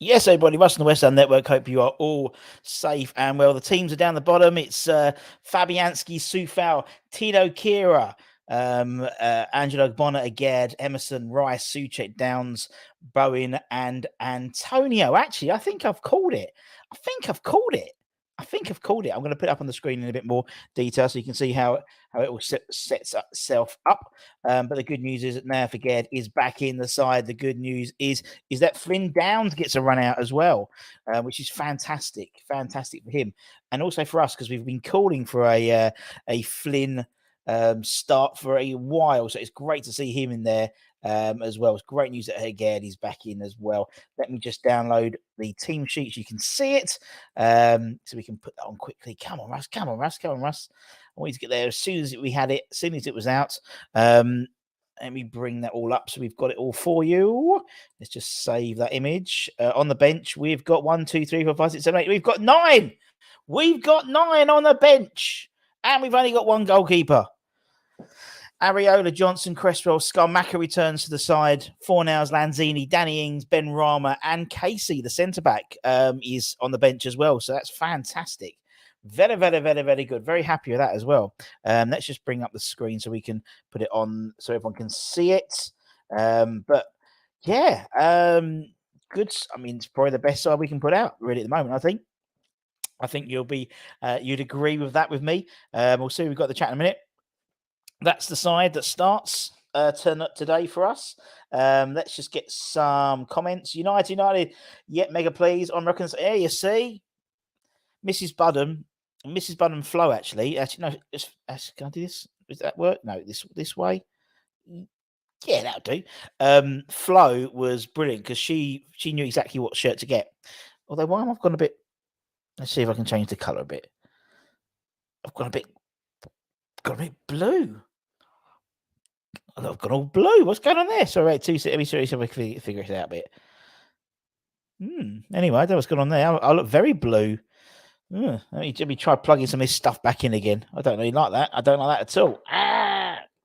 Yes, everybody, Russ and the West Ham Network. Hope you are all safe and well. The teams are down the bottom. It's Fabianski, Sufal, Tito Kira, Angelo Bonner, Aged, Emerson, Rice, Suchek, Downs, Bowen, and Antonio. Actually, I think I've called it. I'm going to put it up on the screen in a bit more detail so you can see how it all sets itself up. But the good news is that now Aged is back in the side. The good news is that Flynn Downs gets a run out as well, which is fantastic for him, and also for us because we've been calling for a Flynn start for a while. So it's great to see him in there as well. It's great news that Hegard is back in as well. Let me just download the team sheets. You can see it, so we can put that on quickly. Come on, Russ. I want you to get there as soon as we had it, as soon as it was out. Let me bring that all up so we've got it all for you. Let's just save that image. On the bench, we've got 1, 2, 3, 4, 5, 6, 7, 8. We've got 9. We've got 9 on the bench. And we've only got 1 goalkeeper. Areola, Johnson, Cresswell, Scarmacca returns to the side. Fornals, Lanzini, Danny Ings, Ben Rama, and Casey, the centre-back, is on the bench as well. So that's fantastic. Very, very, very, very good. Very happy with that as well. Let's just bring up the screen so we can put it on so everyone can see it. But yeah, good. I mean, it's probably the best side we can put out really at the moment, I think. I think you'd agree with that with me. We'll see. We've got the chat in a minute. That's the side that starts turn up today for us. Let's just get some comments. United, mega please. On reckons. There you see, Mrs. Budham Flo. Actually, no. Can I do this? Does that work? No, this way. Yeah, that'll do. Flo was brilliant because she knew exactly what shirt to get. Although, why am I gone a bit? Let's see if I can change the color a bit. I've gone a bit blue. I've gone all blue. What's going on there? Sorry, wait, let me see if I can figure it out a bit. Anyway, I don't know what's going on there. I look very blue. Let me try plugging some of this stuff back in again. I don't really like that. I don't like that at all.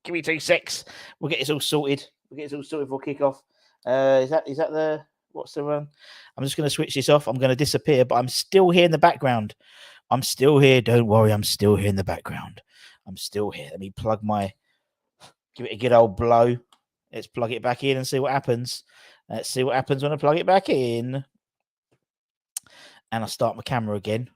Give me 2 secs. We'll get this all sorted. Before kick off. Is that the what's the run? I'm just going to switch this off. I'm going to disappear, but I'm still here in the background. I'm still here. Don't worry. I'm still here in the background. I'm still here. Let me give it a good old blow. Let's plug it back in and see what happens. Let's see what happens when I plug it back in. And I start my camera again.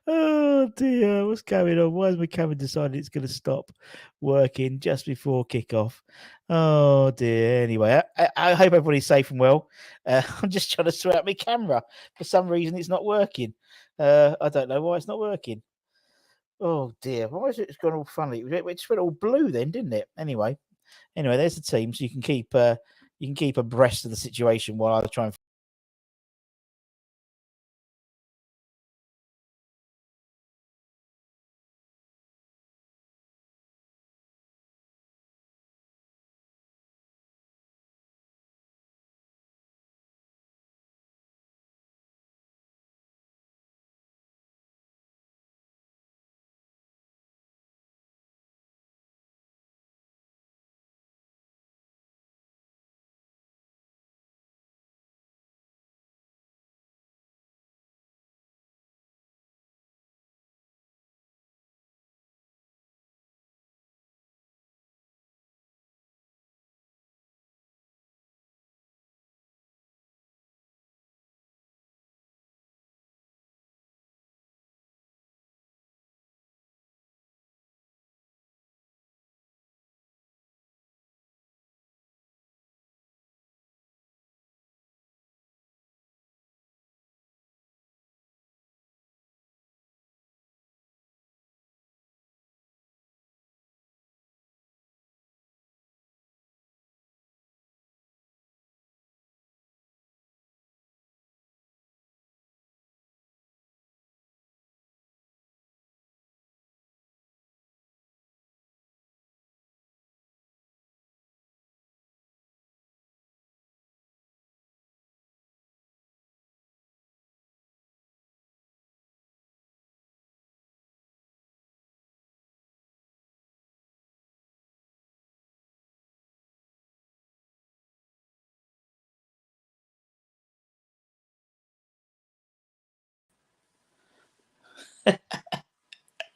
Oh dear, what's going on? Why has my camera decided it's going to stop working just before kickoff? Oh dear. Anyway, I hope everybody's safe and well. I'm just trying to sort out my camera. For some reason, it's not working. I don't know why it's not working. Oh dear, why is it gone all funny? It just went all blue then, didn't it? Anyway, there's the team, so you can keep abreast of the situation while I try and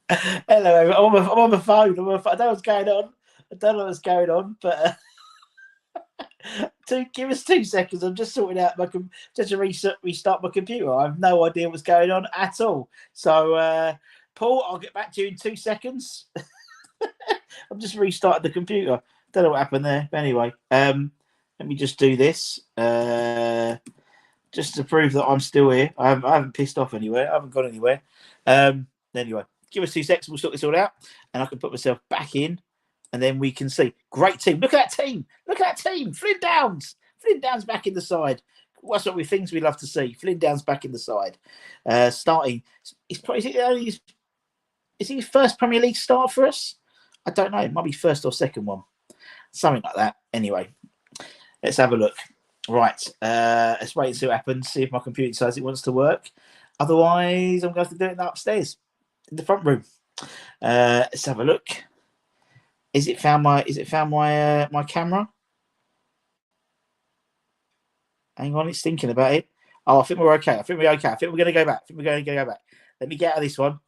Hello, I'm on the phone. I don't know what's going on. I don't know what's going on, but give us 2 seconds. I'm just sorting out just to restart my computer. I have no idea what's going on at all. So, Paul, I'll get back to you in 2 seconds. I'm just restarting the computer. Don't know what happened there. But anyway, let me just do this. Just to prove that I'm still here. I haven't pissed off anywhere. I haven't gone anywhere. Anyway, give us 2 seconds. We'll sort this all out, and I can put myself back in, and then we can see. Great team. Look at that team. Look at that team. Flynn Downs. Flynn Downs back in the side. What's what we things we love to see. Flynn Downs back in the side. Starting. Is he his first Premier League start for us? I don't know. It might be first or second one. Something like that. Anyway, let's have a look. Right. Let's wait and see what happens. See if my computer says it wants to work. Otherwise, I'm going to have to do it upstairs in the front room. Let's have a look. Is it found my my camera? Hang on, it's thinking about it. Oh, I think we're okay. I think we're okay. I think we're going to go back. I think we're going to go back. Let me get out of this one.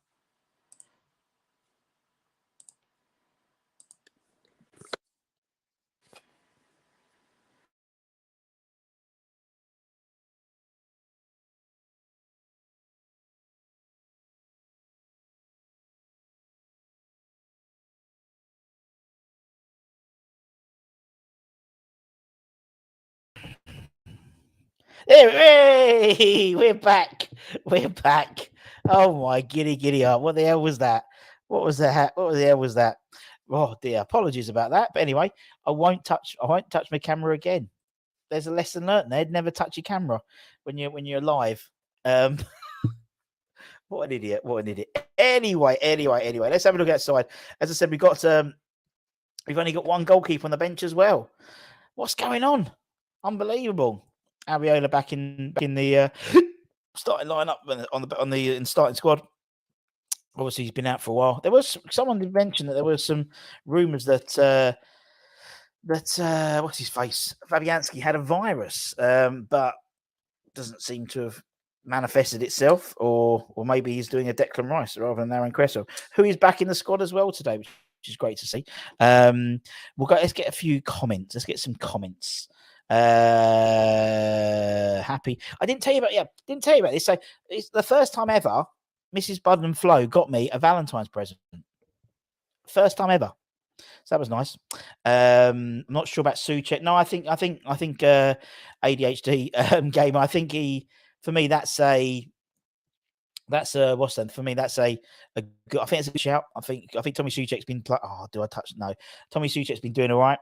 Hey, we're back. We're back. Oh my giddy up. What the hell was that? What was that? What the hell was that? Oh dear. Apologies about that. But anyway, I won't touch my camera again. There's a lesson learned there. Never touch your camera when you're live. What an idiot. What an idiot. Anyway. Let's have a look outside. As I said, we've only got one goalkeeper on the bench as well. What's going on? Unbelievable. Ariola back in the starting lineup on the starting squad. Obviously, he's been out for a while. There was someone who mentioned that there were some rumours that what's his face, Fabianski had a virus, but doesn't seem to have manifested itself, or maybe he's doing a Declan Rice rather than Aaron Cresswell, who is back in the squad as well today, which is great to see. Let's get a few comments. Let's get some comments. Happy. I didn't tell you about this. So it's the first time ever Mrs. Bud and Flo got me a Valentine's present. First time ever. So that was nice. I'm not sure about Suchek. No, I think ADHD gamer. I think for me that's a what's that? For me that's a good. I think it's a good shout. I think Tommy Suchek's been. Do I touch? No. Tommy Suchek's been doing all right.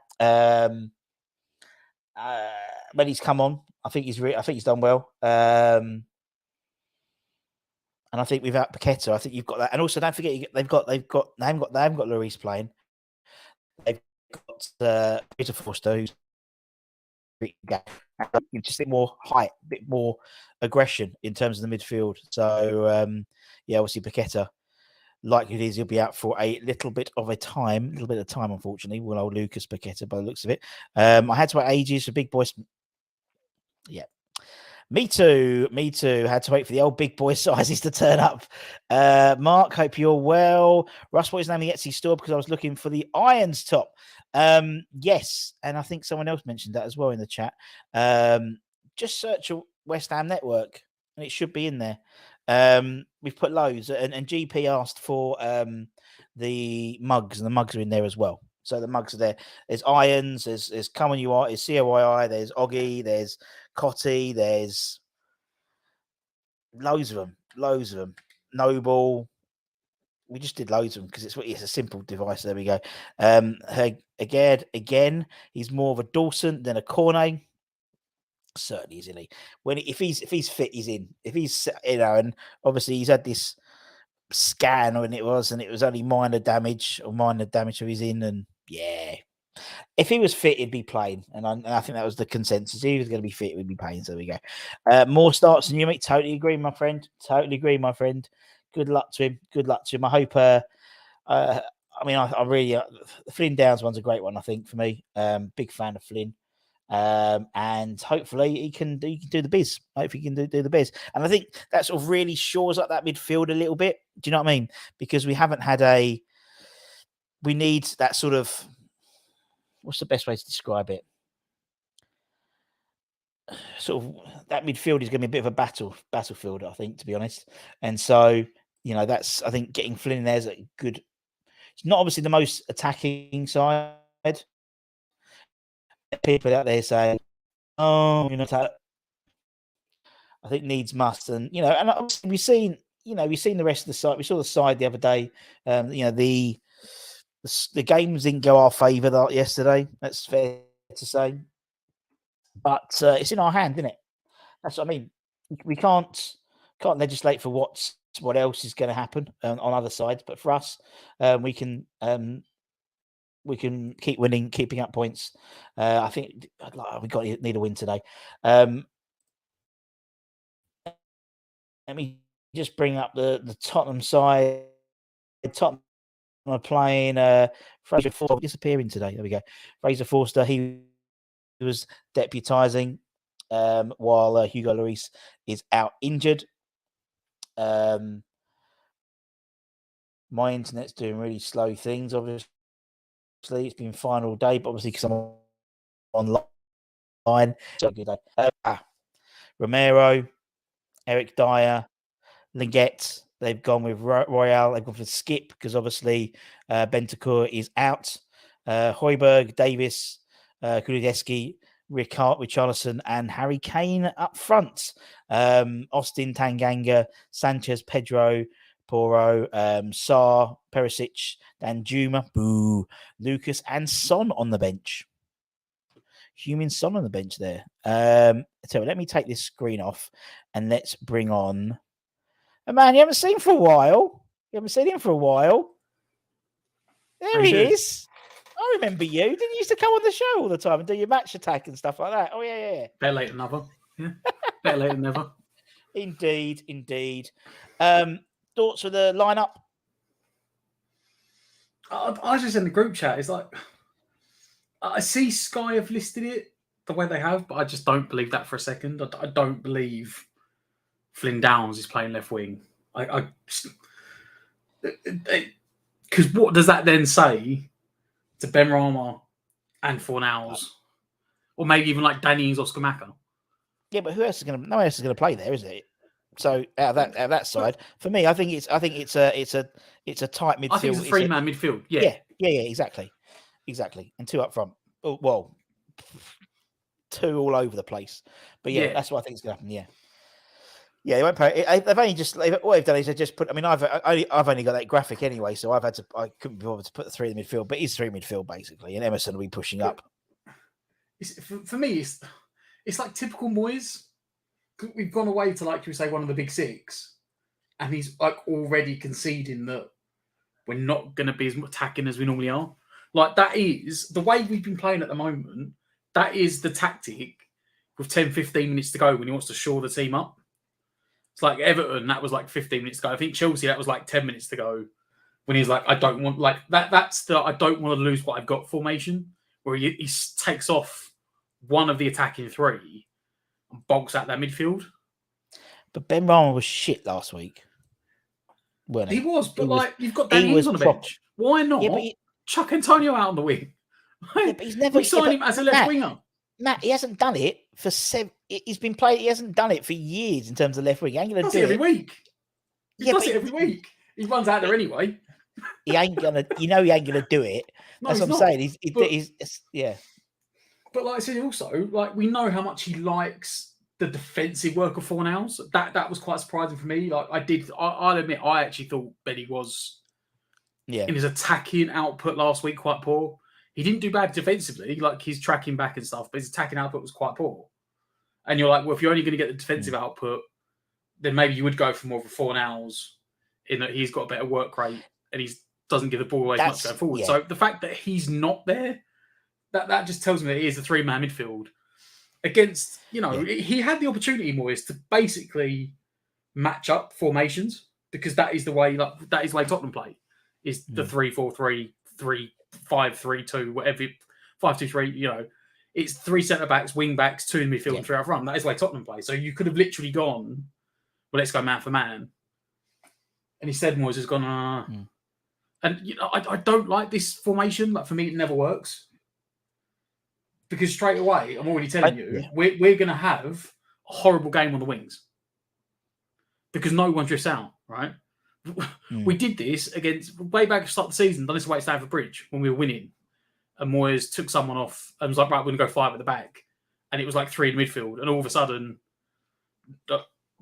When he's come on, I think he's done well. And I think without Paqueta, I think you've got that. And also, don't forget they haven't got Lloris playing. They've got Peter Forster, who's just a bit more height, a bit more aggression in terms of the midfield. So obviously Paqueta, like it is, he'll be out for a little bit of time, unfortunately. Will old Lucas Paqueta, by the looks of it. I had to wait ages for big boys. Yeah. Me too. Had to wait for the old big boy sizes to turn up. Mark, hope you're well. Russ, what is name Etsy store? Because I was looking for the Irons top. Yes, and I think someone else mentioned that as well in the chat. Just search a West Ham network, and it should be in there. We've put loads, and GP asked for the mugs, and the mugs are in there as well. So the mugs are there. There's Irons, there's Come On You Are, there's COII, there's Oggy, there's Cotty, there's loads of them. Noble. We just did loads of them because it's a simple device. There we go. Again, he's more of a Dawson than a Cornet. Certainly, isn't he? If he's fit, he's in. If he's and obviously he's had this scan when it was only minor damage, so he's in, and yeah. If he was fit, he'd be playing, and I think that was the consensus. If he was going to be fit, he'd be playing. So there we go. More starts than you, mate. Totally agree, my friend. Good luck to him. I hope. I really Flynn Downs one's a great one. I think for me, big fan of Flynn. And hopefully he can do the biz. Hopefully he can do the biz. And I think that sort of really shores up that midfield a little bit. Do you know what I mean? Because we haven't had we need that sort of, what's the best way to describe it? Sort of that midfield is going to be a bit of a battlefield, I think, to be honest. And so, that's, I think, getting Flynn in there is a good. It's not obviously the most attacking side. People out there saying, "Oh, I think needs must," and and obviously we've seen the rest of the side. We saw the side the other day. The games didn't go our favour yesterday. That's fair to say, but it's in our hand, isn't it? That's what I mean. We can't legislate for what else is going to happen on other sides, but for us, we can keep winning, keeping up points. I think we need a win today. Let me just bring up the Tottenham side. Tottenham are playing Fraser Forster disappearing today. There we go. Fraser Forster, he was deputising while Hugo Lloris is out injured. My internet's doing really slow things, obviously. It's been fine all day, but obviously because I'm online. So good day. Romero, Eric Dyer, Lingette. They've gone with Royale. They've gone for Skip because obviously Bentancur is out. Højbjerg, Davis, Kulusevski, Richarlison, and Harry Kane up front. Austin, Tanganga, Sanchez, Pedro, Porro, Sarr, Perisic, Danjuma, Boo, Lucas, and Son on the bench. Human Son on the bench there. So let me take this screen off and let's bring on a man you haven't seen for a while. You haven't seen him for a while. There he is. I remember you. Didn't you used to come on the show all the time and do your match attack and stuff like that? Oh, yeah. Better late than never. Yeah. Better late than never. Indeed. Thoughts for the lineup? I was just in the group chat. It's like, I see Sky have listed it the way they have, but I just don't believe that for a second. I don't believe Flynn Downs is playing left wing. Because what does that then say to Benrahma and Fornals, or maybe even like Danny Ings or Skamaka? Yeah, but no one else is going to play there, is it? So out of that side, for me, I think it's a tight midfield. I think it's a 3-man midfield. Yeah, exactly, and 2 up front. Well, 2 all over the place. But that's what I think is going to happen. Yeah, they won't play. They've only just what they've done is they just put. I mean, I've only got that graphic anyway, so I couldn't be bothered to put the 3 in the midfield. But it's 3 midfield basically, and Emerson will be pushing up. For me, it's like typical Moyes. We've gone away to, like you say, one of the big 6, and he's like already conceding that we're not going to be as attacking as we normally are. Like, that is the way we've been playing at the moment. That is the tactic with 10, 15 minutes to go when he wants to shore the team up. It's like Everton, that was like 15 minutes to go. I think Chelsea, that was like 10 minutes to go when he's like, I don't want, like, that's the I don't want to lose what I've got formation, where he takes off one of the attacking 3 and bulks out that midfield. But Benrahma was shit last week. He was, but you've got Danny Ings on the bench. Why not chuck Antonio out on the wing? But he's never. We signed him as a left winger. Matt, he hasn't done it for 7. He's been playing. He hasn't done it for years in terms of left wing. He ain't gonna do it every week. He does it every week. He runs out there anyway. He ain't gonna. He ain't gonna do it. That's what I'm saying. He's yeah. But like I said, also, like, we know how much he likes the defensive work of Fornals. That was quite surprising for me. Like, I'll admit, I actually thought Benny was in his attacking output last week quite poor. He didn't do bad defensively, like his tracking back and stuff, but his attacking output was quite poor. And you're like, well, if you're only going to get the defensive output, then maybe you would go for more of a Fornals, in that he's got a better work rate and he doesn't give the ball away as much going forward. Yeah. So the fact that he's not there, that just tells me that he is a 3-man midfield against, he had the opportunity, Moyes, to basically match up formations, because that is the way Tottenham play, is the 3-4-3, 3-5-3-2, whatever, 5-2-3, It's 3 centre-backs, wing-backs, 2 in midfield, and 3 out front. That is the way Tottenham play. So you could have literally gone, well, let's go man for man. And instead, Moyes has gone, And I don't like this formation. Like, for me, it never works. Because straight away, I'm already telling you, we're going to have a horrible game on the wings. Because no one drifts out, right? We did this against, way back at the start of the season, done this away at Stamford Bridge when we were winning. And Moyes took someone off and was like, right, we're going to go 5 at the back. And it was like 3 in midfield. And all of a sudden,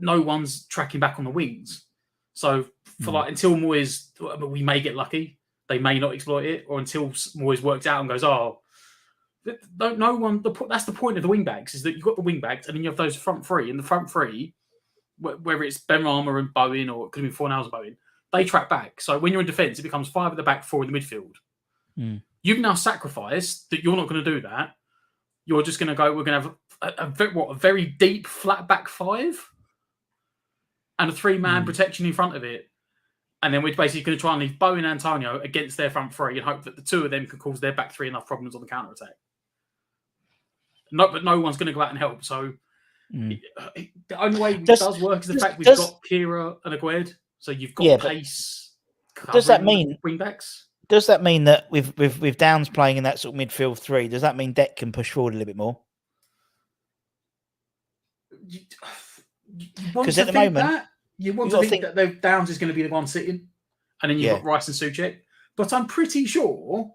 no one's tracking back on the wings. So for until Moyes, we may get lucky. They may not exploit it. Or until Moyes works out and goes, no one. That's the point of the wing backs, is that you've got the wing backs and then you have those front 3. And the front 3, whether it's Benrahma and Bowen, or it could have been Fornals and Bowen, they track back. So when you're in defence, it becomes 5 at the back, 4 in the midfield. You've now sacrificed that you're not going to do that. You're just going to go, we're going to have a very deep flat back 5 and a 3-man protection in front of it. And then we're basically going to try and leave Bowen and Antonio against their front 3 and hope that the 2 of them can cause their back 3 enough problems on the counter-attack. But no one's going to go out and help. So the only way it does work is the fact we've got Kira and Aguerd. So you've got pace. Does that mean wing backs? Does that mean that with Downs playing in that sort of midfield 3, does that mean Deck can push forward a little bit more? Because at the moment, you want to think that Downs is going to be the one sitting, and then you've got Rice and Souček. But I'm pretty sure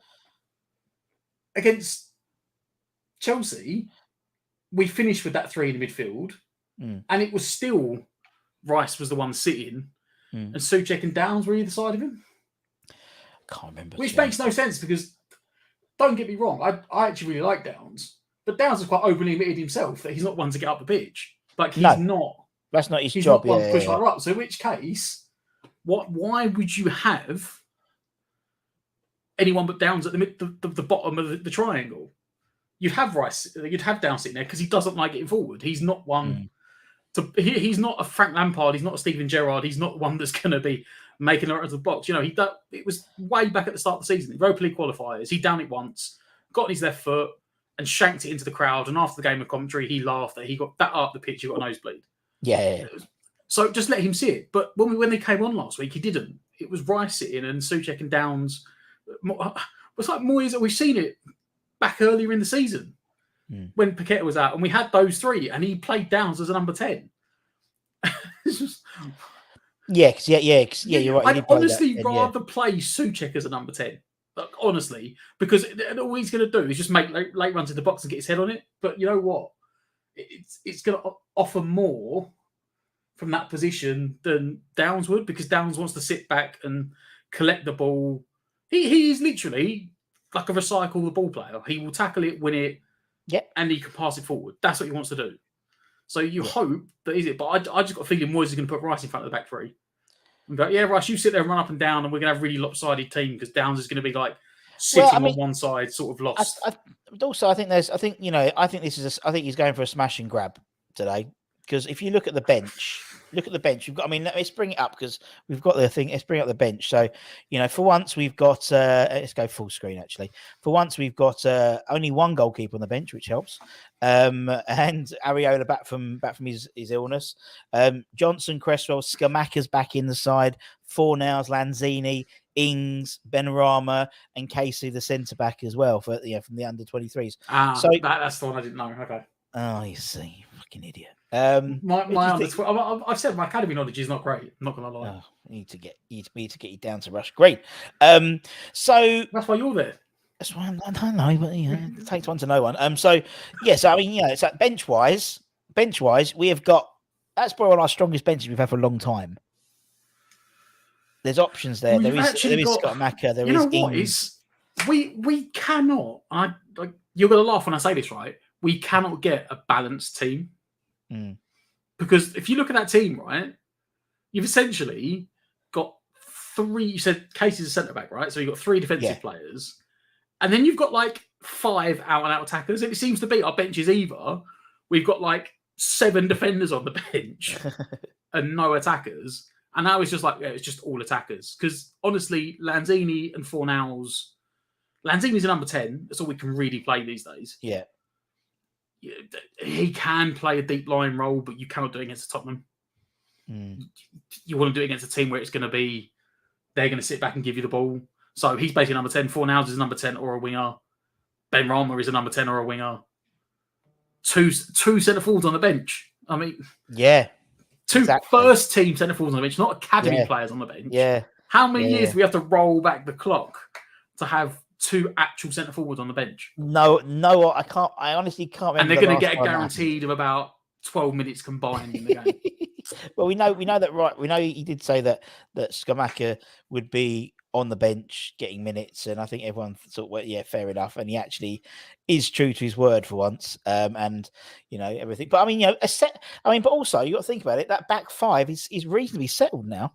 against Chelsea, we finished with that 3 in the midfield, and it was still Rice was the one sitting, and Souček and Downs were either side of him. Can't remember. Which makes no sense, because don't get me wrong, I actually really like Downs, but Downs has quite openly admitted himself that he's not one to get up the pitch. Like, he's not. That's not his he's job. Not one to push higher up. So in which case, why would you have anyone but Downs at the bottom of the triangle? You'd have Rice, you'd have Downs sitting there because he doesn't like getting forward. He's not one he's not a Frank Lampard. He's not a Steven Gerrard. He's not one that's going to be making it out of the box. It was way back at the start of the season. The Europa League qualifiers, he done it once, got on his left foot and shanked it into the crowd. And after the game of commentary, he laughed that he got that up the pitch. He got a nosebleed. Yeah. So just let him see it. But when they came on last week, he didn't. It was Rice sitting and Souček and Downs. It's like Moyes. We've seen it back earlier in the season when Paqueta was out, and we had those 3, and he played Downs as a number 10. It's just, you're right. I'd honestly rather play Souček as a number 10. Like, honestly, because all he's going to do is just make late runs in the box and get his head on it. But you know what? It's going to offer more from that position than Downs would, because Downs wants to sit back and collect the ball. He is literally like a recycle the ball player. He will tackle it, win it, and he can pass it forward. That's what he wants to do. So you hope that is it. But I just got a feeling Moyes is going to put Rice in front of the back 3. And go, Rice, you sit there and run up and down, and we're going to have a really lopsided team, because Downs is going to be like sitting on one side, sort of lost. I think he's going for a smash and grab today, because if you look at the bench, we've got. Let's bring it up, because we've got the thing. Let's bring up the bench. So, for once we've got. Let's go full screen. Actually, for once we've got only one goalkeeper on the bench, which helps. And Areola back from his illness. Johnson, Cresswell, Skamaka's back in the side. Fornals, Lanzini, Ings, Benrahma, and Casey, the centre back as well from the under 23s. So that's the one I didn't know. Okay. Oh, you see, fucking idiot. I've said my academy knowledge is not great. I'm not going to lie. You need to get you down to rush. Great. So that's why you're there. That's why I don't know, but it takes one to know one. It's like bench wise, we have got. That's probably one of our strongest benches we've had for a long time. There's options there. There is Scott Maka. There is Ings. We cannot. You're going to laugh when I say this, right? We cannot get a balanced team. Because if you look at that team, right, you've essentially got 3. You said Casey's a centre back, right? So you've got 3 defensive players, and then you've got like 5 out and out attackers. And it seems to be our bench is either we've got like 7 defenders on the bench and no attackers, and now it's just like it's just all attackers. Because honestly, Lanzini and Fornals, Lanzini's a number 10. That's all we can really play these days. Yeah. he can play a deep line role, but you cannot do it against Tottenham. You want to do it against a team where it's going to be they're going to sit back and give you the ball. So he's basically number 10. Fornals is number 10 or a winger. Ben Rama is a number 10 or a winger. Two centre forwards on the bench. I mean, two first team centre forwards on the bench, not academy players on the bench. Yeah. How many years do we have to roll back the clock to have two actual centre forwards on the bench? No, I can't. I honestly can't remember. And they're going to get a guaranteed of about 12 minutes combined in the game. Well, we know that, right? We know he did say that Scamacca would be on the bench getting minutes, and I think everyone thought, well, yeah, fair enough. And he actually is true to his word for once, and everything. But I mean, but also you got to think about it. That back five is reasonably settled now.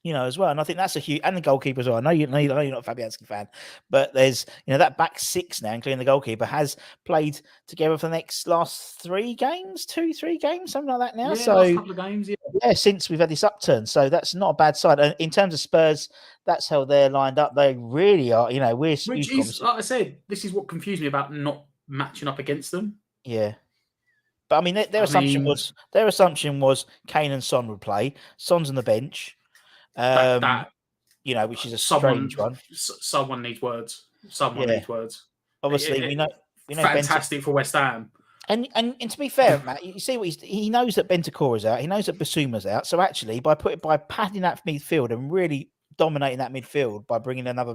As well, and I think that's a huge, and the goalkeeper as well. I know you're not a Fabianski fan, but there's that back six now, including the goalkeeper, has played together for the last 3 games, 2-3 games, something like that now. Yeah, last couple of games, since we've had this upturn, so that's not a bad side. And in terms of Spurs, that's how they're lined up. They really are. Which is, like I said, this is what confused me about not matching up against them. Yeah. But I mean, their assumption was Kane and Son would play. Son's on the bench. Which is a strange one. Someone needs words. Someone needs words. Obviously, we know fantastic for West Ham. And to be fair, Matt, you see what he knows that Bentancur's out. He knows that Basuma's out. So actually, by padding that midfield and really dominating that midfield by bringing another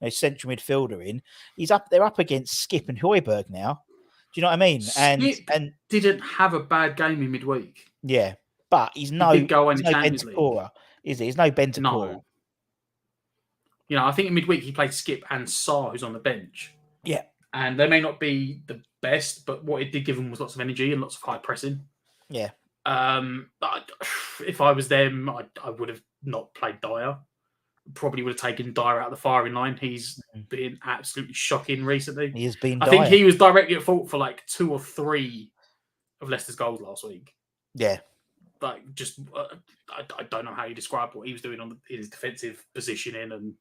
central midfielder in, they're up against Skip and Højbjerg now. Do you know what I mean? And didn't have a bad game in midweek. Yeah, but he's no Bentancur. Is he? He's no Bentancur. No. I think in midweek he played Skip and Sarr, who's on the bench. Yeah. And they may not be the best, but what it did give them was lots of energy and lots of high pressing. Yeah. If I was them, I would have not played Dyer. Probably would have taken Dyer out of the firing line. He's been absolutely shocking recently. He has been. I think he was directly at fault for like 2 or 3 of Leicester's goals last week. Yeah. Like, just I don't know how you describe what he was doing in his defensive positioning,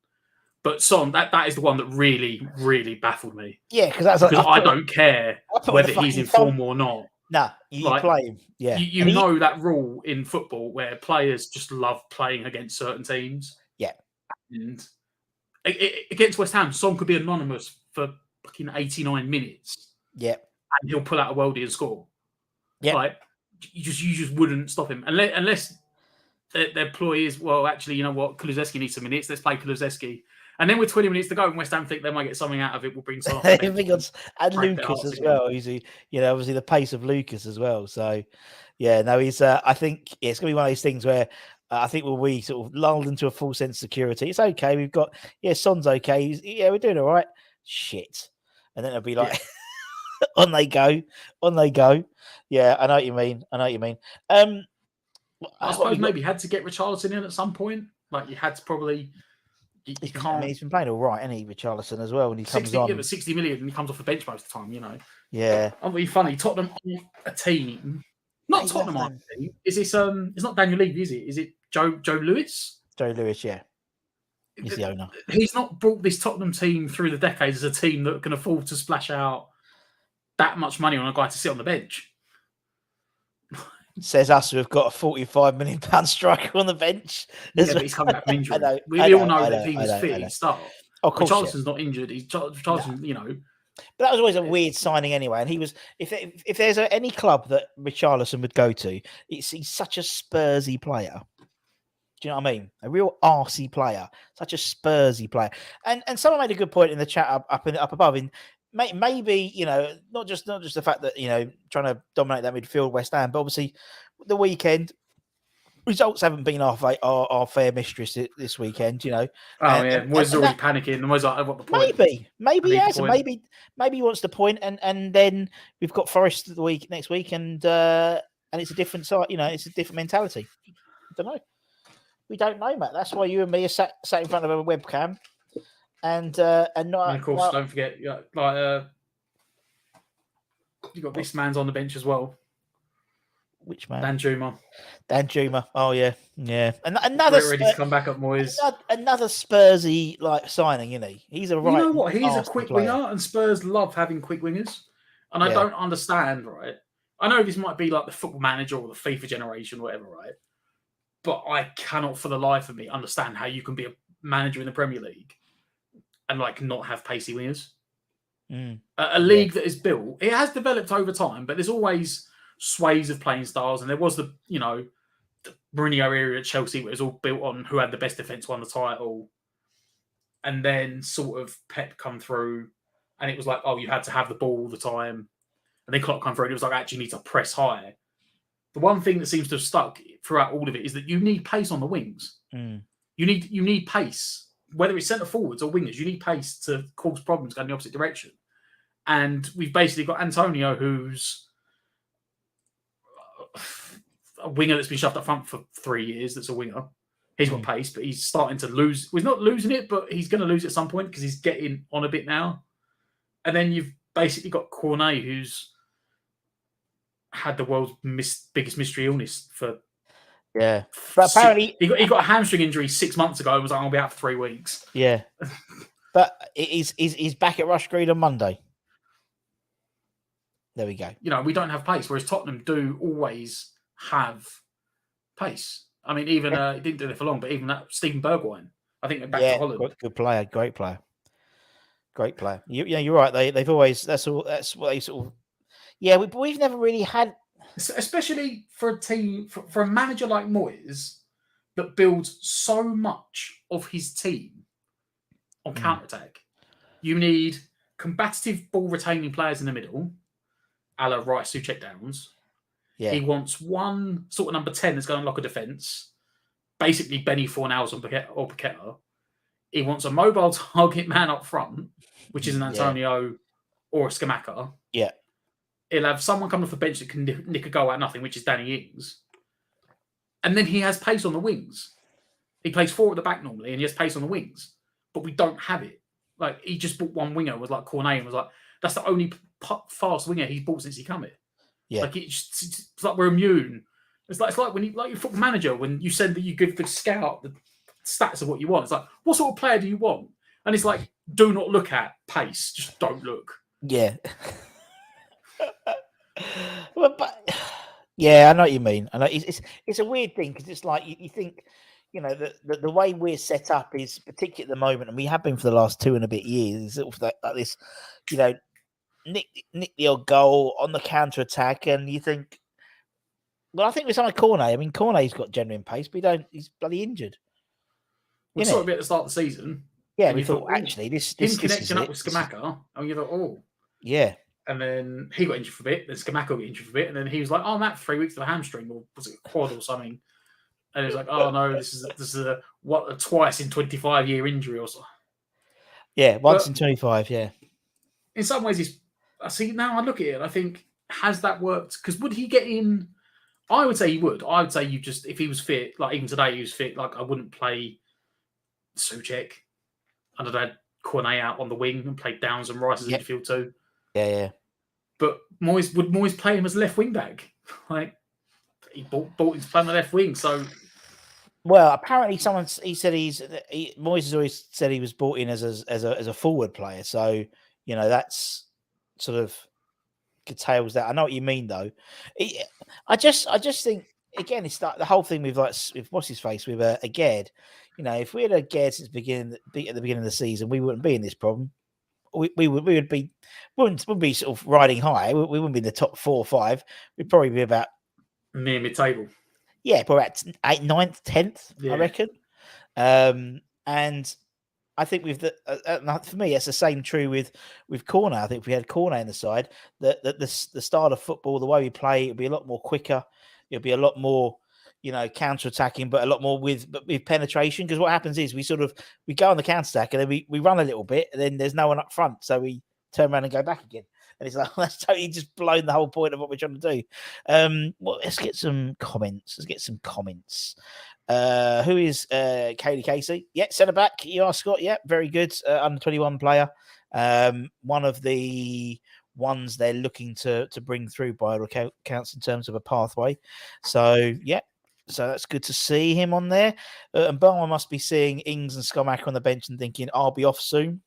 but Son, that is the one that really, really baffled me. Yeah, because I don't care whether he's in form or not. Nah, you play him. Yeah, you know that rule in football where players just love playing against certain teams. Yeah, and against West Ham, Son could be anonymous for fucking 89 minutes. Yeah, and he'll pull out a worldie and score. Yeah. Like, you just wouldn't stop him unless their ploy is, well, actually, you know what, Kulusevski needs some minutes. Let's play Kulusevski, and then with 20 minutes to go, and West Ham think they might get something out of it. We'll bring Son and Lucas as well. Obviously the pace of Lucas as well. So yeah, no, he's. I think it's going to be one of those things where I think we'll be sort of lulled into a full sense of security. It's okay. We've got Son's okay. We're doing all right. Shit, and then it'll be like. On they go. Yeah, I know what you mean. I suppose maybe you had to get Richarlison in at some point. Like, you had to probably. You can't. I mean, he's been playing all right, hasn't he, Richarlison as well? When he comes on, 60 million, and he comes off the bench most of the time. Yeah. I'm really funny. Tottenham a team, not Tottenham on a team. Is this It's not Daniel Levy, is it? Is it Joe Lewis? Joe Lewis, yeah. He's the owner. He's not brought this Tottenham team through the decades as a team that can afford to splash out that much money on a guy to sit on the bench. Says us who have got a £45 million striker on the bench. Yeah, but he's coming back from injury. We all know that if he was fit, he'd start. Of course, Richarlison's not injured. Richarlison, But that was always a weird signing anyway. And he was, if there's any club that Richarlison would go to, he's such a Spursy player. Do you know what I mean? A real arsey player, such a Spursy player. And someone made a good point in the chat up above. Maybe, not just the fact that, trying to dominate that midfield West Ham, but obviously the weekend results haven't been our fair mistress this weekend, Oh, yeah. Moyes already panicking. Moyes like, what the point? Maybe he has. Maybe he wants the point, and then we've got Forest next week, and it's a different side. It's a different mentality. I don't know. We don't know, Matt. That's why you and me are sat in front of a webcam. And not. And of course, don't forget, you got this man's on the bench as well. Which man? Dan Juma. Oh yeah. And another ready to come back up, Moyes. Another Spursy signing, isn't he? He's a right. You know what? He's a quick winger, and Spurs love having quick wingers. And I don't understand, right? I know this might be like the Football Manager or the FIFA generation, or whatever, right? But I cannot for the life of me understand how you can be a manager in the Premier League and like not have pacey wingers. A league that is built, it has developed over time, but there's always sways of playing styles. And there was the Mourinho era at Chelsea, where it was all built on who had the best defence won the title. And then sort of Pep come through, and it was like, oh, you had to have the ball all the time. And then Klopp come through, and it was like, actually, you need to press high. The one thing that seems to have stuck throughout all of it is that you need pace on the wings. You need pace, whether it's centre forwards or wingers. You need pace to cause problems going the opposite direction. And we've basically got Antonio, who's a winger that's been shoved up front for 3 years. That's a winger. He's got pace, but he's starting to lose. Well, he's not losing it, but he's going to lose it at some point because he's getting on a bit now. And then you've basically got Cornet, who's had the world's biggest mystery illness for. Yeah, but apparently he got a hamstring injury 6 months ago and was like, I'll be out for 3 weeks. Yeah, but he's back at Rush Green on Monday. There we go. We don't have pace, whereas Tottenham do always have pace. I mean, even he didn't do it for long, but even that Steven Bergwijn, I think, went back to Holland. Good player, great player. You're right. They've always that's what they sort of. Yeah, we've never really had, especially for a team for a manager like Moyes that builds so much of his team on counter-attack. You need combative ball retaining players in the middle, a la Rice, who check downs. Yeah. He wants one sort of number 10 that's going to unlock a defence, basically Benny Fornals or Paqueta. He wants a mobile target man up front, which is an Antonio or a Scamacca. Yeah. He'll have someone come off the bench that can nick a goal out of nothing, which is Danny Ings. And then he has pace on the wings. He plays 4 at the back normally, and he has pace on the wings. But we don't have it. Like, he just bought one winger, was like Cornet, and was like, that's the only fast winger he's bought since he come here. Yeah. Like, it's like we're immune. It's like when your Football Manager, when you send that you give the scout the stats of what you want. It's like, what sort of player do you want? And it's like, do not look at pace. Just don't look. Yeah. but yeah, I know what you mean. I know it's a weird thing because it's like you think, the way we're set up is particularly at the moment, and we have been for the last 2 and a bit years, sort of like this, nick the odd goal on the counter attack, and you think, well, I think with someone like Cornet. I mean, Cornet's got genuine pace, but he's bloody injured. We saw a bit at the start of the season. Yeah, we thought actually this connection up with Scamacca, and you thought, yeah. And then he got injured for a bit. Then Scamacca got injured for a bit, and then he was like, "Oh, I'm out for 3 weeks with a hamstring, or was it a quad or something?" And it was like, "Oh no, this is a twice in 25-year injury or so." Yeah, once in 25. Yeah. In some ways, I see now. I look at it, and I think, has that worked? Because would he get in? I would say he would. I would say if he was fit, like even today he was fit. Like I wouldn't play Souček, and I'd had Cornet out on the wing and played Downs and Rice as midfield too. Yeah. But would Moyes play him as a left wing back? Like he bought him to play on the left wing. So, well, apparently Moyes has always said he was brought in as a forward player. So that's sort of curtails that. I know what you mean though. I just think again it's the whole thing with what's his face with Aged. If we had Aged since at the beginning of the season, we wouldn't be in this problem. We wouldn't be sort of riding high. We wouldn't be in the top 4 or 5. We'd probably be about near mid-table. Yeah, probably at 8th, 9th, 10th, I reckon. And I think for me, it's the same true with Cornet. I think if we had Cornet in the side, the style of football, the way we play, it'd be a lot more quicker. It'll be a lot more, counter-attacking, but a lot more with penetration. Because what happens is we go on the counter-attack and then we run a little bit and then there's no one up front. So we turn around and go back again. And it's like, that's totally just blown the whole point of what we're trying to do. Well, let's get some comments. Who is Kaylee Casey? Yeah, centre back. You are Scott. Yeah, very good. Under 21 player. One of the ones they're looking to bring through by all accounts in terms of a pathway. So, yeah. So that's good to see him on there. And Barmer must be seeing Ings and Scamacca on the bench and thinking, I'll be off soon.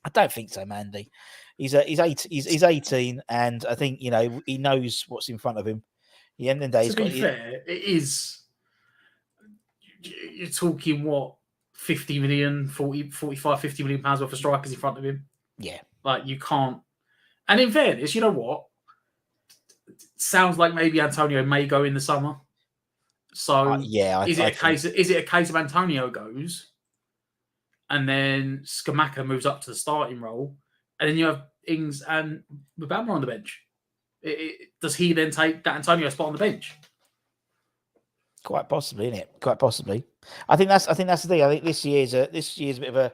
I don't think so, Mandy. He's 18, and I think he knows what's in front of him. At the end of the day, to be fair, it is. You're talking what 50 million, 40, 45, 50 million pounds worth of strikers in front of him. Yeah, like you can't. And in fairness, you know what? Sounds like maybe Antonio may go in the summer. So is it a case of Antonio goes, and then Skamaka moves up to the starting role, and then you have Ings and Mbama on the bench? Does he then take that Antonio spot on the bench? Quite possibly, isn't it? Quite possibly. I think that's the thing. I think this year's a bit of a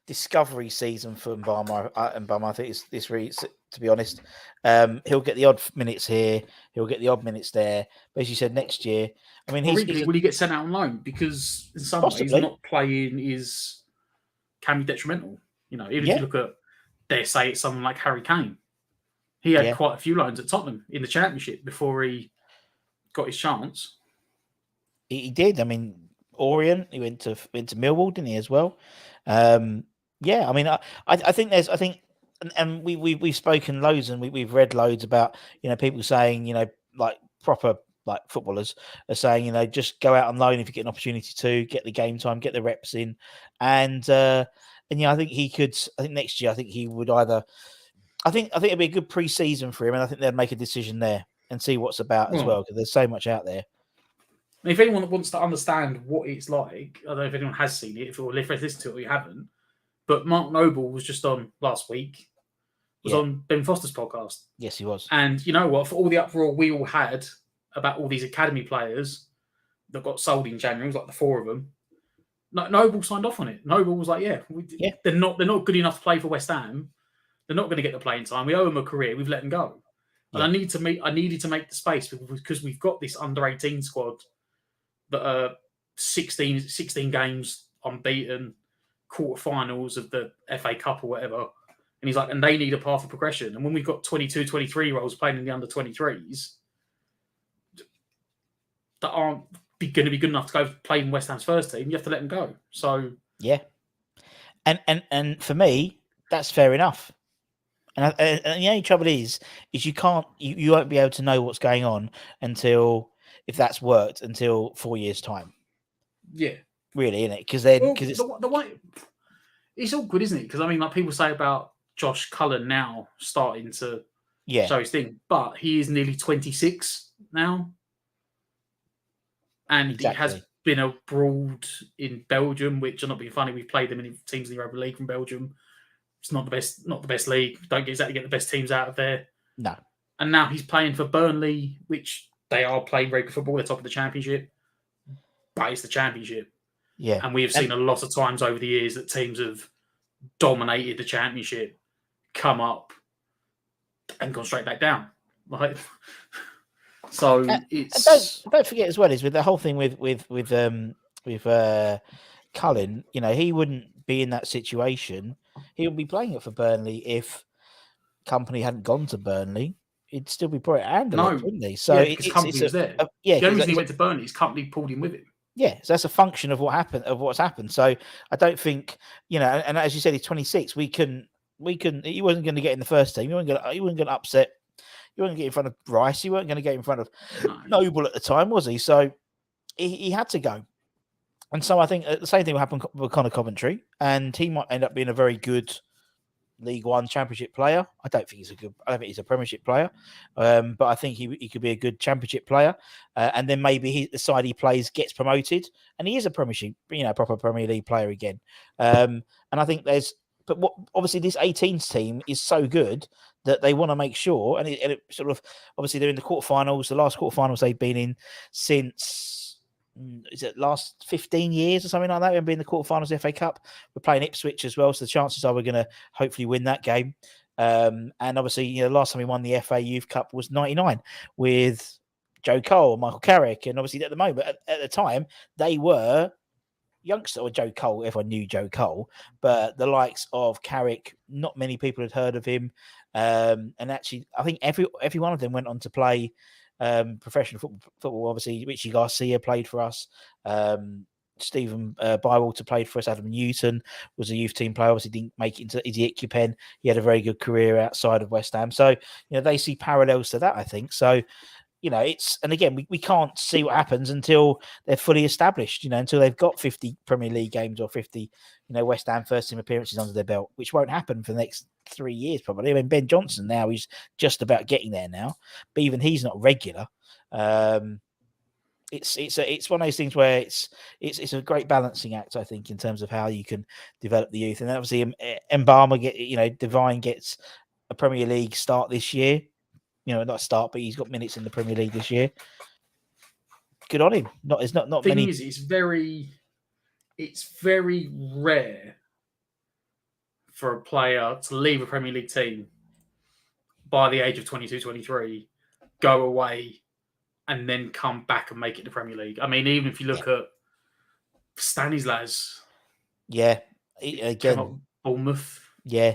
discovery season for Mbama. I think it's this really, to be honest. He'll get the odd minutes here, he'll get the odd minutes there. But as you said, next year, I mean, will he get sent out on loan? Because in some ways, not playing can be detrimental. Even if you look at, dare say, it's someone like Harry Kane. He had quite a few loans at Tottenham in the Championship before he got his chance. He did. I mean, Orient. He went to Millwall, didn't he, as well? I mean, I think and we've spoken loads, and we've read loads about people saying like proper like footballers are saying just go out on loan if you get an opportunity to get the game time, get the reps in, and I think he could. I think next year, I think he would either. I think it'd be a good pre-season for him, and I think they'd make a decision there and see what's about as well, because there's so much out there. If anyone wants to understand what it's like, I don't know if anyone has seen it, or if you've listened to it or you haven't, but Mark Noble was just on last week, on Ben Foster's podcast. Yes, he was. And you know what? For all the uproar we all had about all these academy players that got sold in January, it was like the four of them, Noble signed off on it. Noble was like, they're not good enough to play for West Ham. They're not going to get the playing time. We owe them a career. We've let them go. And I needed to make the space because we've got this under-18 squad that are 16 games unbeaten, quarterfinals of the FA Cup or whatever. And he's like, and they need a path of progression. And when we've got 22, 23-year-olds playing in the under-23s that aren't going to be good enough to go play in West Ham's first team, you have to let them go. So yeah. And for me, that's fair enough. And the only trouble is you won't be able to know what's going on if that's worked until 4 years' time. Yeah, really, isn't it? Because the way it's all good, isn't it? Because I mean, like people say about Josh Cullen now starting to show his thing, but he is nearly 26 now, and he has been abroad in Belgium, which are not being funny. We've played them in teams in the Europa League from Belgium. It's not the best league. Don't exactly get the best teams out of there. No. And now he's playing for Burnley, which they are playing very good football. They're top of the Championship, but it's the Championship. Yeah. And we have seen a lot of times over the years that teams have dominated the Championship, come up, and gone straight back down. So it's. Don't forget as well is with the whole thing with Cullen. He wouldn't be in that situation. He would be playing it for Burnley if Company hadn't gone to Burnley. He'd still be probably wouldn't he? So because Company was there. The only reason he went to Burnley is Company pulled him with him. Yeah, so that's a function of what's happened. So I don't think and as you said, he's 26. We couldn't. He wasn't going to get in the first team. He wasn't going to upset. He wasn't going to get in front of Rice. He wasn't going to get in front of Noble at the time, was he? So he had to go. And so I think the same thing will happen with Connor Coventry, and he might end up being a very good League One Championship player. I don't think he's a Premiership player, but I think he could be a good Championship player. And then maybe the side he plays gets promoted, and he is a Premiership, proper Premier League player again. And I think obviously this 18s team is so good that they want to make sure, and it sort of obviously they're in the quarterfinals, the last quarterfinals they've been in since. Is it last 15 years or something like that? We've been in the quarterfinals of the FA Cup. We're playing Ipswich as well, so the chances are we're going to hopefully win that game. And obviously, last time we won the FA Youth Cup was '99 with Joe Cole, Michael Carrick, and obviously at the moment, at the time, they were youngster or Joe Cole. Everyone knew Joe Cole, but the likes of Carrick, not many people had heard of him. And actually, I think every one of them went on to play. Professional football, obviously. Richie Garcia played for us. Stephen Bywater played for us. Adam Newton was a youth team player. Obviously, didn't make it into Izzy Ickpen. He had a very good career outside of West Ham. So, they see parallels to that, I think. So, and again, we can't see what happens until they're fully established, until they've got 50 Premier League games or 50, West Ham first team appearances under their belt, which won't happen for the next 3 years, probably. I mean, Ben Johnson now, he's just about getting there now, but even he's not regular. It's one of those things where it's a great balancing act, I think, in terms of how you can develop the youth. And obviously, Mbama Divine gets a Premier League start this year. Not start, but he's got minutes in the Premier League this year. Good on him. It's not thing many. It's very rare for a player to leave a Premier League team by the age of 22, 23, go away, and then come back and make it to Premier League. I mean, even if you look at Stanislas. Yeah. Again. Bournemouth. Yeah.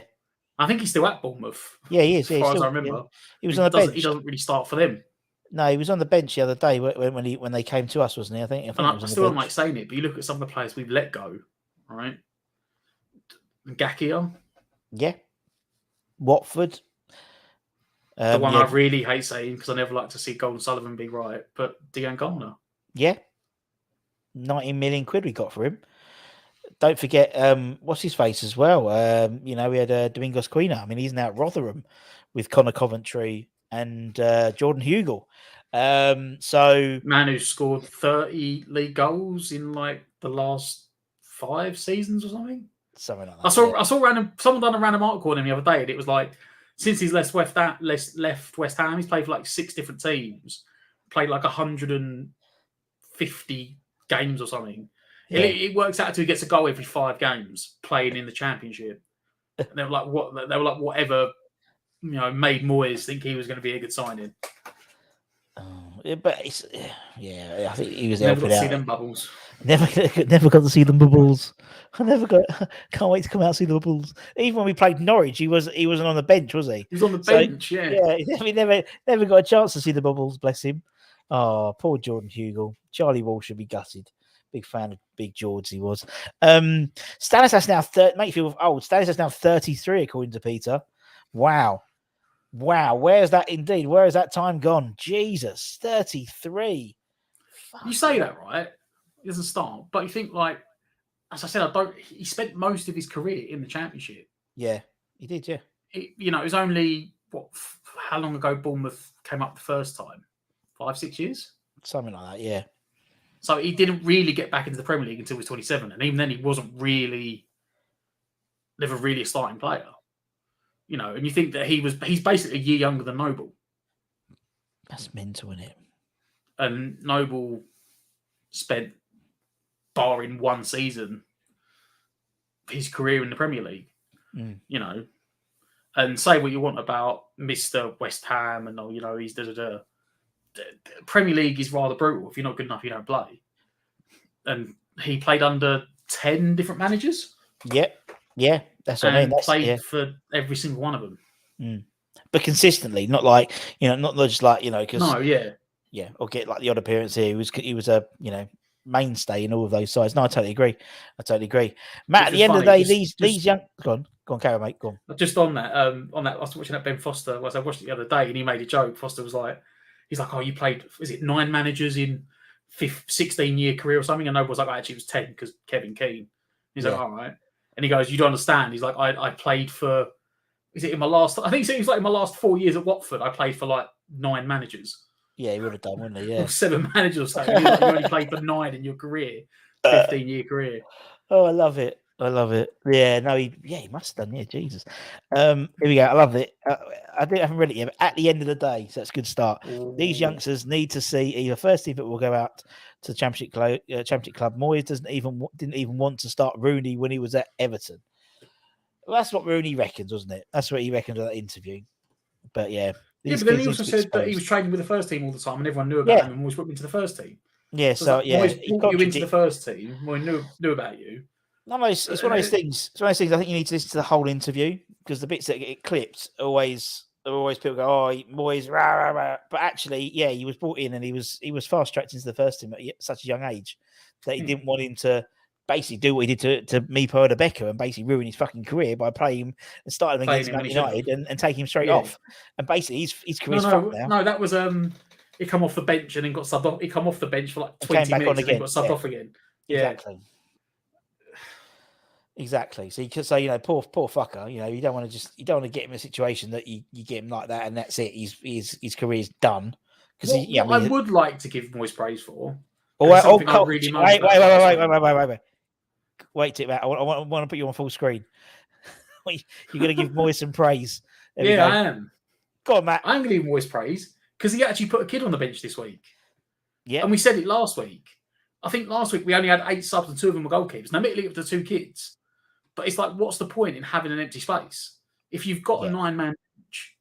I think he's still at Bournemouth. Yeah, he is. As far as I remember. Yeah. He was on the bench. He doesn't really start for them. No, he was on the bench the other day when they came to us, wasn't he? I think he was on the still bench. don't like saying it, but you look at some of the players we've let go, right? Gakia. Yeah. Watford. The one I really hate saying because I never like to see Golden Sullivan be right, but Dejan Golner. Yeah. 19 million quid we got for him. Don't forget, what's his face as well? We had Domingos Quina. I mean, he's now at Rotherham with Connor Coventry and Jordan Hugel. So man who scored 30 league goals in like the last 5 seasons or something. Something like that. I saw someone done a random article on him the other day, and it was like since he's left West Ham, he's played for like 6 different teams, played like 150 games or something. Yeah. It works out to he gets a goal every 5 games playing in the Championship. And they were like, whatever, made Moyes think he was going to be a good signing. But I think he was never helping got to out. see them bubbles. Never got to see them bubbles. Can't wait to come out and see the bubbles. Even when we played Norwich, he wasn't on the bench, was he? He was on the bench, yeah. Yeah, he never got a chance to see the bubbles. Bless him. Oh, poor Jordan Hugel. Charlie Wall should be gutted. Big fan of Big George, he was. Stanislas now make you feel old. Stanislas now 33, according to Peter. Wow. Where's that indeed? Where has that time gone? Jesus, 33. You say that, right? He doesn't start, but you think like, as I said, he spent most of his career in the Championship. Yeah, he did. Yeah. It was only how long ago Bournemouth came up the first time? 5-6 years, something like that. Yeah. So he didn't really get back into the Premier League until he was 27, and even then he wasn't never really a starting player. And you think that he's basically a year younger than Noble. That's mental, isn't it? And Noble spent, barring 1 season, his career in the Premier League. And say what you want about Mr. West Ham and he's da-da-da. The Premier League is rather brutal. If you're not good enough, you don't play. And he played under 10 different managers. Yeah, that's what I mean. Played for every single one of them. But consistently, not like not just like because or get like the odd appearance here. He was a mainstay in all of those sides. No, I totally agree. Matt, at the end of the day, these young go on, carry on, mate. Go on. Just on that, I was watching that Ben Foster. I watched it the other day, and he made a joke. Foster was like, he's like, oh, you played, is it 9 managers in 16-year career or something? And Noble was like, actually, it was 10 because Kevin Keane. He's like, all right. And he goes, you don't understand. He's like, I played for, is it in my last, I think it was like in my last 4 years at Watford, I played for like 9 managers. Yeah, he would have done, wouldn't he? Yeah. Or 7 managers or something. You only played for 9 in your career, 15-year career. Oh, I love it. Yeah, no, he must have done. Yeah, Jesus. Here we go. I love it. I haven't read it yet, but at the end of the day, so that's a good start. Ooh. These youngsters need to see either first team that will go out to the Championship Club. Moyes didn't even want to start Rooney when he was at Everton. Well, that's what Rooney reckons, wasn't it? That's what he reckons at that interview. But yeah. Yeah, but then he also said that he was training with the first team all the time, and everyone knew about him, and always put him into the first team. Yeah, so Moyes brought you into the first team. Moyes knew about you. No, it's one of those things. It's one of those things. I think you need to listen to the whole interview because the bits that get clipped always always people go, "Oh, Moyes," rah, rah, rah. But actually, yeah, he was brought in and he was fast tracked into the first team at such a young age that he didn't want him to basically do what he did to Mipo de Becker and basically ruin his fucking career by playing him and starting him against Man United and take him straight off. And basically, his career's fucked now. No, that was he come off the bench and then got subbed off. He come off the bench for like 20 minutes and then got subbed off again. Yeah. Exactly. So you could say, poor fucker. You don't want to get him in a situation that you get him like that and that's it. His career's done. Because I would like to give Moyes praise for. Wait, Tim, I want to put you on full screen. You're going to give Moyes some praise. I am. Go on, Matt. I'm going to give Moyes praise because he actually put a kid on the bench this week. Yeah. And we said it last week. I think last week we only had 8 subs and 2 of them were goalkeepers. Now, admittedly, it was the 2 kids. But it's like, what's the point in having an empty space? If you've got a 9-man bench,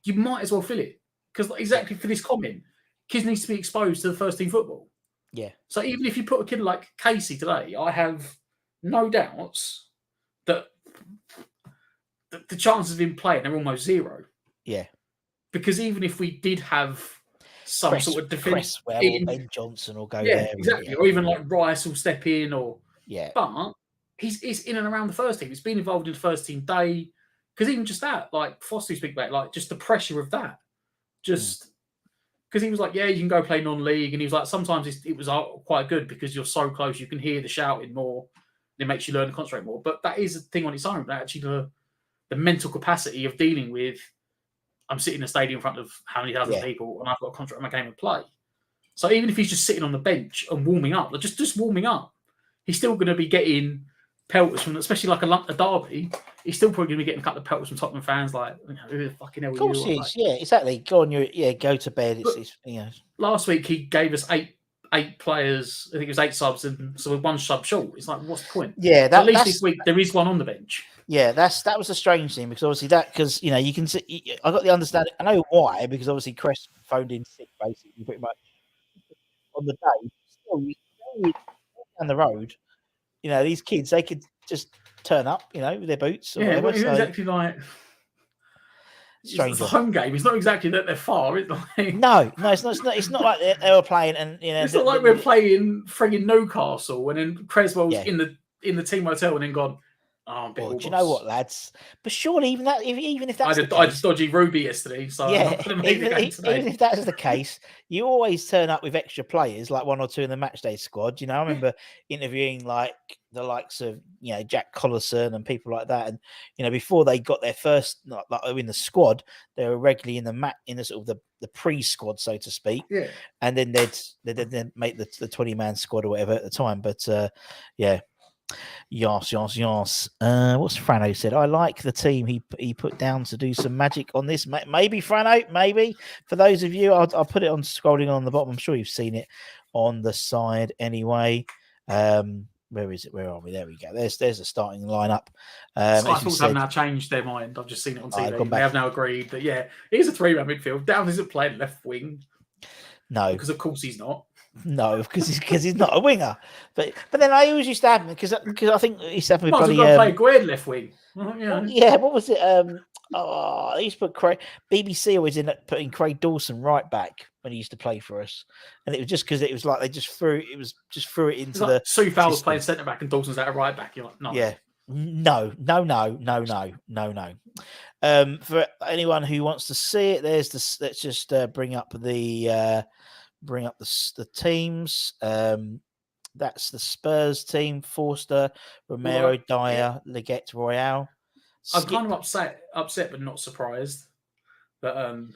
you might as well fill it. Because exactly for this comment, kids need to be exposed to the first team football. Yeah. So even if you put a kid like Casey today, I have no doubts that the chances of him playing are almost zero. Yeah. Because even if we did have some sort of defence, or Ben Johnson will go there. Exactly. Or even like Rice will step in but he's in and around the first team. He's been involved in the first team day. Because even just that, like Foster speak about, like just the pressure of that. Just because he was like, you can go play non-league. And he was like, sometimes it was quite good because you're so close, you can hear the shouting more. It makes you learn to concentrate more. But that is a thing on its own. Actually, the mental capacity of dealing with, I'm sitting in a stadium in front of how many thousand people and I've got to concentrate on my game and play. So even if he's just sitting on the bench and warming up, like just warming up, he's still going to be getting pelters from, especially like a derby, he's still probably going to be getting a couple of pelters from Tottenham fans, like, who the fucking hell are you? Of course he is, exactly. Go on, go to bed. Last week he gave us eight players, I think it was 8 subs, and so with 1 sub short. It's like, what's the point? Yeah, at least this week there is one on the bench. Yeah, that was a strange thing because obviously you can see, I got the understanding. I know why, because obviously Crest phoned in sick basically pretty much on the day. Still, you down the road, these kids, they could just turn up, with their boots or whatever. It's exactly like it's a home game. It's not exactly that they're far. It's like no, it's not. It's not like they were playing, and it's not like we're playing frigging Newcastle, and then Creswell's in the team hotel, and then gone. Oh, do you know what, lads? But surely even if that's I had a dodgy Ruby yesterday, so even if that's the case, you always turn up with extra players, like 1 or 2 in the Matchday squad. I remember interviewing like the likes of Jack Collison and people like that, and before they got their first like in the squad, they were regularly in the sort of the pre-squad, so to speak. Yeah, and then they'd make the 20-man squad or whatever at the time. But Yes. What's Frano said? I like the team he put down to do some magic on this. Maybe Frano, maybe. For those of you, I'll put it on scrolling on the bottom. I'm sure you've seen it on the side anyway. Where is it? Where are we? There we go. There's a starting lineup. Skyfalls have now changed their mind. I've just seen it on TV. They have now agreed that it is a 3-man midfield. Down isn't playing left wing. No, because of course he's not. No, because he's not a winger. But then I always used to have him because I think he used to have me bloody play Guerd left wing. What was it? I used to put BBC always ended up putting Craig Dawson right back when he used to play for us, and it was just because it was like they just threw it into the. Soufal was playing centre back and Dawson's out of right back. You're like, no. Yeah. No. For anyone who wants to see it, let's just bring up the teams. That's the Spurs team: Forster, Romero, Dyer, Leggett, Royale. I'm kind of upset, but not surprised that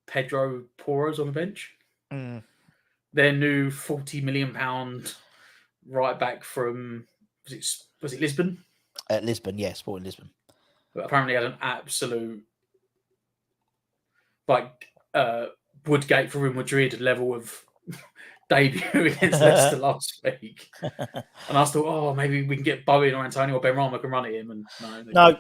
Pedro Porro's on the bench. Their new £40 million right back from was it Lisbon? Lisbon, yeah, Sporting Lisbon. But apparently had an absolute Woodgate for Real Madrid level of debut against Leicester last week. And I thought, maybe we can get Bowen or Antonio or Benrahma can run at him. And no.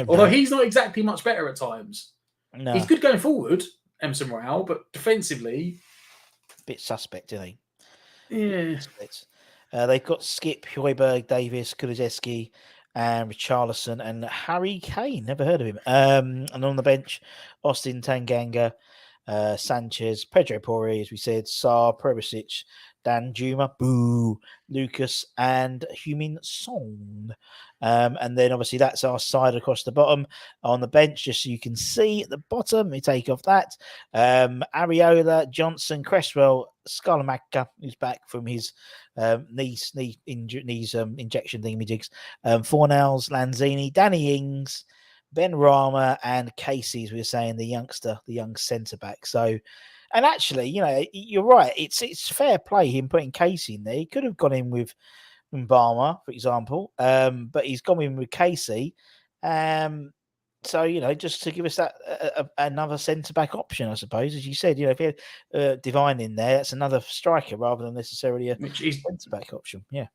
Although he's not exactly much better at times. No. He's good going forward, Emerson Royale, but defensively, bit suspect, isn't he? Yeah. They've got Skip, Højbjerg, Davis, Kulusevski, and Richarlison and Harry Kane. Never heard of him. And on the bench, Austin Tanganga, Sanchez, Pedro Porre, as we said, Sarr, Perisic, Dan Juma, Boo, Lucas, and Heung-min Son. And then obviously that's our side across the bottom. On the bench, just so you can see at the bottom, we take off that. Areola, Johnson, Cresswell, Scaramacca, who's back from his knees injection thingamajigs. Fornals, Lanzini, Danny Ings, Ben Rama, and Casey, as we were saying, the young centre back. So, and actually, you're right. It's fair play him putting Casey in there. He could have gone in with Mbama, for example, but he's gone in with Casey. So, just to give us that another centre back option, I suppose, as you said, if you had Divine in there, that's another striker rather than necessarily a centre back option. Yeah,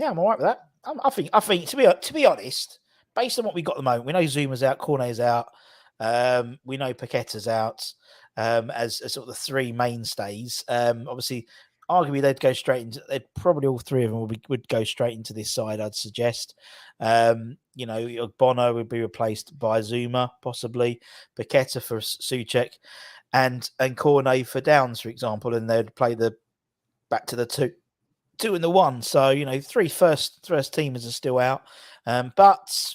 I'm all right with that. I think to be honest, based on what we got at the moment, we know Zuma's out, Cornet's out, we know Paqueta's out as sort of the three mainstays. Obviously, arguably they'd probably all three of them would go straight into this side, I'd suggest. Bono would be replaced by Zuma, possibly, Paqueta for Souček, and Cornet for Downs, for example, and they'd play back to the two and the one. So, three first teamers are still out. But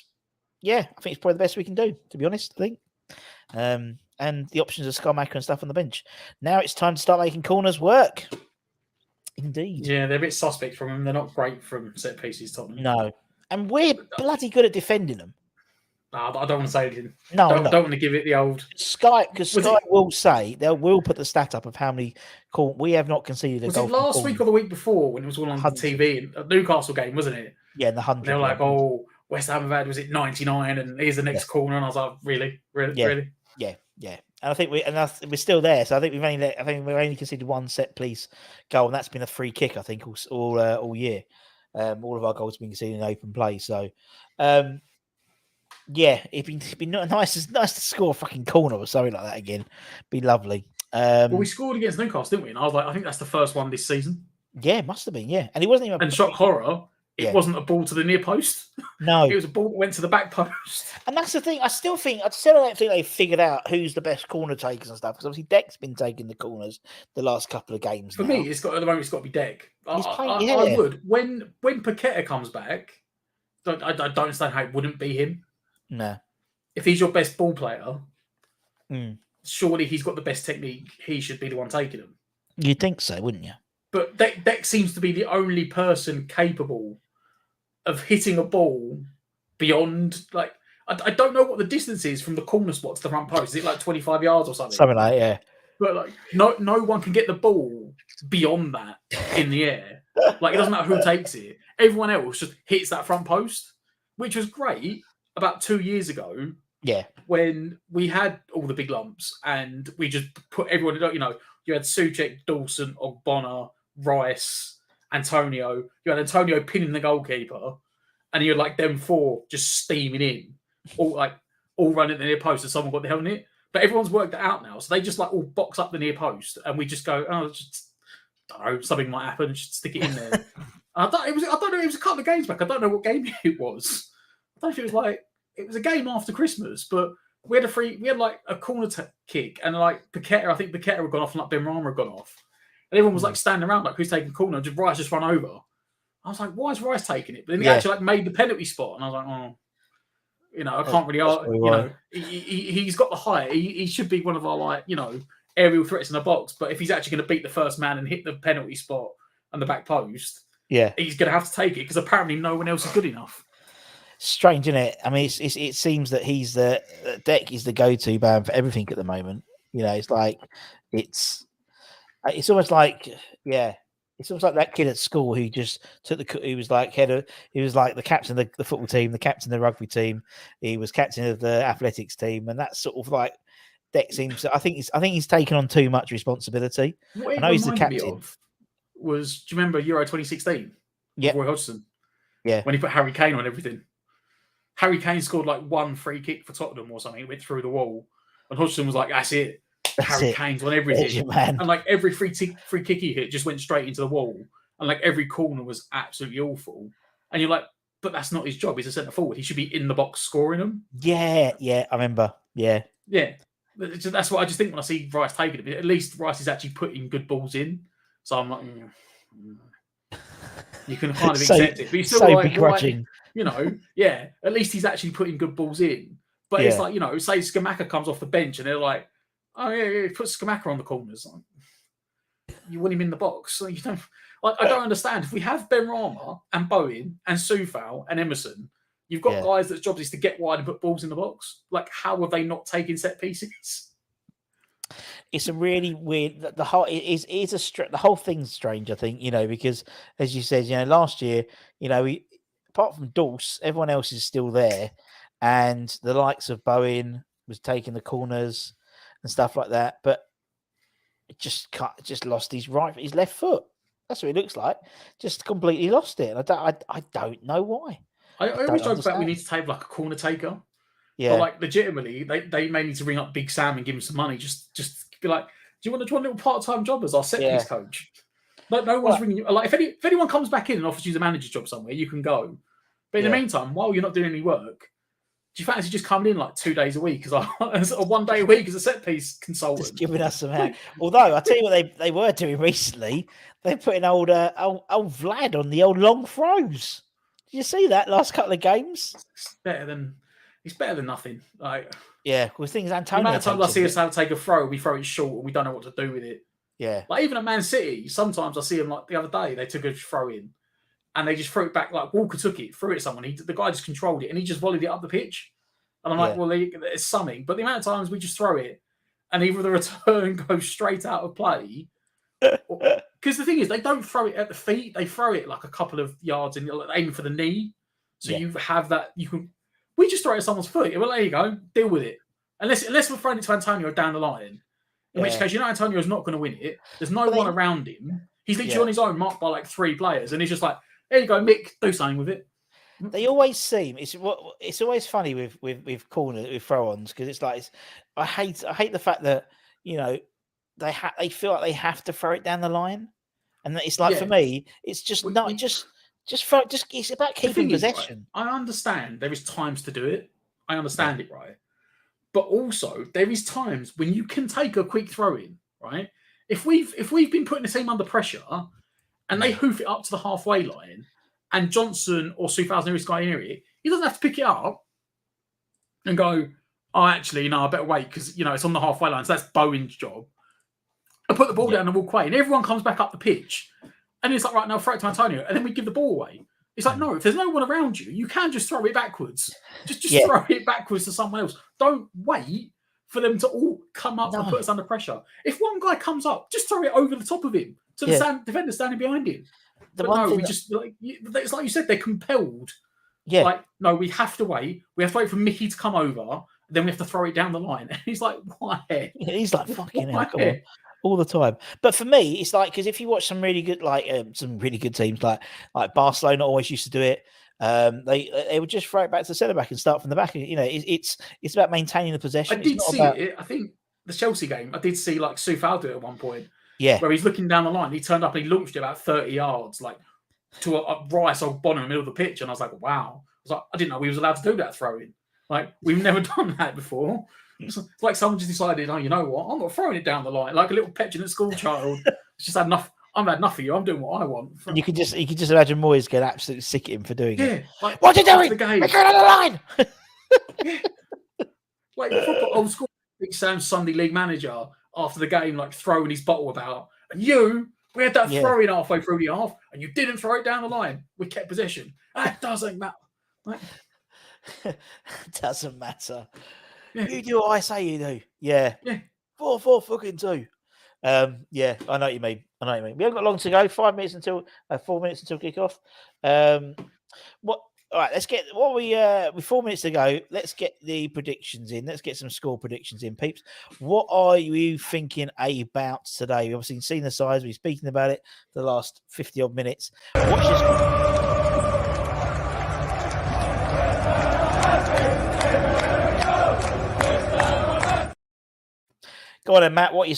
yeah, I think it's probably the best we can do, to be honest, I think. And the options of Scarmaker and stuff on the bench. Now it's time to start making corners work. Indeed. Yeah, they're a bit suspect from them. They're not great from set pieces, Tottenham. No. And we're bloody good at defending them. I don't want to say anything. No, don't want to give it the old Sky, because Sky will say will put the stat up of how many we have not conceded a goal. Was it last week or the week before when it was all on TV? A Newcastle game, wasn't it? Yeah, in the 100. They were like, "Oh, West Ham have had 99, and here's the next corner." And I was like, "Really? Yeah. And I think we're still there. So I think we've only conceded one set piece goal, and that's been a free kick. I think all year. All of our goals have been conceded in open play. So. Yeah, it'd be nice to score a fucking corner or something like that again. Be lovely. Well, we scored against Newcastle, didn't we? And I was like, I think that's the first one this season. Yeah, it must have been. Yeah, and it wasn't even. And shock horror, it wasn't a ball to the near post. No, it was a ball that went to the back post. And that's the thing. I still don't think they figured out who's the best corner takers and stuff. Because obviously Deck's been taking the corners the last couple of games. For me, at the moment it's got to be Deck. I would when Paqueta comes back. I don't understand how it wouldn't be him. No. If he's your best ball player, surely he's got the best technique. He should be the one taking them. You'd think so, wouldn't you? But Deck seems to be the only person capable of hitting a ball beyond, like, I don't know what the distance is from the corner spot to the front post. Is it like 25 yards or something? Something like that, yeah. But like, no one can get the ball beyond that in the air. Like, it doesn't matter who takes it. Everyone else just hits that front post, which was great about 2 years ago. Yeah. When we had all the big lumps and we just put everyone, you had Souček, Dawson, Ogbonna, Rice, Antonio. You had Antonio pinning the goalkeeper, and you had like them four just steaming in, all running at the near post, and someone got the hell in it. But everyone's worked it out now, so they just like all box up the near post, and we just go, I don't know, something might happen, just stick it in there. I don't know. It was a couple of games back. I don't know what game it was. I don't know if it was a game after Christmas, but we had like a corner kick, and like Paqueta, I think Paqueta had gone off and like Ben Rama had gone off. And everyone was like standing around like, who's taking the corner? And Rice just run over. I was like, why is Rice taking it? But then he actually like made the penalty spot, and I was like, I can't really he's got the height. He should be one of our aerial threats in the box. But if he's actually going to beat the first man and hit the penalty spot and the back post, he's going to have to take it because apparently no one else is good enough. Strange, isn't it? I mean, it seems that Deck is the go-to man for everything at the moment. It's like it's almost like it's almost like that kid at school who just he was like the captain of the football team, the captain of the rugby team, he was captain of the athletics team, and that's sort of like Deck seems. I think he's taken on too much responsibility. I know he's the captain. Do you remember Euro 2016? Yeah, Roy Hodgson. Yeah, when he put Harry Kane on everything. Harry Kane scored like one free kick for Tottenham or something. It went through the wall, and Hodgson was like, "That's it." Harry Kane's on everything, and like every free kick he hit just went straight into the wall, and like every corner was absolutely awful. and you're like, but that's not his job. He's a centre forward. He should be in the box scoring them. Yeah, I remember. Yeah. That's what I just think when I see Rice taking it. At least Rice is actually putting good balls in. So I'm like, you can kind of accept it. But he's still like, begrudging. At least he's actually putting good balls in. But it's like, say Skamaka comes off the bench and they're like, oh, yeah, put Skamaka on the corners. Like, you want him in the box. So you don't, I don't understand. If we have Benrahma and Bowen and Soufal and Emerson, you've got guys that's job is to get wide and put balls in the box. Like, how are they not taking set pieces? It's a really weird. The whole thing's strange. I think because as you said, last year, apart from Dulce, everyone else is still there, and the likes of Bowen was taking the corners and stuff like that, but it just lost his left foot. That's what it looks like. Just completely lost it, and I don't know why. I always joke about we need to take like a corner taker. Yeah. But like legitimately, they may need to ring up Big Sam and give him some money. Just be like, do you want to join a little part-time job as our set piece coach? No one's ringing you. Like if anyone comes back in and offers you the manager's job somewhere, you can go. But in the meantime, while you're not doing any work, do you fancy just coming in like 2 days a week as a 1 day a week as a set piece consultant? Just giving us some hand. Although I tell you what they were doing recently, they're putting old Vlad on the old long throws. Did you see that last couple of games? It's better than nothing. Like with things Antonio. The amount of times I see us have to take a throw, we throw it short, and we don't know what to do with it. Yeah. Like even at Man City, sometimes I see them like the other day, they took a throw in and they just threw it back. Like Walker took it, threw it at someone. The guy just controlled it and he just volleyed it up the pitch. And I'm like, well, it's something. But the amount of times we just throw it and either the return goes straight out of play. Because the thing is, they don't throw it at the feet. They throw it like a couple of yards and aiming for the knee. So you have that. We just throw it at someone's foot. Well, there you go. Deal with it. Unless we're throwing it to Antonio down the line. In which case, Antonio's not going to win it. There's no one around him. He's literally on his own, marked by like 3 players. And he's just like, there you go, Mick, do something with it. They always seem it's always funny with corner with throw-ons because it's like I hate the fact that they feel like they have to throw it down the line, and it's like for me it's just it's about keeping possession. Right, I understand there is times to do it. I understand it, right? But also there is times when you can take a quick throw in, right? If we've been putting the team under pressure and they hoof it up to the halfway line. And Johnson or Soufal's nearest guy near it, he doesn't have to pick it up and go, oh, actually, no, I better wait because, it's on the halfway line. So that's Bowen's job. I put the ball down and walk away. And everyone comes back up the pitch. And it's like, right, now throw it to Antonio. And then we give the ball away. It's like, no, if there's no one around you, you can just throw it backwards. Just throw it backwards to someone else. Don't wait for them to all come up and put us under pressure. If one guy comes up, just throw it over the top of him to the defender standing behind him. It's like you said, they're compelled. Yeah. Like, no, we have to wait. We have to wait for Mickey to come over. Then we have to throw it down the line. And he's like, why? He's like, fucking hell, come on. All the time. But for me, it's like, because if you watch some really good, teams, like Barcelona always used to do it. They would just throw it back to the centre back and start from the back. It's about maintaining the possession. I did see it. I think the Chelsea game, I did see like Soufal do it at one point. Yeah. Where he's looking down the line. He turned up and he launched it about 30 yards, like to a Rice or Bonner in the middle of the pitch. And I was like, wow. I didn't know we was allowed to do that throw-in. Like, we've never done that before. It's like someone just decided, oh, you know what? I'm not throwing it down the line. Like a little petulant school child. It's just had enough. I've had enough of you. I'm doing what I want. And you could just imagine Moyes get absolutely sick at him for doing it. Like, what are you doing? We're going on the line. Like old school Big Sam Sunday League manager after the game, like throwing his bottle about. And we had that throw in halfway through the half, and you didn't throw it down the line. We kept possession. That doesn't matter. Doesn't matter. Yeah. You do what I say you do. Yeah. 4 fucking 2. I know what you mean. We haven't got long to go. 4 minutes until kickoff. All right, let's get with 4 minutes to go. Let's get the predictions in. Let's get some score predictions in, peeps. What are you thinking about today? We've obviously seen the size. We've been speaking about it for the last 50 odd minutes. Go on then, Matt. What are you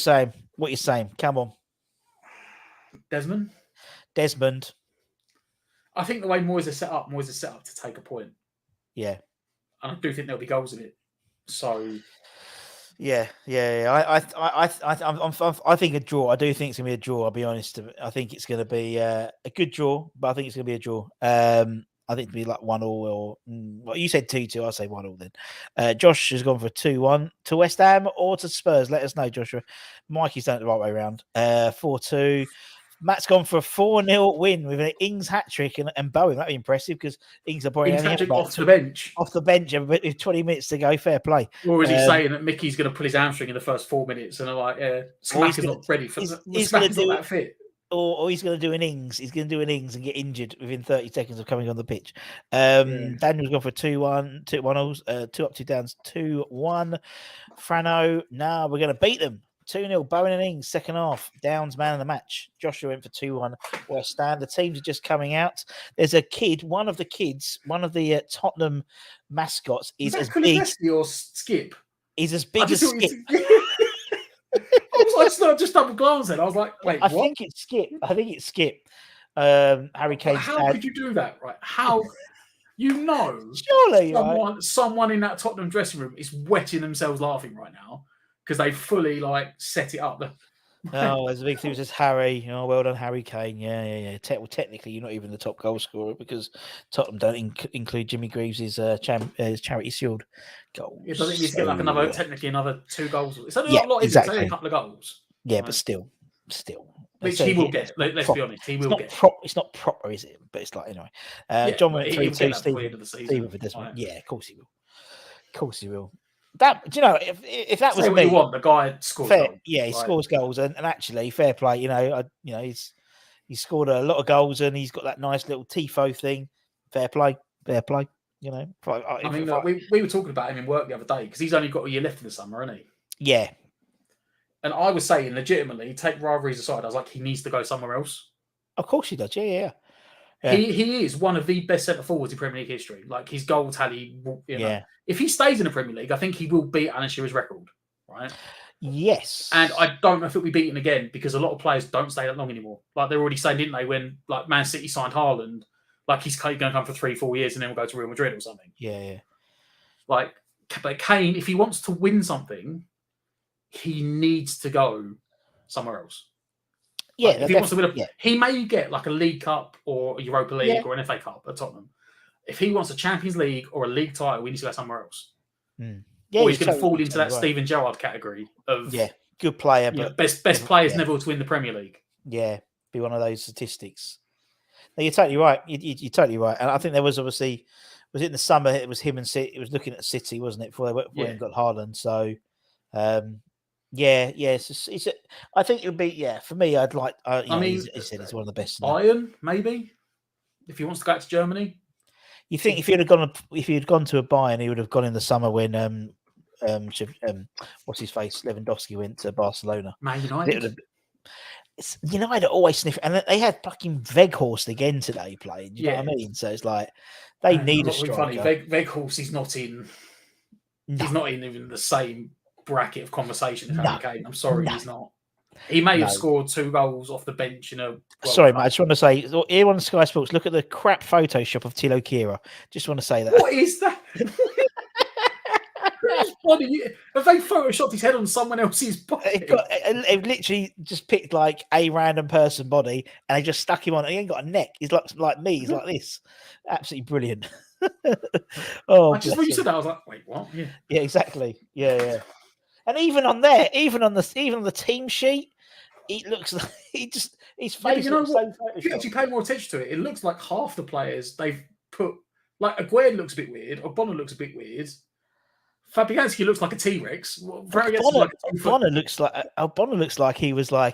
saying? Come on. Desmond. I think the way Moyes is set up to take a point. Yeah. And I do think there'll be goals in it. So. Yeah. I think a draw. I do think it's gonna be a draw. I'll be honest. I think it's gonna be a good draw, but I think it's gonna be a draw. I think it'll be like 1-1 or well, you said 2-2. I'll say 1-1 then. Josh has gone for 2-1 to West Ham or to Spurs. Let us know, Joshua. Mikey's done it the right way around. 4-2. Matt's gone for a 4-0 win with an Ings hat trick and Bowen. That'd be impressive because Ings are probably off the bench. Off the bench with 20 minutes to go. Fair play. Or is he saying that Mickey's going to pull his hamstring in the first 4 minutes and they're like, Smack is not ready for Smack's not that fit. Or he's going to do an Ings. He's going to do an Ings and get injured within 30 seconds of coming on the pitch. Daniel's gone for 2-1, 2-1, 2 up, 2 downs, 2-1. Frano, we're going to beat them. 2-0, Bowen and Ings, second half. Downs man of the match. Joshua went for 2-1 West Ham. The teams are just coming out. There's a kid, one of the Tottenham mascots is as big. Or Skip? He's as big as Skip. I just double glanced at it. I was like, wait, I think it's Skip. Harry Kane. How could you do that, right? How? Surely, someone in that Tottenham dressing room is wetting themselves laughing right now because they fully set it up. There's a big thing. It says Harry. Oh, well done, Harry Kane. Yeah. Well, technically, you're not even the top goal scorer because Tottenham don't include Jimmy Greaves' Charity Shield goals. Yeah, so I think he needs to get another 2 goals. It's only not a lot, exactly. It's only a couple of goals. Yeah, right? But still. Which he will get. Let's be honest, he will get. It's not proper, is it? But it's like anyway. John went 3-2. Stephen for this one. Yeah, of course he will. That, do you know, if that was me, you want, the guy scores goals. Yeah, he scores goals, and actually, fair play. He's scored a lot of goals, and he's got that nice little tifo thing. Fair play. We were talking about him in work the other day because he's only got a year left in the summer, hasn't he? Yeah. And I was saying, legitimately, take rivalries aside, I was like, he needs to go somewhere else. Of course he does. Yeah. He is one of the best centre forwards in Premier League history. Like his goal tally, if he stays in the Premier League, I think he will beat Alan Shearer's record, right? Yes. And I don't know if it'll be beaten again because a lot of players don't stay that long anymore. Like they're already saying, didn't they, when Man City signed Haaland, he's going to come for 3-4 years and then we'll go to Real Madrid or something. Yeah. But Kane, if he wants to win something, he needs to go somewhere else. Yeah, if he wants to win he may get a League Cup or a Europa League or an FA Cup at Tottenham. If he wants a Champions League or a league title, we need to go somewhere else. Yeah, or he's going to fall into that Steven Gerrard category of good player, but best players never to win the Premier League. Yeah, be one of those statistics. No, you're totally right. You're totally right. And I think there was obviously in the summer. It was him and City. It was looking at City, wasn't it? Before he got Haaland. So. I think it would be for me. I'd like. He said he's one of the best. Bayern, maybe, if he wants to go out to Germany. You think if he'd gone to a Bayern, he would have gone in the summer when what's his face, Lewandowski went to Barcelona. Man United. United always sniff, and they had fucking Weghorst again today playing. You know what I mean? So it's like they need a striker. Funny. Weghorst is not in. No. He's not in even the same bracket of conversation as Harry Kane. I'm sorry, he's not. He may have scored 2 goals off the bench in a. Sorry, mate. I just want to say, here on Sky Sports, look at the crap Photoshop of Tilo Kehrer. Just want to say that. What is that? Have they photoshopped his head on someone else's body? It literally just picked a random person body and they just stuck him on. He ain't got a neck. He's like me. He's like this. Absolutely brilliant. When you said that, I was like, wait, what? Yeah, exactly. Yeah. And even on the team sheet, it looks like his face. If you actually pay more attention to it, it looks like half the players they've put Aguerd looks a bit weird, Ogbonna looks a bit weird. Fabianski looks like a T-Rex. Ogbonna looks like he was from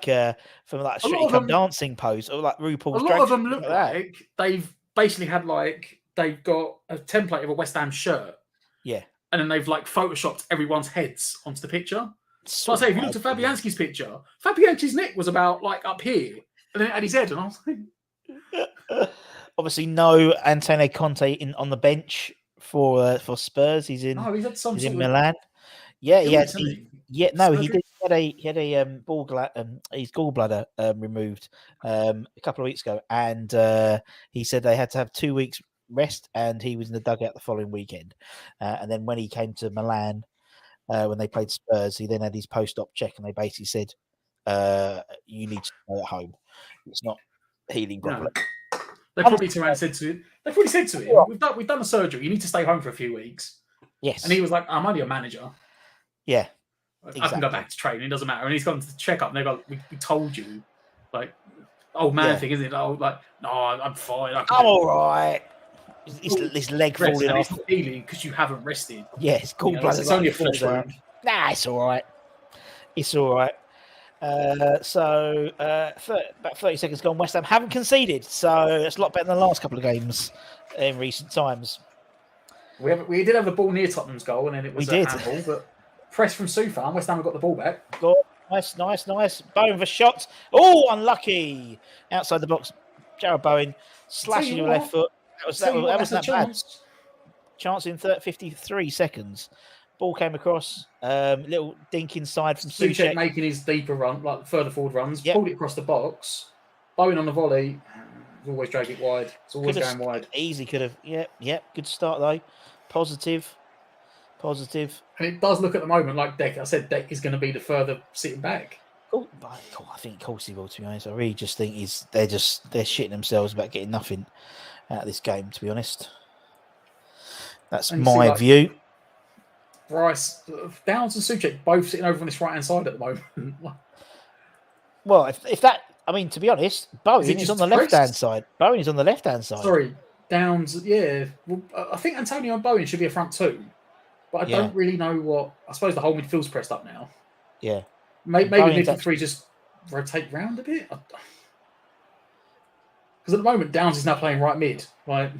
Strictly Come Dancing pose or RuPaul's. A lot of them look like they've basically had they've got a template of a West Ham shirt. Yeah. And then they've photoshopped everyone's heads onto the picture. So I say, if you looked at Fabianski's picture, Fabianski's neck was about up here, and then it had his head, and I was like, obviously no Antonio Conte on the bench for Spurs. He's in. Oh, he's had Milan. Yeah, he did. He had a his gallbladder removed a couple of weeks ago, and he said they had to have 2 weeks rest, and he was in the dugout the following weekend. And then when he came to Milan, when they played Spurs, he then had his post-op check, and they basically said, "You need to stay at home. It's not healing properly." No. They probably turned around and said to him, "We've done the surgery. You need to stay home for a few weeks." Yes, and he was like, "I'm only a manager. Yeah. Exactly. I can go back to training. It doesn't matter." And he's gone to the checkup, and they go, "We told you." Like, old man thing, isn't it? Like, no, I'm fine. I'm all right. His leg falling off. It's not healing because you haven't rested. Yes, gallbladder. It's only a flesh wound. Nah, it's all right. It's all right. So about 30 seconds gone. West Ham haven't conceded, so it's a lot better than the last couple of games in recent times. We did have the ball near Tottenham's goal, and then it was a handball, but press from Sufa, and West Ham got the ball back. Nice. Bowen for shot. Oh, unlucky. Outside the box. Jared Bowen slashing with left foot. That wasn't that bad. Chance in 53 seconds. Ball came across. Little dink inside from Souček. Making his deeper run, like further forward runs. Pulled it across the box. Bowen on the volley. Always drag it wide. It's always going wide. Easy could have. Yeah. Good start though. Positive. And it does look at the moment like Deck. I said Deck is going to be the further sitting back. Cool. I think of course he will. To be honest, I really just think they're shitting themselves about getting nothing out of this game. To be honest, that's my view. Bryce, Downs and Souček both sitting over on this right hand side at the moment. Well, if that, I mean, to be honest, Bowen is on the left hand side. Sorry, Downs. Yeah, well, I think Antonio and Bowen should be a front two. But I don't really know what. I suppose the whole midfield's pressed up now. Yeah. Maybe midfield three just rotate round a bit. Because at the moment, Downs is now playing right mid. Right.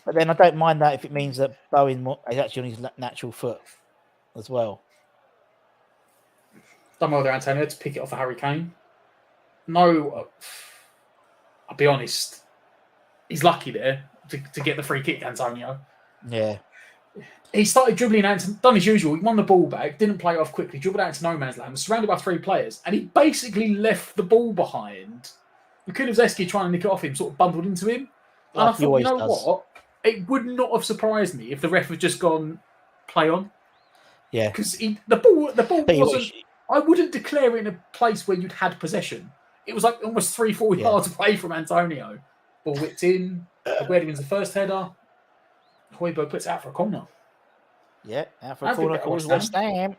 But then I don't mind that if it means that Bowen is actually on his natural foot as well. Done well there, Antonio, to pick it off of Harry Kane. No, I'll be honest. He's lucky there to get the free kick, Antonio. Yeah. He started dribbling out, done as usual. He won the ball back, didn't play it off quickly, dribbled out into no man's land, was surrounded by three players, and he basically left the ball behind. Kulusevski trying to nick it off him, sort of bumbled into him. And I thought, what? It would not have surprised me if the ref had just gone, play on. Yeah. Because the ball wasn't... I wouldn't declare it in a place where you'd had possession. It was like almost 3-4 yards away from Antonio. Ball whipped in. Aguero wins the first header. Højbjerg puts it out for a corner. Yeah, out for a corner. Calls West Ham.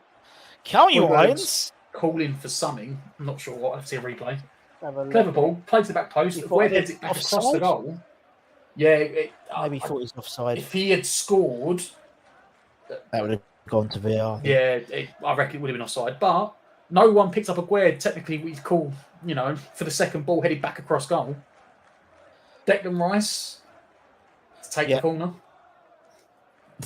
Come on, you Lions. Calling for something. I'm not sure what. I have to see a replay. Clever ball. Played to the back post. Aguero heads it back across the goal. Yeah. Maybe thought he was offside. If he had scored... That would have gone to VR. Yeah, I reckon it would have been offside. But no one picked up Aguero. Technically, we call, for the second ball headed back across goal. Declan Rice to take the corner.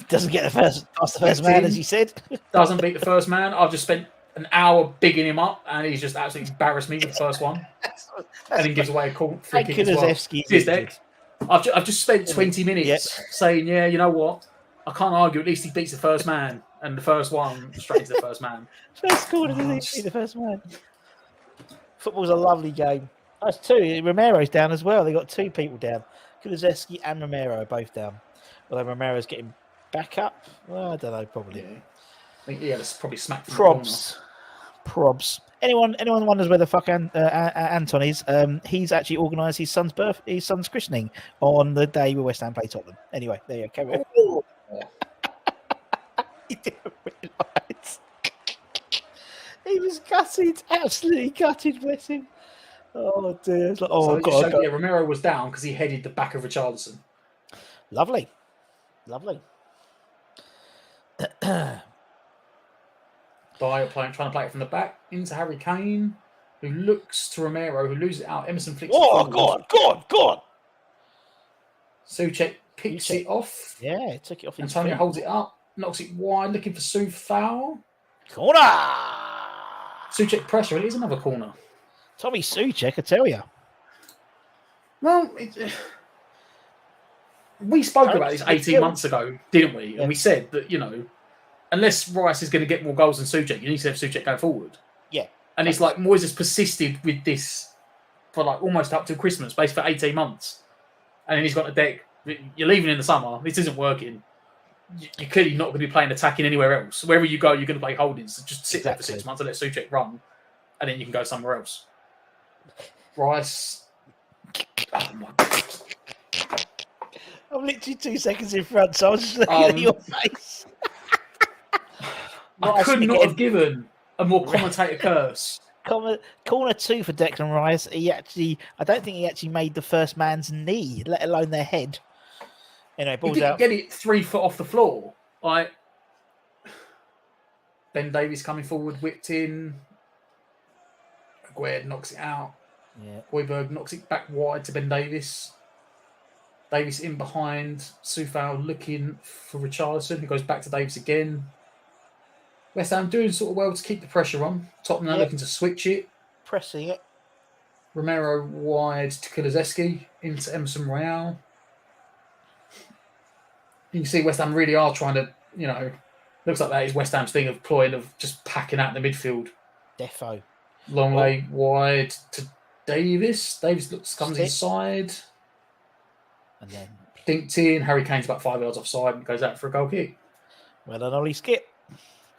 Doesn't get past the first man, as you said. Doesn't beat the first man. I've just spent an hour bigging him up, and he's just absolutely embarrassed me with the first one. And then gives away a free kick as well. Cheers, Deck. I've just spent 20 minutes saying, yeah, you know what? I can't argue. At least he beats the first man, and the first one straight to the first man. First corner, doesn't he? The first man. Football's a lovely game. That's two. Romero's down as well. They got two people down. Kulusevski and Romero are both down. Although Romero's getting back up. Well, I don't know. Probably. Yeah. I think that's probably smacked. Probs. Anyone wonders where the fuck Anton is? He's actually organised his son's christening on the day where West Ham play Tottenham. Anyway, there you go. He didn't realise. He was gutted, absolutely gutted, bless him. Oh dear! It's like, God. Yeah, Romero was down because he headed the back of Richarlison. Lovely. Dyer trying to play it from the back into Harry Kane, who looks to Romero, who loses it out. Emerson flicks. Oh God! Souček picks it off. Yeah, he took it off. Antonio holds it up, knocks it wide, looking for Sue foul. Corner. Souček pressure. It is another corner. Tommy Souček, I tell you. Well, we spoke about this 18 months ago, didn't we? And we said that, unless Rice is going to get more goals than Souček, you need to have Souček go forward. Yeah. And it's like Moyes has persisted with this for like almost up to Christmas, basically for 18 months. And then he's got a deck. You're leaving in the summer. This isn't working. You're clearly not going to be playing attacking anywhere else. Wherever you go, you're going to play holdings. So just sit there for 6 months and let Souček run. And then you can go somewhere else. Rice. Oh my God. I'm literally 2 seconds in front, so I was just looking at your face. I could not have given a more commentator curse. Corner 2 for Declan Rice. I don't think he actually made the first man's knee, let alone their head. Anyway, balls he didn't out. Get it 3 foot off the floor. Like Ben Davies coming forward, whipped in. Aguerd knocks it out. Yeah. Højbjerg knocks it back wide to Ben Davies. Davies in behind. Soufal looking for Richarlison, who goes back to Davies again. West Ham doing sort of well to keep the pressure on. Tottenham now looking to switch it. Pressing it. Romero wide to Kulusevski into Emerson Royale. You can see West Ham really are trying to, looks like that is West Ham's thing of ploying of just packing out the midfield. Defo. Longley wide to Davis. Davis comes inside. And then dinked in. Harry Kane's about 5 yards offside and goes out for a goal kick. Well done, Ollie Skip.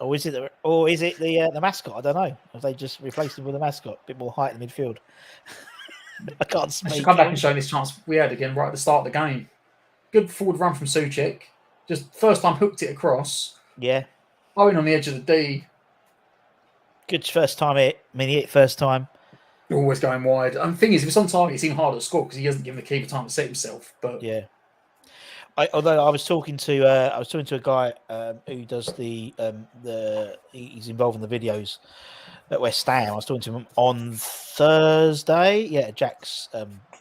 Or is it the mascot? I don't know. Have they just replaced him with a mascot? A bit more height in the midfield. I can't speak. I should come back and show this chance we had again right at the start of the game. Good forward run from Souček. Just first time hooked it across. Yeah. Owen on the edge of the D. Good first time hit. First time. Always going wide. And the thing is, if it's on target, it's even harder to score because he hasn't given the keeper time to set himself. But yeah. Although I was talking to a guy who does he's involved in the videos at West Ham. I was talking to him on Thursday. Yeah, Jack's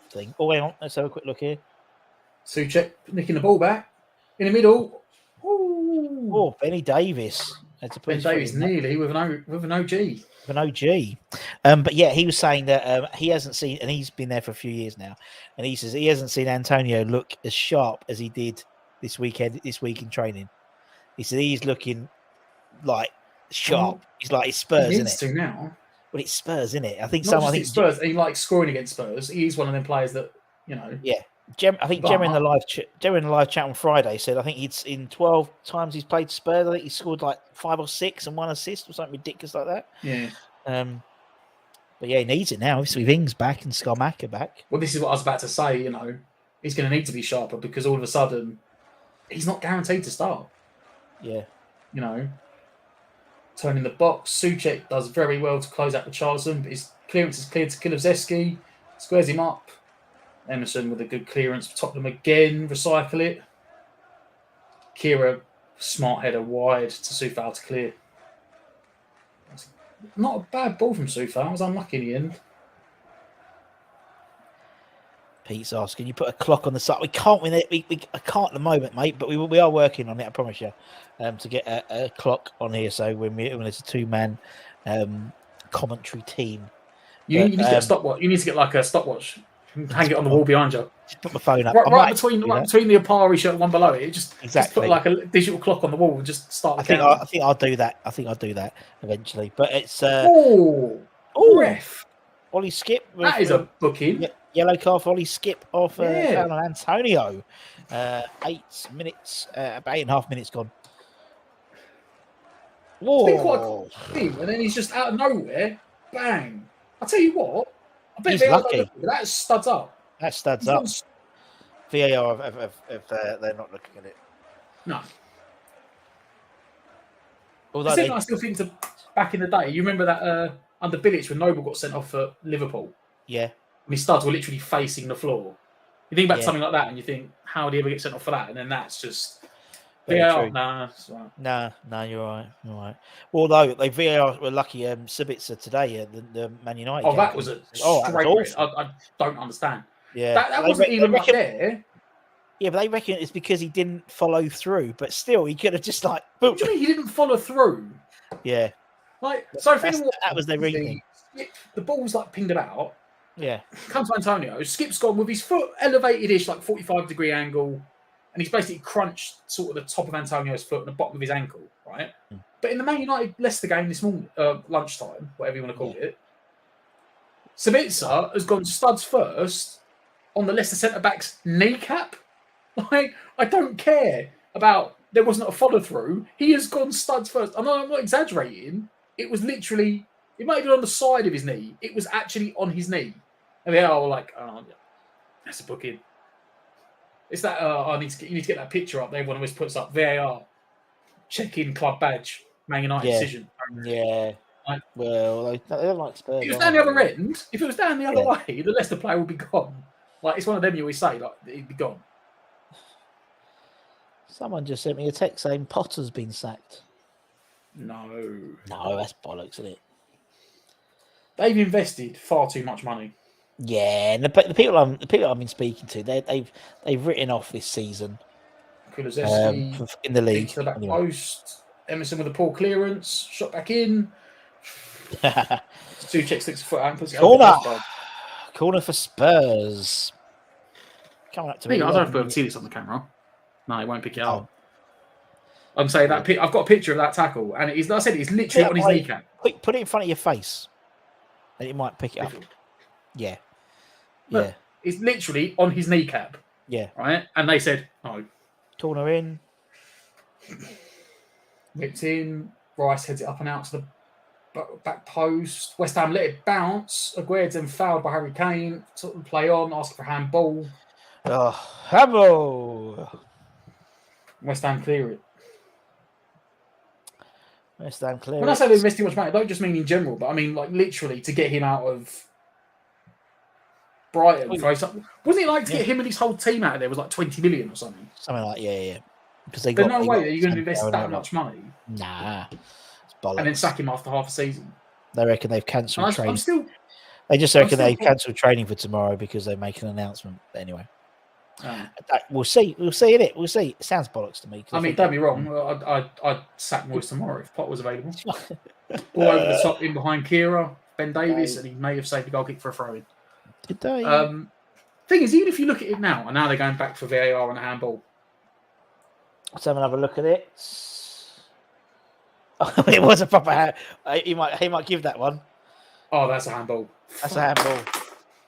thing. Oh, hang on. Let's have a quick look here. Souček nicking the ball back in the middle. Ooh. Oh, Benny Davis. Ben Davis nearly with an OG. With an OG. But yeah, he was saying that he hasn't seen, and he's been there for a few years now, and he says he hasn't seen Antonio look as sharp as he did this week in training. He said he's looking like sharp. He's like it's Spurs, he isn't needs it? to now. But it's Spurs, isn't it? I think I think Spurs. He likes scoring against Spurs. He's one of them players that Yeah. I think Gemma in the live chat on Friday said I think he's in 12 times he's played Spurs. I think he scored like 5 or 6 and 1 assist or something ridiculous like that. Yeah. But yeah, he needs it now. Obviously, Ings back and Skarmaka back. Well, this is what I was about to say. He's going to need to be sharper because all of a sudden he's not guaranteed to start. Yeah. Turning the box. Souček does very well to close out the Richarlison, but his clearance is cleared to Kulusevski. Squares him up. Emerson with a good clearance. Tottenham again. Recycle it. Kira, smart header wide to Soufal to clear. Not a bad ball from Soufal. I was unlucky in the end. Pete's asking, you put a clock on the side. We can't win it. I can't at the moment, mate, but we are working on it, I promise you, to get a clock on here. So when it's a 2-man commentary team. You need to get a stopwatch. You need to get like a stopwatch. Hang it on the wall behind you. Just put my phone up. Right between the Apari shirt and one below it. Just put like a digital clock on the wall and just start the count. I think I'll do that. Eventually. But it's ref. Ollie Skip. That is a booking. Yellow card for Ollie Skip off Antonio. 8 minutes, about 8.5 minutes gone. Whoa. It's been quite cool. And then he's just out of nowhere. Bang. I'll tell you what. I bet he's lucky. That studs up. That studs up. VAR, if they're not looking at it. No. Although I still think back in the day, you remember that under Bilic when Noble got sent off for Liverpool? Yeah. When his studs were literally facing the floor. You think about something like that and you think, how would he ever get sent off for that? And then that's just... VAR, nah. No, you're right. Although they VAR were lucky, Sabitzer today, the Man United. Oh, that was a straight. I don't understand. Yeah, that wasn't even right there. Yeah, but they reckon it's because he didn't follow through. But still, he could have just like. What do you mean he didn't follow through? Yeah. That was their reasoning. The ball's like pinged about. Yeah. Comes to Antonio. Skip's gone with his foot elevated-ish, like 45-degree angle. and he's basically crunched sort of the top of Antonio's foot and the bottom of his ankle, right? Mm. But in the Man United Leicester game this morning, lunchtime, whatever you want to call it, Sabitzer has gone studs first on the Leicester centre-back's kneecap. Like, I don't care about there wasn't a follow-through. He has gone studs first. I'm not exaggerating. It was literally, it might have been on the side of his knee. It was actually on his knee. And they are like, oh, that's a booking. It's that, you need to get that picture up. Everyone always puts up VAR. Check-in club badge. Man United decision. Yeah. Like, well, they don't like Spurs. If it was down the other end, if it was down the other way, the Leicester player would be gone. Like, it's one of them you always say, like, he'd be gone. Someone just sent me a text saying Potter's been sacked. No, that's bollocks, isn't it? They've invested far too much money. Yeah, and the people I've been speaking to, they've written off this season. Kulusevski in the league. To the back post. Emerson with a poor clearance, shot back in. Souček sticks a foot out and puts it over. Corner for Spurs. Coming up to me. I don't know if we'll see this on the camera. No, it won't pick it up. I'm saying that I've got a picture of that tackle, and I said it's literally on his kneecap. Put it in front of your face, and it might pick it up. Yeah. Look, it's literally on his kneecap. Yeah. Right? And they said, no. Corner in. Whipped in. Rice heads it up and out to the back post. West Ham let it bounce. Aguerd then fouled by Harry Kane. Took the play on, asking for handball. Handball. West Ham clear it. West Ham clear. When I say they invested too much money, I don't just mean in general, but I mean like literally to get him out of Brighton. Wasn't it like to get him and his whole team out of there was like 20 million or something? Something like yeah. Because there's no way that you're going to invest that much money. Nah, it's bollocks. And then sack him after half a season. They reckon they've cancelled training. They just reckon they've cancelled training for tomorrow because they make an announcement. But anyway, we'll see. We'll see in it. We'll see. It sounds bollocks to me. I mean, don't be wrong. I'd sack Moyes tomorrow if Pot was available. All over the top in behind Kira, Ben Davies, and he may have saved a goal kick for a throw-in. Did they? Thing is, even if you look at it now, and now they're going back for VAR and a handball. Let's have another look at it. Oh, it was a proper hand. He might give that one. Oh, that's a handball. That's a handball.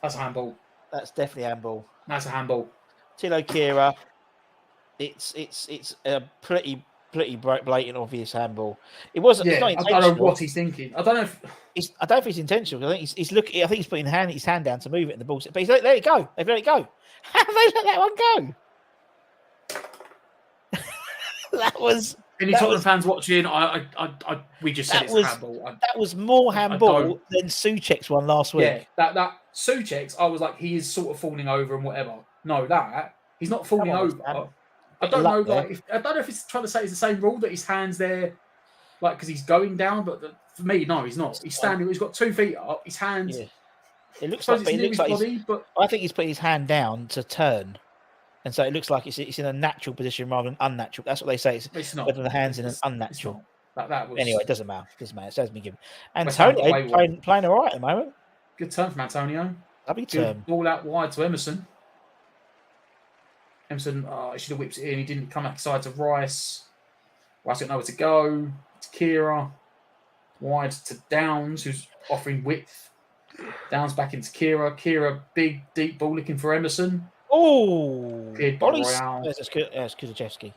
That's a handball. That's definitely a handball. That's a handball. Tilo Kira. It's a pretty blatant, obvious handball. It wasn't. Yeah, it's not intentional. I don't know what he's thinking. I don't know if it's intentional. I think he's looking. I think he's putting his hand down to move it in the ball. But he's let it go. They've let it go. How have they let that one go? That was. Any Tottenham fans watching? We just said it's handball. That was more handball than Souček's one last week. Yeah, that Souček's. I was like, he is sort of falling over and whatever. No, he's not falling over. I don't know. I don't know if it's trying to say it's the same rule that his hands there, like because he's going down. But for me, no, he's not. He's standing. He's got 2 feet up. His hands. Yeah. It looks like. I think he's putting his hand down to turn. And so it looks like it's in a natural position rather than unnatural. That's what they say. It's not. Whether the hand's in an unnatural. That was... Anyway, it doesn't matter. It has been given. Antonio playing all right at the moment. Good turn from Antonio. Lovely turn. Ball out wide to Emerson. Emerson, he should have whipped it in. He didn't come outside to Rice. Rice didn't know where to go. To Kira. Wide to Downs, who's offering width. Downs back into Kira. Kira, big, deep ball looking for Emerson. Oh, that's Kulusevski.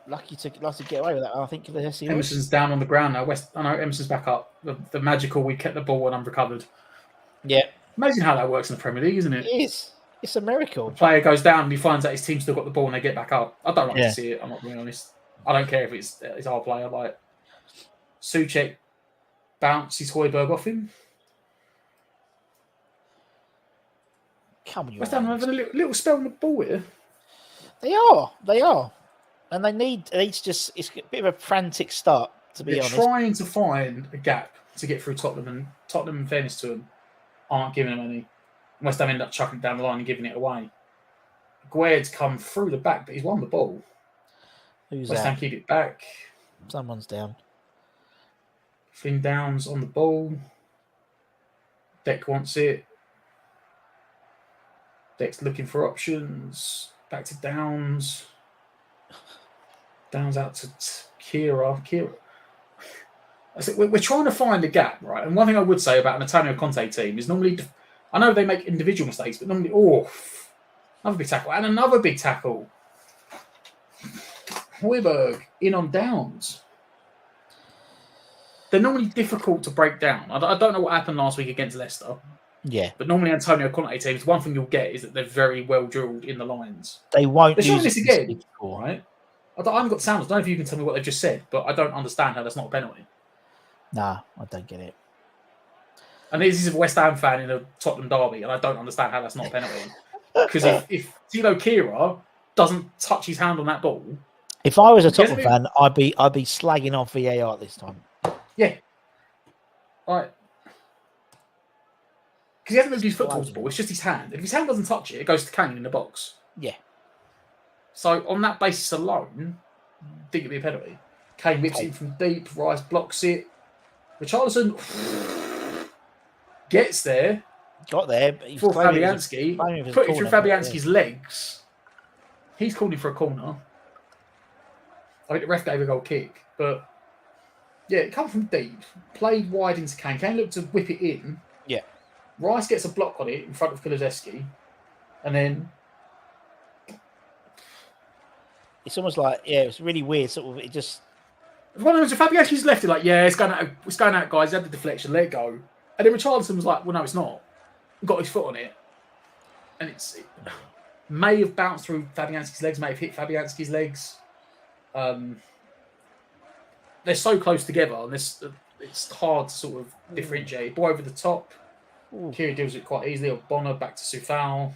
Lucky to get away with that. I think Emerson's down on the ground now. Emerson's back up. The magical, we kept the ball and unrecovered. Yeah. Amazing how that works in the Premier League, isn't it? It is. It's a miracle. The player goes down and he finds out his team's still got the ball and they get back up. I don't like to see it. I'm not being honest. I don't care if it's our player. Like Souček bounces Højbjerg off him. Come on, West Ham having a little spell on the ball here. They are, and they need to just. It's a bit of a frantic start, to be honest. They're trying to find a gap to get through Tottenham, and Tottenham, in fairness to them, aren't giving them any. West Ham end up chucking it down the line and giving it away. Aguerd's come through the back, but he's won the ball. Who's West Ham keep it back. Someone's down. Flynn Downs on the ball. Deck wants it. Deck's looking for options. Back to Downs. Downs out to Kira. I said, we're trying to find a gap, right? And one thing I would say about an Antonio Conte team is normally, I know they make individual mistakes, but normally, another big tackle and another big tackle. Højbjerg in on Downs. They're normally difficult to break down. I don't know what happened last week against Leicester. Yeah. But normally Antonio Conte teams, one thing you'll get is that they're very well drilled in the lines. They won't. They're showing this again, right? I haven't got sound. I don't know if you can tell me what they've just said, but I don't understand how that's not a penalty. Nah, I don't get it. And this is a West Ham fan in a Tottenham derby, and I don't understand how that's not a penalty. Because if Tilo Kehrer doesn't touch his hand on that ball, if I was a Tottenham fan, I'd be slagging off VAR at this time. Yeah, right. Because he hasn't moved his foot towards the ball; it's just his hand. If his hand doesn't touch it, it goes to Kane in the box. Yeah. So on that basis alone, I think it'd be a penalty. Kane whips it from deep. Rice blocks it. Richarlison gets there. Got there. For Fabianski. Put it through Fabianski's legs. He's calling for a corner. I think the ref gave a goal kick. But, yeah, it comes from deep. Played wide into Kane. Kane looked to whip it in. Yeah. Rice gets a block on it in front of Kulusevski. And then... It's almost like, it's really weird. Sort of, it just... One of them, Fabianski's left it like, it's going out, guys. He had the deflection, let it go. And then Richarlison was like, well, no, it's not. Got his foot on it. And it may have bounced through Fabianski's legs, may have hit Fabianski's legs. They're so close together, and it's hard to sort of differentiate. Ball over the top. Kiri deals with it quite easily. Bonner back to Soufal.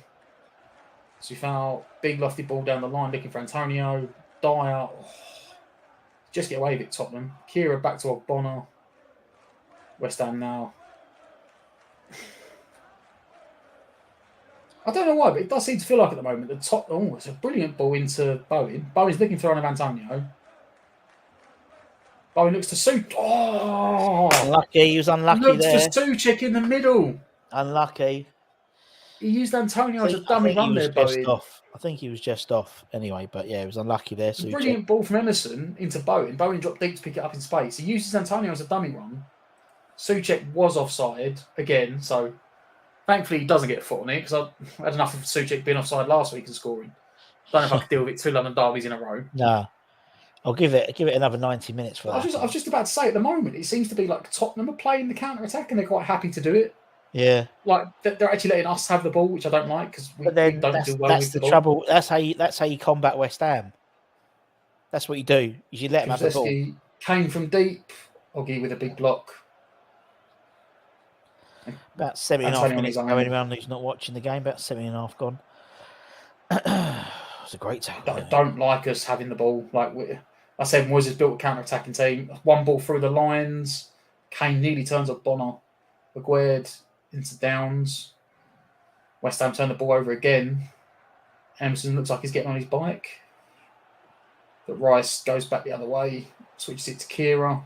Soufal, big lofty ball down the line, looking for Antonio. Dyer. Just get away with it, Tottenham. Kira back to Bonner. West Ham now. I don't know why, but it does seem to feel like at the moment it's a brilliant ball into Bowen. Bowen's looking for one of Antonio. Bowen looks to Such. Unlucky. He was unlucky there. Looks to Suchek in the middle. Unlucky. He used Antonio as a dummy run there, Bowen. I think he was just off anyway, but yeah, it was unlucky there. Brilliant ball from Emerson into Bowen. Bowen dropped deep to pick it up in space. He uses Antonio as a dummy run. Suchek was offside again, so thankfully he doesn't get a foot on it because I had enough of Suchek being offside last week and scoring. Don't know if I could deal with it 2 London derbies in a row. No. I'll give it another 90 minutes for that. I was just about to say, at the moment, it seems to be like Tottenham are playing the counter-attack and they're quite happy to do it. Yeah. Like, they're actually letting us have the ball, which I don't like because we don't do well with the ball. Trouble. That's how you combat West Ham. That's what you do. You let them have the ball. Kane from deep. Oggy with a big block. About 7.5 minutes ago, anyone who's not watching the game, about 7.5 gone. It's a great tackle. I don't like us having the ball. Like I said, Moyes has built a counter-attacking team. One ball through the lines. Kane nearly turns up Bonner. Aguerd into Downs. West Ham turn the ball over again. Emerson looks like he's getting on his bike. But Rice goes back the other way. Switches it to Kira.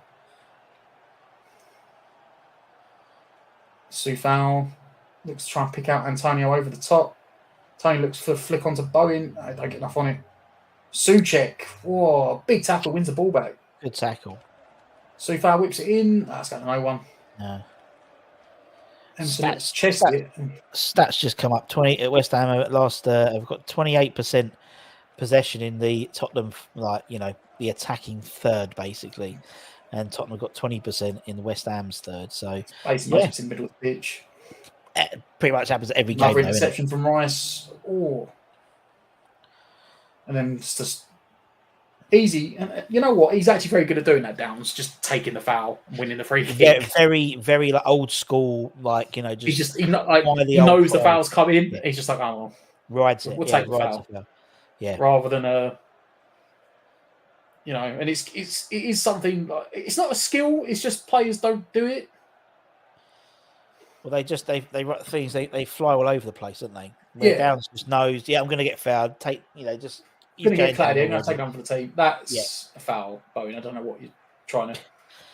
Soufal looks to try and pick out Antonio over the top. Tony looks for a flick onto Bowen. I don't get enough on it. Suchek. Whoa, big tackle, wins the ball back. Good tackle. Soufal whips it in. That's got no one. No. Stats just come up. 20 at West Ham at last. Have got 28% possession in the Tottenham, the attacking third, basically, and Tottenham got 20% in the West Ham's third. So basically, it's in the middle of the pitch. Pretty much happens every game. Another interception from Rice. And then it's just easy. And you know what? He's actually very good at doing that. Downs just taking the foul, and winning the free kick. Yeah, very, very like old school. Just he knows the foul's coming. Yeah. He's just like, rides it. We'll take the foul. Yeah, rather than and it is something. It's not a skill. It's just players don't do it. Well, they write things. They fly all over the place, don't they? Where Downs just knows. Yeah, I'm going to get fouled. Going to get clattered in. I'm going to take one for the team. That's a foul, Bowen. I don't know what you're trying to.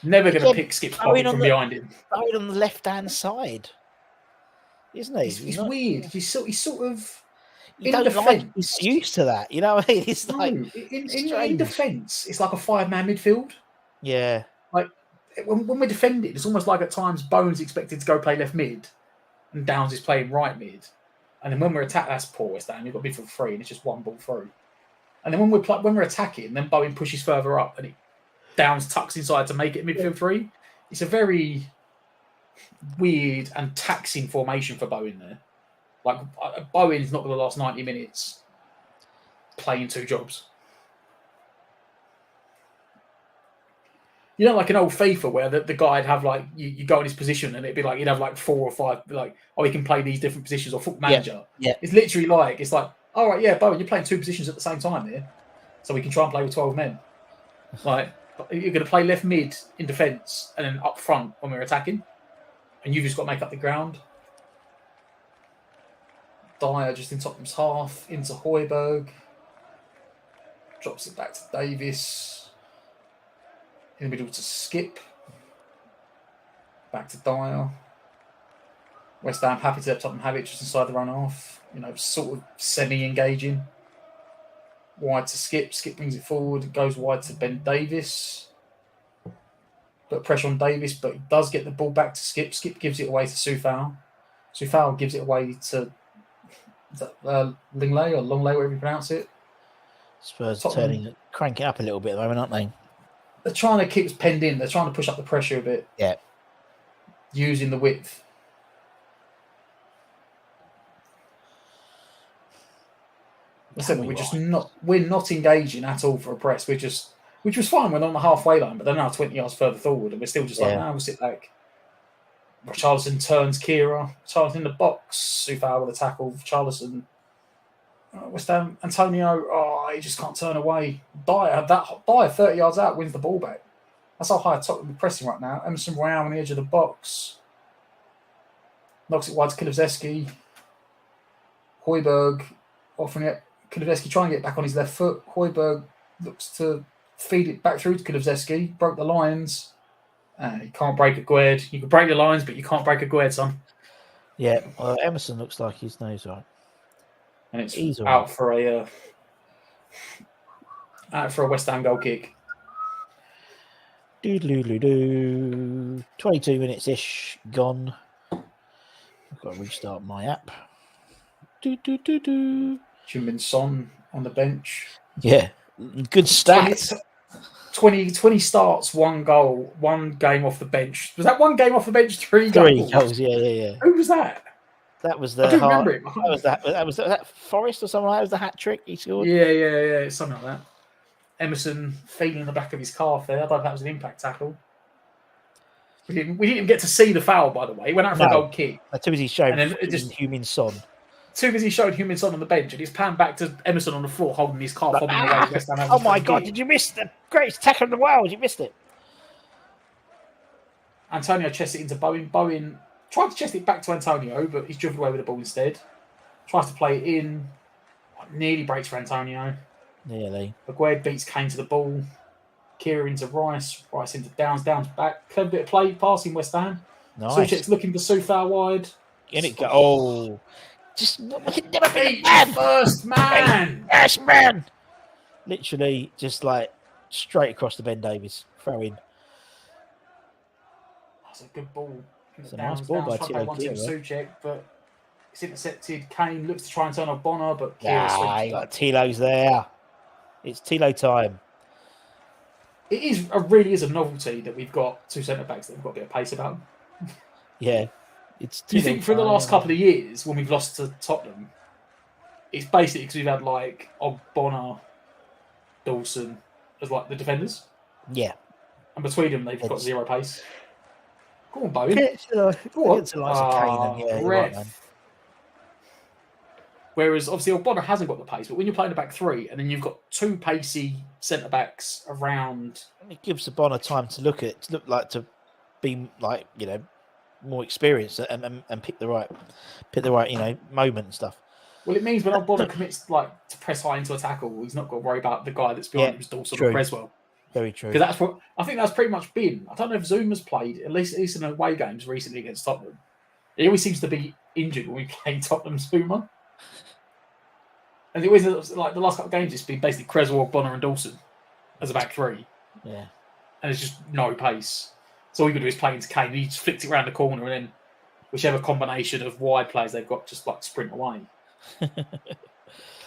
Never going to pick Skip's pocket from behind him. Bowen on the left hand side, isn't he? He's weird. He's sort of. you don't like he's used to that. You know what I mean? It's like in defence, it's like a 5-man midfield. Yeah. Like when we're defending, it's almost like at times Bowen's expected to go play left mid and Downs is playing right mid. And then when we're attacked, that's poor West Ham. You've got to be for free and it's just one ball through. And then when we're attacking, then Bowen pushes further up and Downs tucks inside to make it midfield 3. It's a very weird and taxing formation for Bowen there. Like Bowen's not going to last 90 minutes playing 2 jobs. You know, like an old FIFA where the guy'd have like you go in his position and it'd be like you'd have like 4 or 5 like he can play these different positions or Football Manager. Yeah. It's literally like all right, yeah, Bowen, you're playing 2 positions at the same time here, so we can try and play with 12 men. Like you're going to play left mid in defence and then up front when we're attacking, and you've just got to make up the ground. Dyer just in Tottenham's half into Højbjerg, drops it back to Davis. In the middle to Skip. Back to Dyer. West Ham happy to let Tottenham have it just inside the run off. You know, sort of semi-engaging. Wide to Skip. Skip brings it forward. Goes wide to Ben Davis. Put pressure on Davis, but he does get the ball back to Skip. Skip gives it away to Soufal. Soufal gives it away to Lingley or Longley, whatever you pronounce it. Spurs cranking up a little bit at the moment, aren't they? They're trying to keep us penned in. They're trying to push up the pressure a bit. Yeah. Using the width. We're not engaging at all for a press. Which was fine when on the halfway line, but they're now 20 yards further forward, and we're still just we'll sit back. Richarlison turns Kira. Richarlison in the box. Soufal with a tackle. Richarlison. West Ham, Antonio, he just can't turn away. Dyer 30 yards out, wins the ball back. That's how high Tottenham are pressing right now. Emerson Royale on the edge of the box. Knocks it wide to Kulusevski. Højbjerg offering it. Kulusevski trying to get back on his left foot. Højbjerg looks to feed it back through to Kulusevski. Broke the lines. You can't break a Guerd. You can break the lines, but you can't break a Guerd, son. Yeah, well, Emerson looks like his nose right. And it's out for a West Ham goal kick. 22 minutes-ish gone. I've got to restart my app. Heung-min Son on the bench. Yeah, good stats. 20 starts, 1 goal, 1 game off the bench. Was that 1 game off the bench? 3 goals? 3 goals, yeah. Who was that? That was the. I do remember it. That was Forrest or something like that. That was the hat trick he scored. Yeah, something like that. Emerson feeling the back of his calf there. I thought that was an impact tackle. We didn't even get to see the foul, by the way. He went out for a goal kick. Too busy showing Heung-min Son. Too busy showing Heung-min Son on the bench, and he's panned back to Emerson on the floor, holding his calf, hobbling away. Oh my God! Did you miss the greatest tackle in the world? You missed it. Antonio chests it into Bowen. Bowen tried to chest it back to Antonio, but he's driven away with the ball instead. Tries to play it in. Nearly breaks for Antonio. Nearly. Aguerd beats Kane to the ball. Kira into Rice. Rice into Downs. Downs back. Clever bit of play. Passing West Ham. Nice. Souček's looking for Soufal wide. In it go. Oh. Just never beat first man. Yes, man. Literally just like straight across the Ben Davies. Throw in. That's a good ball. It's a nice ball by Souček, but it's intercepted. Kane looks to try and turn off Bonner, but you got Tilo's there. It's Tilo time. It really is a novelty that we've got 2 centre backs that have got a bit of pace about them. Yeah. Do you think for the last couple of years, when we've lost to Tottenham, it's basically because we've had like Bonner, Dawson as like the defenders? Yeah. And between them, they've got 0 pace. Go on, Bowen. Go on. Whereas obviously Bonner hasn't got the pace, but when you're playing the back 3 and then you've got 2 pacey centre backs around, it gives the Bonner time to be like more experienced and pick the right moment and stuff. Well, it means when Bonner commits to press high into a tackle, he's not got to worry about the guy that's behind him, Dawson or Creswell. Very true. Because I think that's pretty much been. I don't know if Zuma's played at least in away games recently against Tottenham. He always seems to be injured when we play Tottenham Zuma. And it always, like the last couple of games, it's been basically Creswell, Bonner, and Dawson as a back three. Yeah. And it's just no pace. So all you can do is play into Kane. He just flicks it around the corner, and then whichever combination of wide players they've got just like sprint away.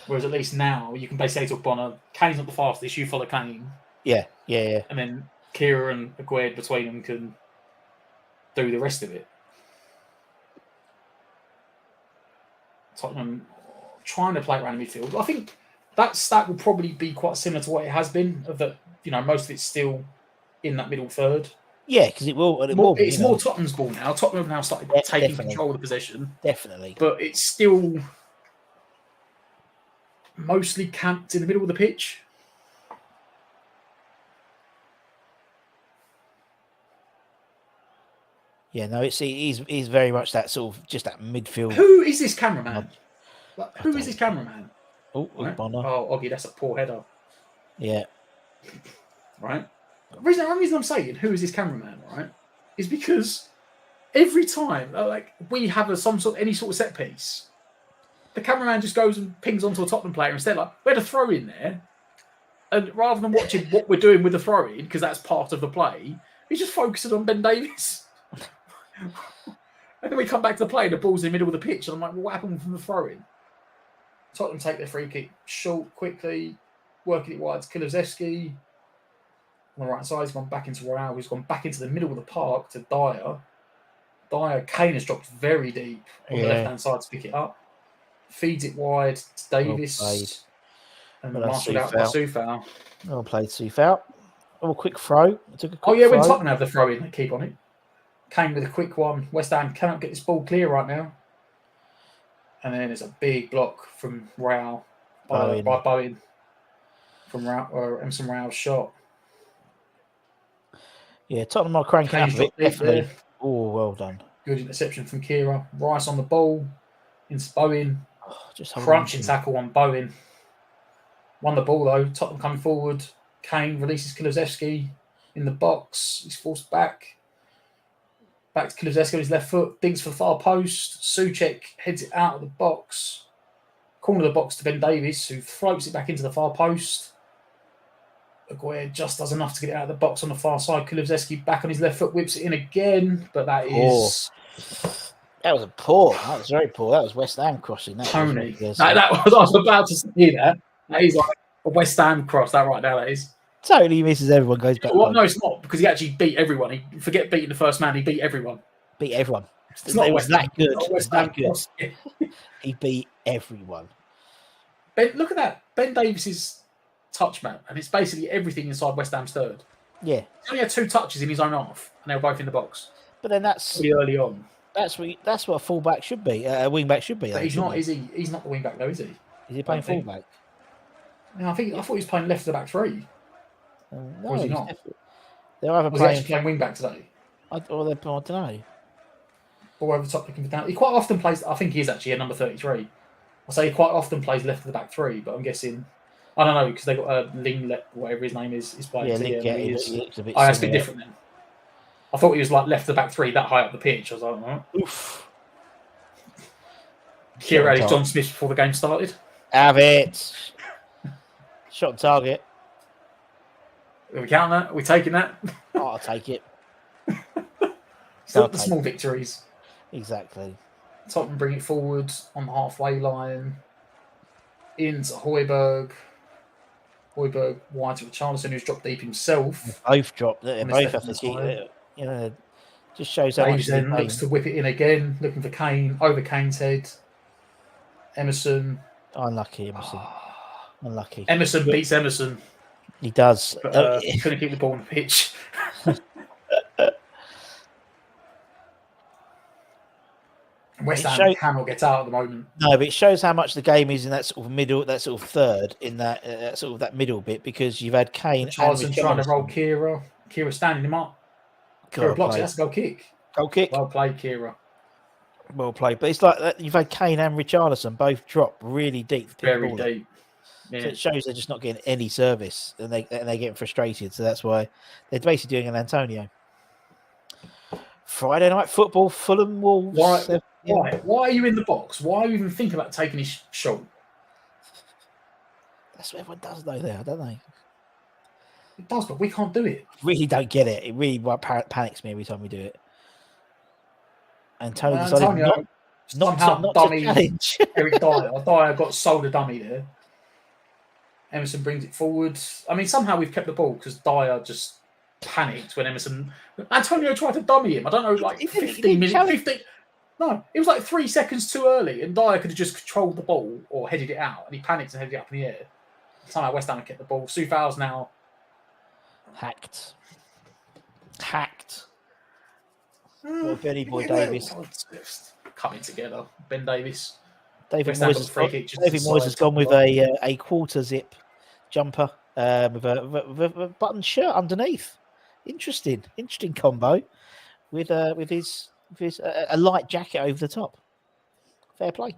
Whereas at least now you can basically say to Bonner, Kane's not the fastest, you follow Kane. Yeah. And then Kira and Aguerd between them can do the rest of it. Tottenham trying to play around the midfield. I think that stat will probably be quite similar to what it has been. Of that, most of it's still in that middle third. Yeah, because it will. It's more Tottenham's ball now. Tottenham have now started taking control of the possession. Definitely, but it's still mostly camped in the middle of the pitch. Yeah, no, he's very much that sort of just that midfield. Who is this cameraman? Who is this cameraman? Oh, right? Bonner. Oh, Oggy, that's a poor header. Yeah. Right. The reason I'm saying who is this cameraman, right, is because every time we have any sort of set piece, the cameraman just goes and pings onto a Tottenham player instead. Like, we had a throw in there, and rather than watching what we're doing with the throw in, because that's part of the play, he's just focusing on Ben Davies. And then we come back to the play, and the ball's in the middle of the pitch, and I'm like, well, what happened from the throw in? Tottenham take their free kick short, quickly, working it wide to Kulusevski. On the right side, he's gone back into Royale. He's gone back into the middle of the park to Dyer. Kane has dropped very deep on the left-hand side to pick it up. Feeds it wide to Davis. And marshalled out by Soufal. Well played, Soufal. Oh, quick throw. When Tottenham have the throw in, they keep on it. Kane with a quick one. West Ham cannot get this ball clear right now. And then there's a big block from Royale by Bowen from Emerson Royale's shot. Yeah, Tottenham are cranking up a bit, definitely. Oh, well done. Good interception from Kira. Rice on the ball. Into Bowen. Just crunching tackle on Bowen. Won the ball though. Tottenham coming forward. Kane releases Kulusevski in the box. He's forced back. Back to Kulusevski on his left foot. Digs for the far post. Souček heads it out of the box. Corner of the box to Ben Davies, who floats it back into the far post. Aguerd just does enough to get it out of the box on the far side. Kulusevski back on his left foot, whips it in again, but that is... That was poor. That was very poor. That was West Ham crossing. Tony. I was about to say that. That is like a West Ham cross, that right now, that is. Totally misses everyone, goes back. Well, no, it's not, because he actually beat everyone. He forget beating the first man, he beat everyone. Beat everyone. It's not West Ham. Good. West Ham cross. He beat everyone. Look at that. Ben Davis's touch map, and it's basically everything inside West Ham's third. Yeah. He only had 2 touches in his own half, and they were both in the box. But then that's pretty early on. That's what a fullback should be. A wingback should be. But he's not, is he? He's not the wingback though, is he? Is he playing fullback? No, I thought he was playing left of the back three. No, or is he not? They're either was he actually playing wingback today? I don't know. Ball over the top looking for down. He quite often plays. I think he is actually a number 33. I say he quite often plays left of the back three, but I'm guessing. I don't know because they got Linglet, whatever his name is playing. Yeah, he looks a bit. That's a bit different then. I thought he was like left of the back three, that high up the pitch. I was like, oh. Oof. Kira added John Smith before the game started. Have it. Shot on target. Are we counting that? Are we taking that? Oh, I'll take it. Still the small victories. Exactly. Tottenham bring it forward on the halfway line. Into Højbjerg. Højbjerg wide to Richarlison, who's dropped deep himself. Both dropped. They both have to keep it. You know, just shows how much then looks to whip it in again, looking for Kane, over Kane's head. Emerson. Unlucky, Emerson. Unlucky. Emerson beats Emerson. He does. But, couldn't keep the ball on the pitch. West Ham cannot get out at the moment. No, but it shows how much the game is in that sort of middle, that sort of third, in that sort of that middle bit, because you've had Kane and Richarlison trying to roll Kira. Kira standing him up. Kira blocks it. That's a goal kick. Goal kick. Well played, Kira. Well played. But it's like that, you've had Kane and Richarlison both drop really deep. Very deep. Yeah. So it shows they're just not getting any service, and they're getting frustrated. So that's why they're basically doing an Antonio. Friday night football, Fulham Wolves. Why are you in the box? Why are you even thinking about taking his shot? That's what everyone does though there, don't they? It does, but we can't do it. Really don't get it. It really panics me every time we do it. Antonio decided not to challenge. Eric Dyer. Dyer got sold a dummy there. Emerson brings it forward. I mean, somehow we've kept the ball because Dyer just panicked when Antonio tried to dummy him. I don't know, like 15 minutes. 15. No, it was like 3 seconds too early, and Dyer could have just controlled the ball or headed it out, and he panicked and headed it up in the air. Somehow West Ham kept the ball. Soufal's now hacked. Well, Benny Boy Davis coming together. Ben Davis. David Moyes has gone with a quarter zip jumper with a button shirt underneath. Interesting combo with his a light jacket over the top. Fair play.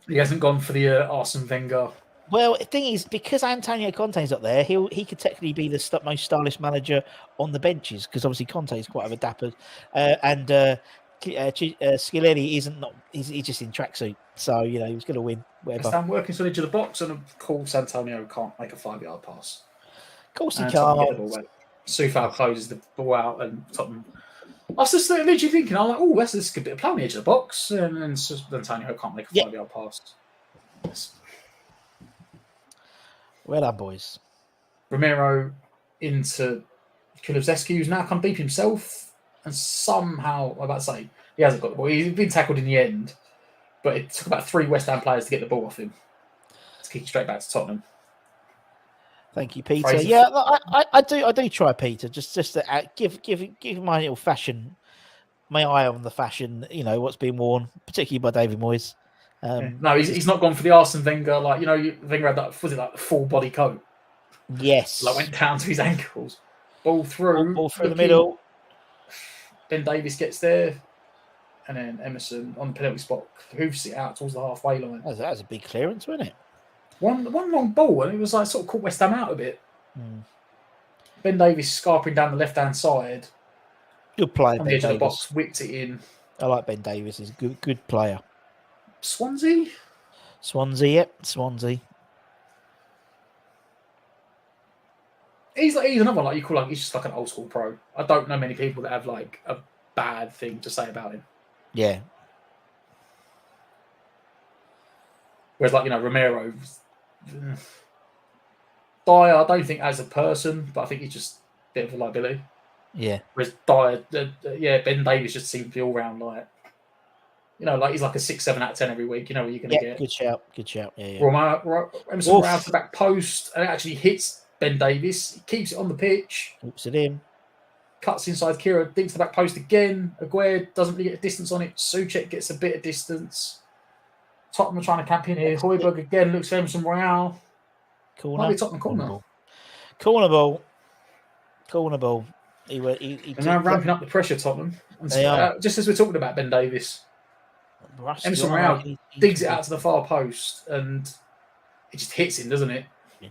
He hasn't gone for the Arsene Wenger. Well, the thing is, because Antonio Conte's up there, he could technically be the most stylish manager on the benches because obviously Conte is quite of a dapper, and Scolari isn't. He's just in tracksuit, so he was going to win. Whatever. I'm working to the edge of the box, and of course Antonio can't make a 5-yard pass. Of course he can't. Soufal closes the ball out, and Tottenham. I was just literally thinking, I'm like, oh, this could be a play on the edge of the box, and Antonio can't make a 5-yard pass. Well done, boys. Romero into Kulusevski, who's now come deep himself, and somehow, I'm about to say, he hasn't got the ball. He's been tackled in the end, but it took about 3 West Ham players to get the ball off him. Let's kick it straight back to Tottenham. Thank you, Peter. Yeah, I do try, Peter, just to give my little fashion, my eye on the fashion, what's being worn, particularly by David Moyes. No, he's not gone for the Arsene Wenger. Wenger had that. Was it like the full body coat? Yes. Went down to his ankles. Ball through the middle. Ben Davis gets there, and then Emerson on the penalty spot hoofs it out towards the halfway line. That was a big clearance, wasn't it? One long ball, and it was sort of caught West Ham out a bit. Ben Davis scarping down the left hand side. Good player. On the edge of the box, whipped it in. I like Ben Davis. He's a good player. Swansea, yep, Swansea. He's another one you call he's just like an old school pro. I don't know many people that have a bad thing to say about him. Yeah. Whereas Romero, Dyer, I don't think as a person, but I think he's just a bit of a liability. Yeah. Whereas Dyer, Ben Davis just seems to be all round he's like a 6-7 out of 10 every week. What you're going to get. Good shout. Yeah. Emerson around to the back post and it actually hits Ben Davis. He keeps it on the pitch. Keeps it in. Cuts inside Kira, dinks the back post again. Aguirre doesn't really get a distance on it. Souček gets a bit of distance. Tottenham are trying to camp in here. Højbjerg again looks for Emerson Royale. Corner. Tottenham corner. Corner ball. He now ramping up the pressure, Tottenham. Just as we're talking about Ben Davis. Emerson Royale digs it out to the far post and it just hits him, doesn't it? Yeah.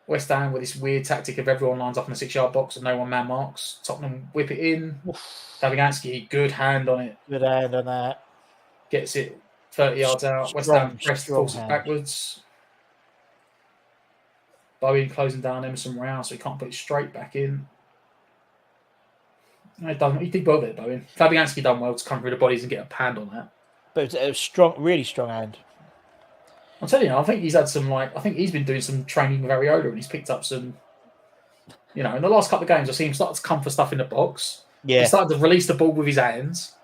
West Ham with this weird tactic of everyone lines up in a 6-yard box and no one man marks. Tottenham whip it in. Fabianski, good hand on it. Good hand on that. Gets it 30 yards out. West Ham press forces backwards. Bowen closing down Emerson Royale so he can't put it straight back in. He did well there, Bowen. Fabianski done well to come through the bodies and get a hand on that. But it was strong, really strong hand. I'm telling you, I think he's had some I think he's been doing some training with Ariola and he's picked up some. In the last couple of games, I've seen him start to come for stuff in the box. Yeah. He started to release the ball with his hands.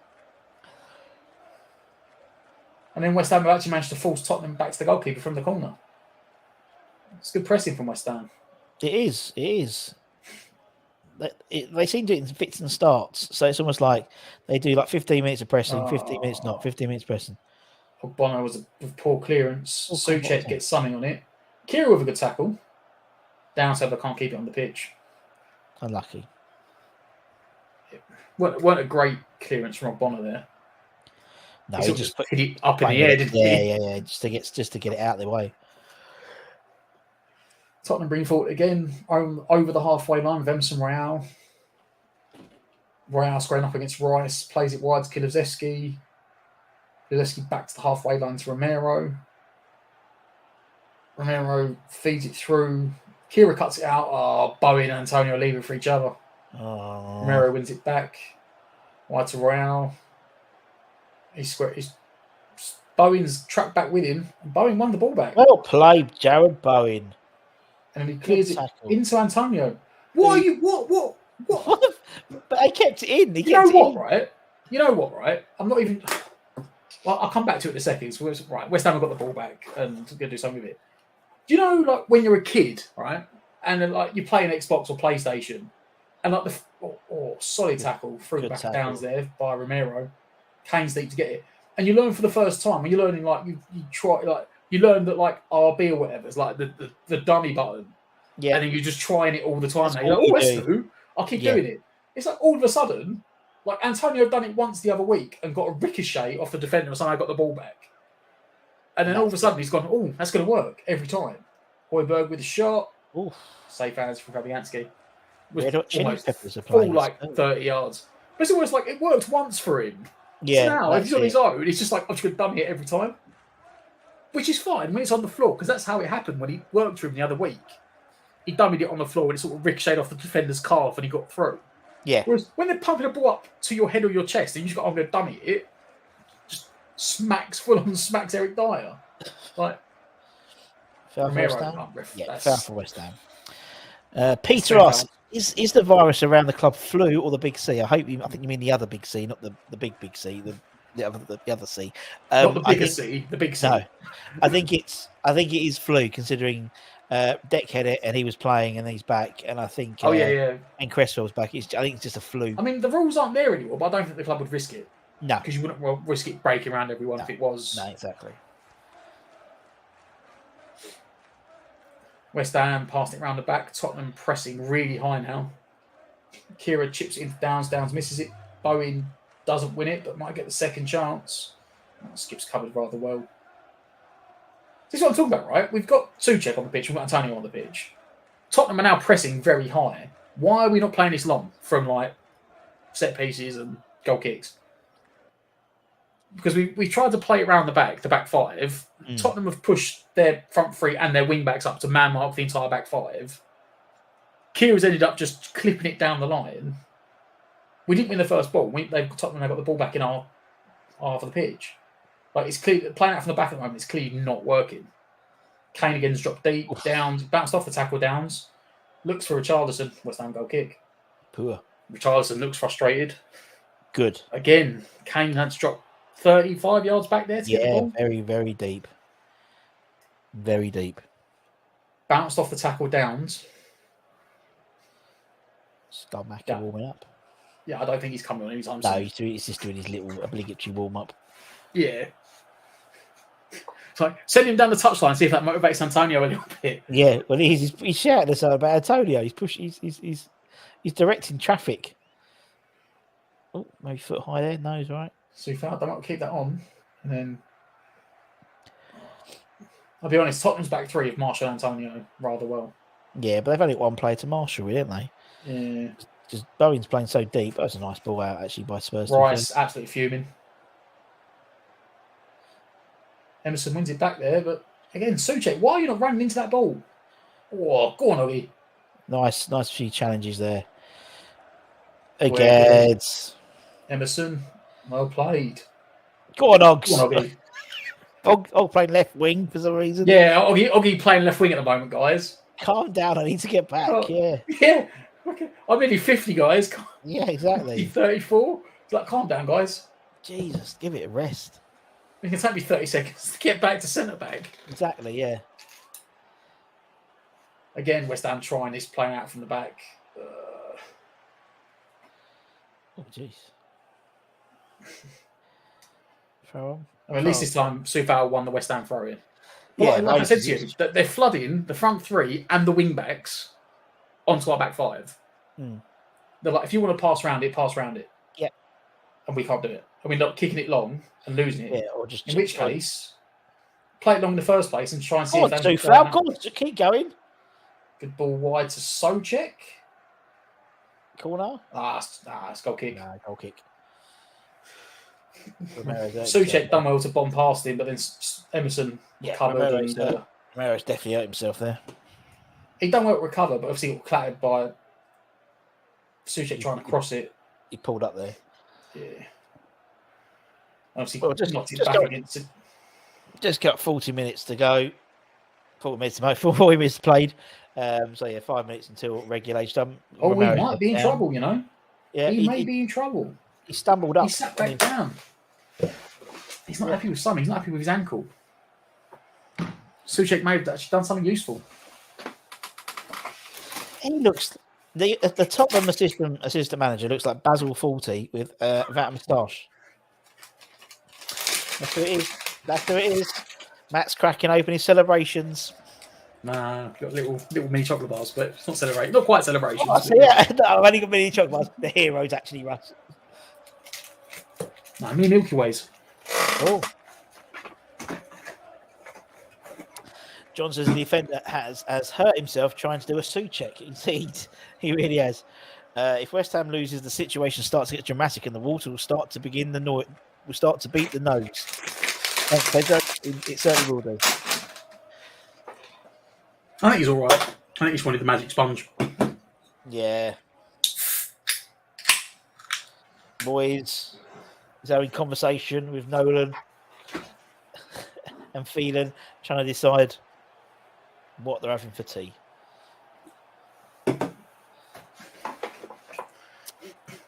And then West Ham have actually managed to force Tottenham back to the goalkeeper from the corner. It's good pressing from West Ham. It is. They seem to do it in fits and starts. So it's almost like they do 15 minutes of pressing, 15 minutes not, 15 minutes pressing. Bono was a poor clearance. Souček gets something on it. Kira with a good tackle. Downside, can't keep it on the pitch. Unlucky. Weren't a great clearance from Bono there. No, he just hit it up in the air, didn't he? Yeah. Just to get it out of the way. Tottenham bring forward again over the halfway line with Emerson Royale. Royale squaring up against Rice, plays it wide to Kulusevski. Zaleski back to the halfway line to Romero. Romero feeds it through. Kira cuts it out. Oh, Bowen and Antonio leave it for each other. Oh. Romero wins it back. Wide to Royale. Bowen's tracked back with him. And Bowen won the ball back. Well played, Jared Bowen. And he clears it into Antonio. What are you? What? But I kept it in. You know what, right? I'm not even. Well, I'll come back to it in a second. So, right, West Ham have got the ball back and going to do something with it. Do you know, like, when you're a kid, right? And then, like, you play an Xbox or PlayStation, and like solid tackle through the back of Downs there by Romero. Kane's deep to get it. And you learn for the first time, when you're learning, like, you try, like, you learn that, like, RB or whatever is like the dummy button. Yeah. And then you're just trying it all the time. Now. You're like, let's do. I'll keep doing it. It's like all of a sudden, like Antonio done it once the other week and got a ricochet off the defender and somehow got the ball back. And then all of a sudden he's gone, oh, that's going to work every time. Hoiberg with a shot. Oof. Safe hands from Fabianski. Almost full, like, 30 yards. But it's almost like it worked once for him. Yeah. So now, if he's on his own, it's just like, I'm just going to dummy it every time. Which is fine when it's on the floor, because that's how it happened when he worked for him the other week. He dummied it on the floor and it sort of ricocheted off the defender's calf and he got through. Yeah. Whereas when they're pumping a ball up to your head or your chest and you just got, I'm going to dummy it, just full on smacks Eric Dyer. Like, foul for West Ham? Yeah, foul for West Ham. Peter asks, is the virus around the club flu or the big C? I think you mean the other big C, not the big C, the other C. Not the bigger C, the big C. No, I think it is flu, considering Deck had it and he was playing and he's back, and I think and Cresswell's back. I think it's just a flu. I mean, the rules aren't there anymore, but I don't think the club would risk it. No, because you wouldn't risk it breaking around everyone if it was. No, exactly. West Ham passed it around the back. Tottenham pressing really high now. Kira chips it into Downs. Downs misses it. Bowen doesn't win it, but might get the second chance. Skip's covered rather well. This is what I'm talking about, right? We've got Souček on the pitch. We've got Antonio on the pitch. Tottenham are now pressing very high. Why are we not playing this long from, like, set pieces and goal kicks? Because we tried to play it around the back five. Tottenham have pushed their front three and their wing backs up to man mark the entire back five. Kira's ended up just clipping it down the line. We didn't win the first ball. Tottenham got the ball back in our half of the pitch. Like, it's clear, playing out from the back at the moment, it's clearly not working. Kane again's dropped deep, Downs, bounced off the tackle, Downs. Looks for Richarlison, West Ham goal kick. Poor. Richarlison looks frustrated. Good. Again, Kane had to drop 35 yards back there to get the ball. Very, very deep. Very deep. Bounced off the tackle, Downs. Scarmacker warming up. Yeah, I don't think he's coming on anytime soon. No, he's just doing his little obligatory warm-up. Yeah. So send him down the touchline, see if that motivates Antonio a little bit. Yeah, well, he's shouting us about Antonio. He's directing traffic. Oh, maybe foot high there. No, he's right. So I might keep that on, and then I'll be honest. Tottenham's back three have Marshall Antonio rather well. Yeah, but they've only got one player to marshal, haven't they? Yeah. Just Bowen's playing so deep. That was a nice ball out actually by Spurs. Rice absolutely fuming. Emerson wins it back there, but again, Souček, why are you not running into that ball? Oh, go on, Oggy. Nice few challenges there. Again. Emerson, well played. Go on, Oggs. Go on, Oggy. Og playing left wing for some reason. Yeah, Oggy playing left wing at the moment, guys. Calm down, I need to get back. Yeah. Okay. I'm nearly 50, guys. Yeah, exactly. 34. It's like, calm down, guys. Jesus, give it a rest. It can take me 30 seconds to get back to centre back. Exactly, yeah. Again, West Ham trying this, playing out from the back. Oh, jeez. Throw on. I mean, at least this time, Soufal won the West Ham throw-in. Yeah, like I said to you, that they're flooding the front three and the wing backs onto our back five. They're like, if you want to pass around it. Yeah. And we can't do it. I mean, not kicking it long and losing it. Yeah, or just in which case, play it long in the first place and try and see if they Soufal, go on, just keep going. Good ball wide to Souček. Corner. It's goal kick. No, goal kick. Souček done well to bomb past him, but then Emerson recovered. Romero's definitely hurt himself there. He done well to recover, but obviously got clattered by Souček trying to cross it. He pulled up there. Yeah. Obviously, knocked it back against it. Just got 40 minutes to go. 40 minutes played. 5 minutes until regulation. Oh, he might be in trouble, you know. Yeah, he may be in trouble. He stumbled up. He sat back down. He's not happy with something. He's not happy with his ankle. Souček may have actually done something useful. He looks the Tottenham assistant manager looks like Basil Fawlty without a moustache. That's who it is. Matt's cracking open his celebrations. Nah, got little mini chocolate bars, but it's not celebrating. Not quite celebrations. Oh, I've only got mini chocolate bars. The heroes actually Russ. Nah, mini Milky Ways. Oh. John says the defender has hurt himself trying to do a Souček. Indeed, he really has. If West Ham loses, the situation starts to get dramatic, and the water will start to begin will start to beat the nose. Thanks, Pedro. It certainly will do. I think he's all right. I think he just wanted the magic sponge. Yeah. Boys is having conversation with Nolan and Phelan, trying to decide what they're having for tea.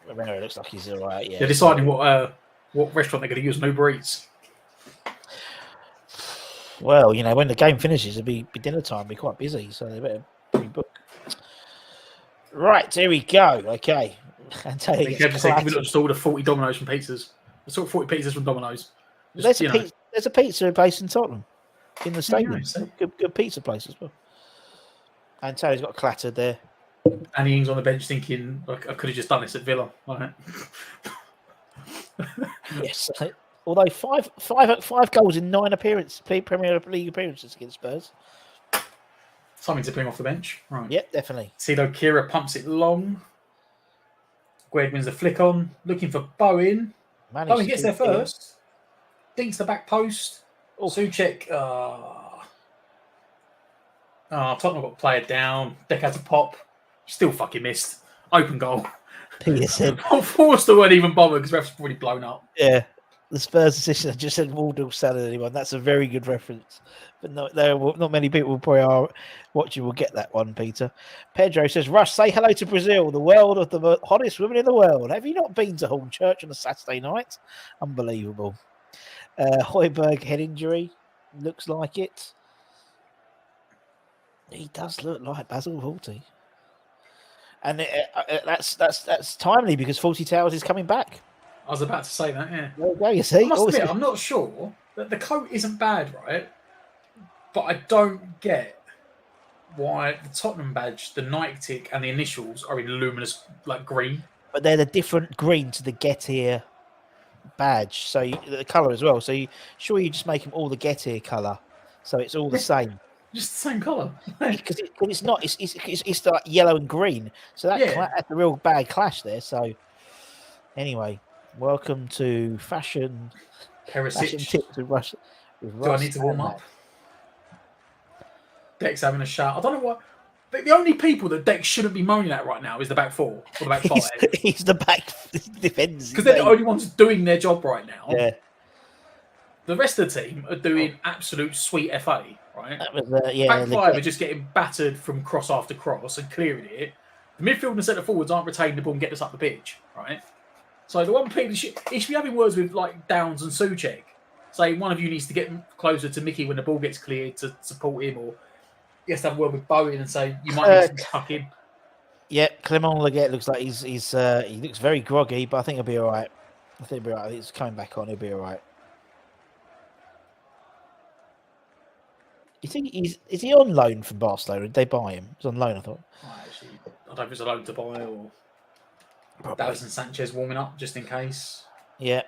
Romero looks like he's all right. Yeah. They're deciding what restaurant they're going to use on Uber Eats. Well, you know, when the game finishes, it'll be dinner time. It'll be quite busy, so they better rebook. Right, here we go. Okay. They just order 40 Domino's from pizzas. I saw 40 pizzas from Domino's. There's a pizza place in Tottenham, in the stadium. Good pizza place as well. And Terry's got clattered there. Annie Ings on the bench thinking, I could have just done this at Villa. Right? Yes. Although five goals in 9 Premier League appearances against Spurs. Something to bring off the bench. Right. Yep, definitely. Cedo Kira pumps it long. Gwed wins the flick on. Looking for Bowen. Bowen gets there first. Dinks the back post. Souček. Tottenham got player down. Deck had to pop. Still fucking missed. Open goal. Peterson. Forster weren't even bothered because ref's already blown up. Yeah. The Spurs assistant just said Waldorf salad anyone. That's a very good reference. But not many people probably are watching will get that one, Peter. Pedro says, Rush, say hello to Brazil, the world of the hottest women in the world. Have you not been to Hall Church on a Saturday night? Unbelievable. Højbjerg head injury. Looks like it. He does look like Basil Fawlty. And that's timely because Fawlty Towers is coming back. I was about to say that, yeah. There you go, you see. I must admit, I'm not sure. The coat isn't bad, right? But I don't get why the Tottenham badge, the Nike tick, and the initials are in luminous, like, green. But they're the different green to the Get Here badge. So the colour as well. So you just make them all the Get Here colour. So it's all the same. Just the same colour. Because it's not. It's like yellow and green. So that's a real bad clash there. So anyway, welcome to fashion tips with Russ. Do I need to warm up? Deck's having a shout. I don't know what. The only people that Deck shouldn't be moaning at right now is the back four or the back five. He's the back defenders. Because they're the only ones doing their job right now. Yeah. The rest of the team are doing absolute sweet FA, right? That was, back five are just getting battered from cross after cross and clearing it. The midfield and centre forwards aren't retaining the ball and getting us up the pitch, right? So the one people he should be having words with like Downs and Souček, saying one of you needs to get closer to Mickey when the ball gets cleared to support him, or he has to have a word with Bowen and say you might need to tuck in. Yeah, Clement Leggett looks like he looks very groggy, but I think he'll be all right. I think he'll be all right. He's coming back on. He'll be all right. You think is he on loan from Barcelona? Did they buy him? He's on loan, I thought. Actually, I don't know if it's a loan to buy or Davison Sanchez warming up just in case. Yeah.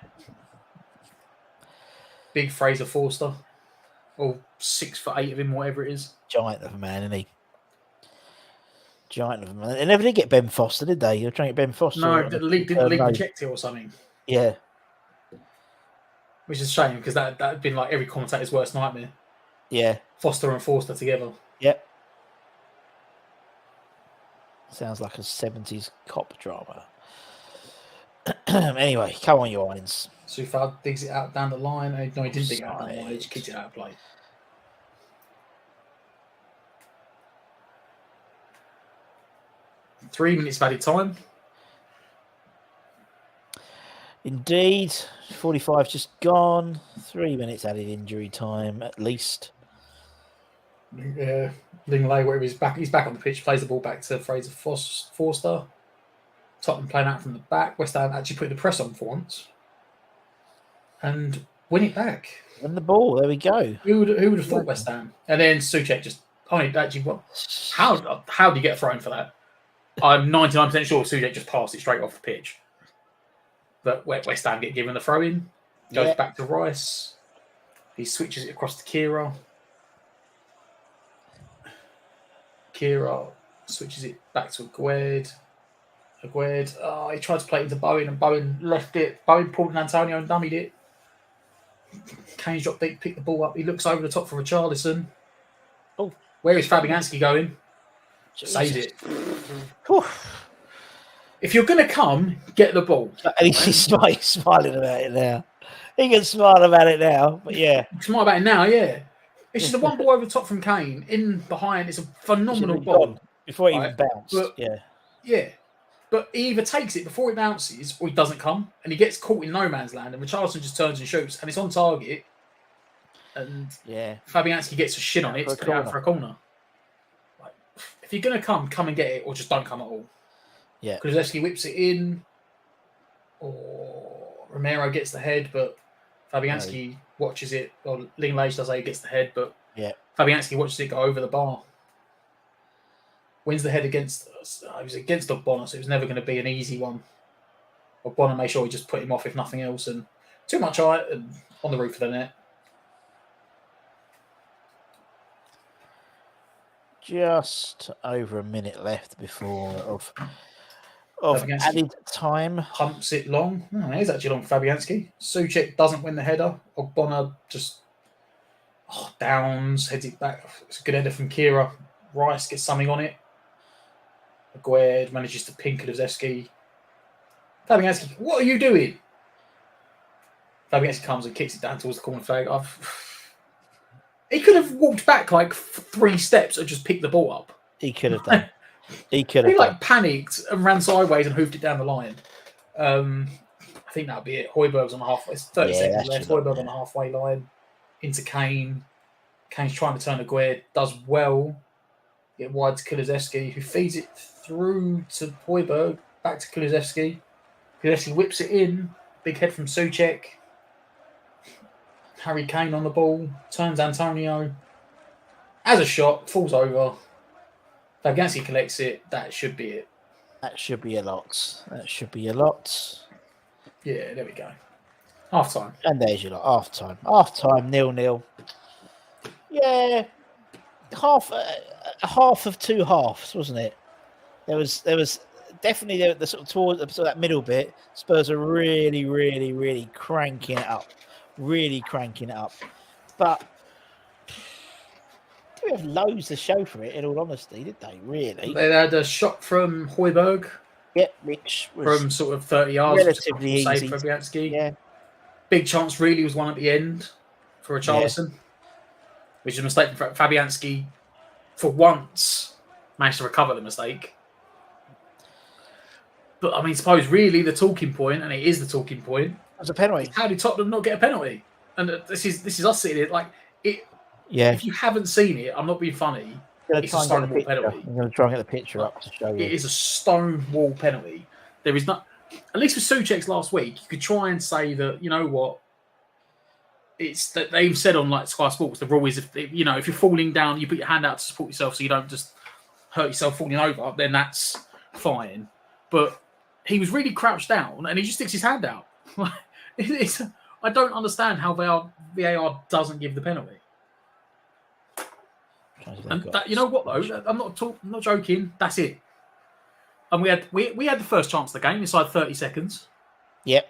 Big Fraser Forster. Or 6'8" of him, whatever it is. Giant of a man, isn't he? Giant of a man. They never did get Ben Foster, did they? They were trying to get Ben Foster. No, the league didn't reject it or something. Yeah. Which is a shame because that had been like every commentator's worst nightmare. Yeah. Foster and Forster together. Yep. Sounds like a 70s cop drama. Anyway, come on, your irons. Sufal digs it out down the line. No, he didn't dig it out down the line. He just kicked it out of play. Three minutes of added time. Indeed. 45 just gone. 3 minutes added injury time at least. Lingley, wherever he's back on the pitch, plays the ball back to Fraser Forster. Tottenham playing out from the back. West Ham actually put the press on for once. And win it back. Win the ball. There we go. Who would have thought West Ham? And then Souček just... how do you get thrown for that? I'm 99% sure Souček just passed it straight off the pitch. But West Ham get given the throw-in. Goes back to Rice. He switches it across to Kira. Kira switches it back to Aguerd. He tried to play it into Bowen and Bowen left it. Bowen pulled an Antonio and dummied it. Kane's dropped deep, picked the ball up. He looks over the top for Richarlison. Oh, where is Fabianski going? Saves it. If you're going to come, get the ball. And he's smiling about it now. He can smile about it now, but yeah. Smile about it now, yeah. It's just a one ball over the top from Kane. In behind, it's a phenomenal ball. Before it even bounced, but, yeah. But he either takes it before it bounces or he doesn't come and he gets caught in no man's land and Richarlison just turns and shoots and it's on target and Fabianski gets a shin on it to put it out for a corner. Like, if you're going to come and get it or just don't come at all. Yeah. Kulusevski whips it in or Romero gets the head but Fabianski watches it or Lingley does say he gets the head but Fabianski watches it go over the bar. Wins the head against us. It was against Ogbonna, so it was never going to be an easy one. Ogbonna made sure he just put him off if nothing else, and too much height and on the roof of the net. Just over a minute left before of added time. Humps it long. It is actually long for Fabianski. Souček doesn't win the header. Ogbonna just downs, heads it back. It's a good header from Kira. Rice gets something on it. Aguerd manages to pin Kulusevski. Fabianski, what are you doing? Fabianski comes and kicks it down towards the corner flag. He could have walked back like 3 steps and just picked the ball up. He could have done. He Panicked and ran sideways and hoofed it down the line. I think that'll be it. Højbjerg's on the halfway. It's 30 seconds left. Højbjerg on the halfway line. Into Kane. Kane's trying to turn Aguerd. Does well. Get wide to Kulusevski, who feeds it through to Højbjerg. Back to Kulusevski. Kulusevski whips it in. Big head from Souček. Harry Kane on the ball. Turns Antonio. Has a shot. Falls over. Fabianski collects it. That should be it. That should be a lot. Yeah, there we go. Half time. And there's your lot. Half time. 0-0. Yeah. Half of 2 halves, wasn't it? There was definitely the sort of towards that middle bit. Spurs are really, really, really cranking it up. But we have loads to show for it, in all honesty, did they? Really? They had a shot from Højbjerg. Yep, which was from sort of 30 yards. Relatively easy. For Fabianski. Yeah. Big chance really was one at the end for Richarlison, which is a mistake from Fabianski. For once, managed to recover the mistake. But I mean, suppose really the talking point, and it is the talking point, it was a penalty. How did Tottenham not get a penalty? And this is us sitting here like it. Yeah. If you haven't seen it, I'm not being funny. It's a stonewall penalty. I'm going to try and get the picture up to show you. It is a stonewall penalty. There is not, at least with Souček's last week, you could try and say that, you know what, it's that they've said on like Sky Sports, the rule is if you're falling down, you put your hand out to support yourself so you don't just hurt yourself falling over, then that's fine. But he was really crouched down and he just sticks his hand out. I don't understand how VAR doesn't give the penalty. And that, you know what though? I'm not joking. That's it. And we had the first chance of the game inside 30 seconds. Yep.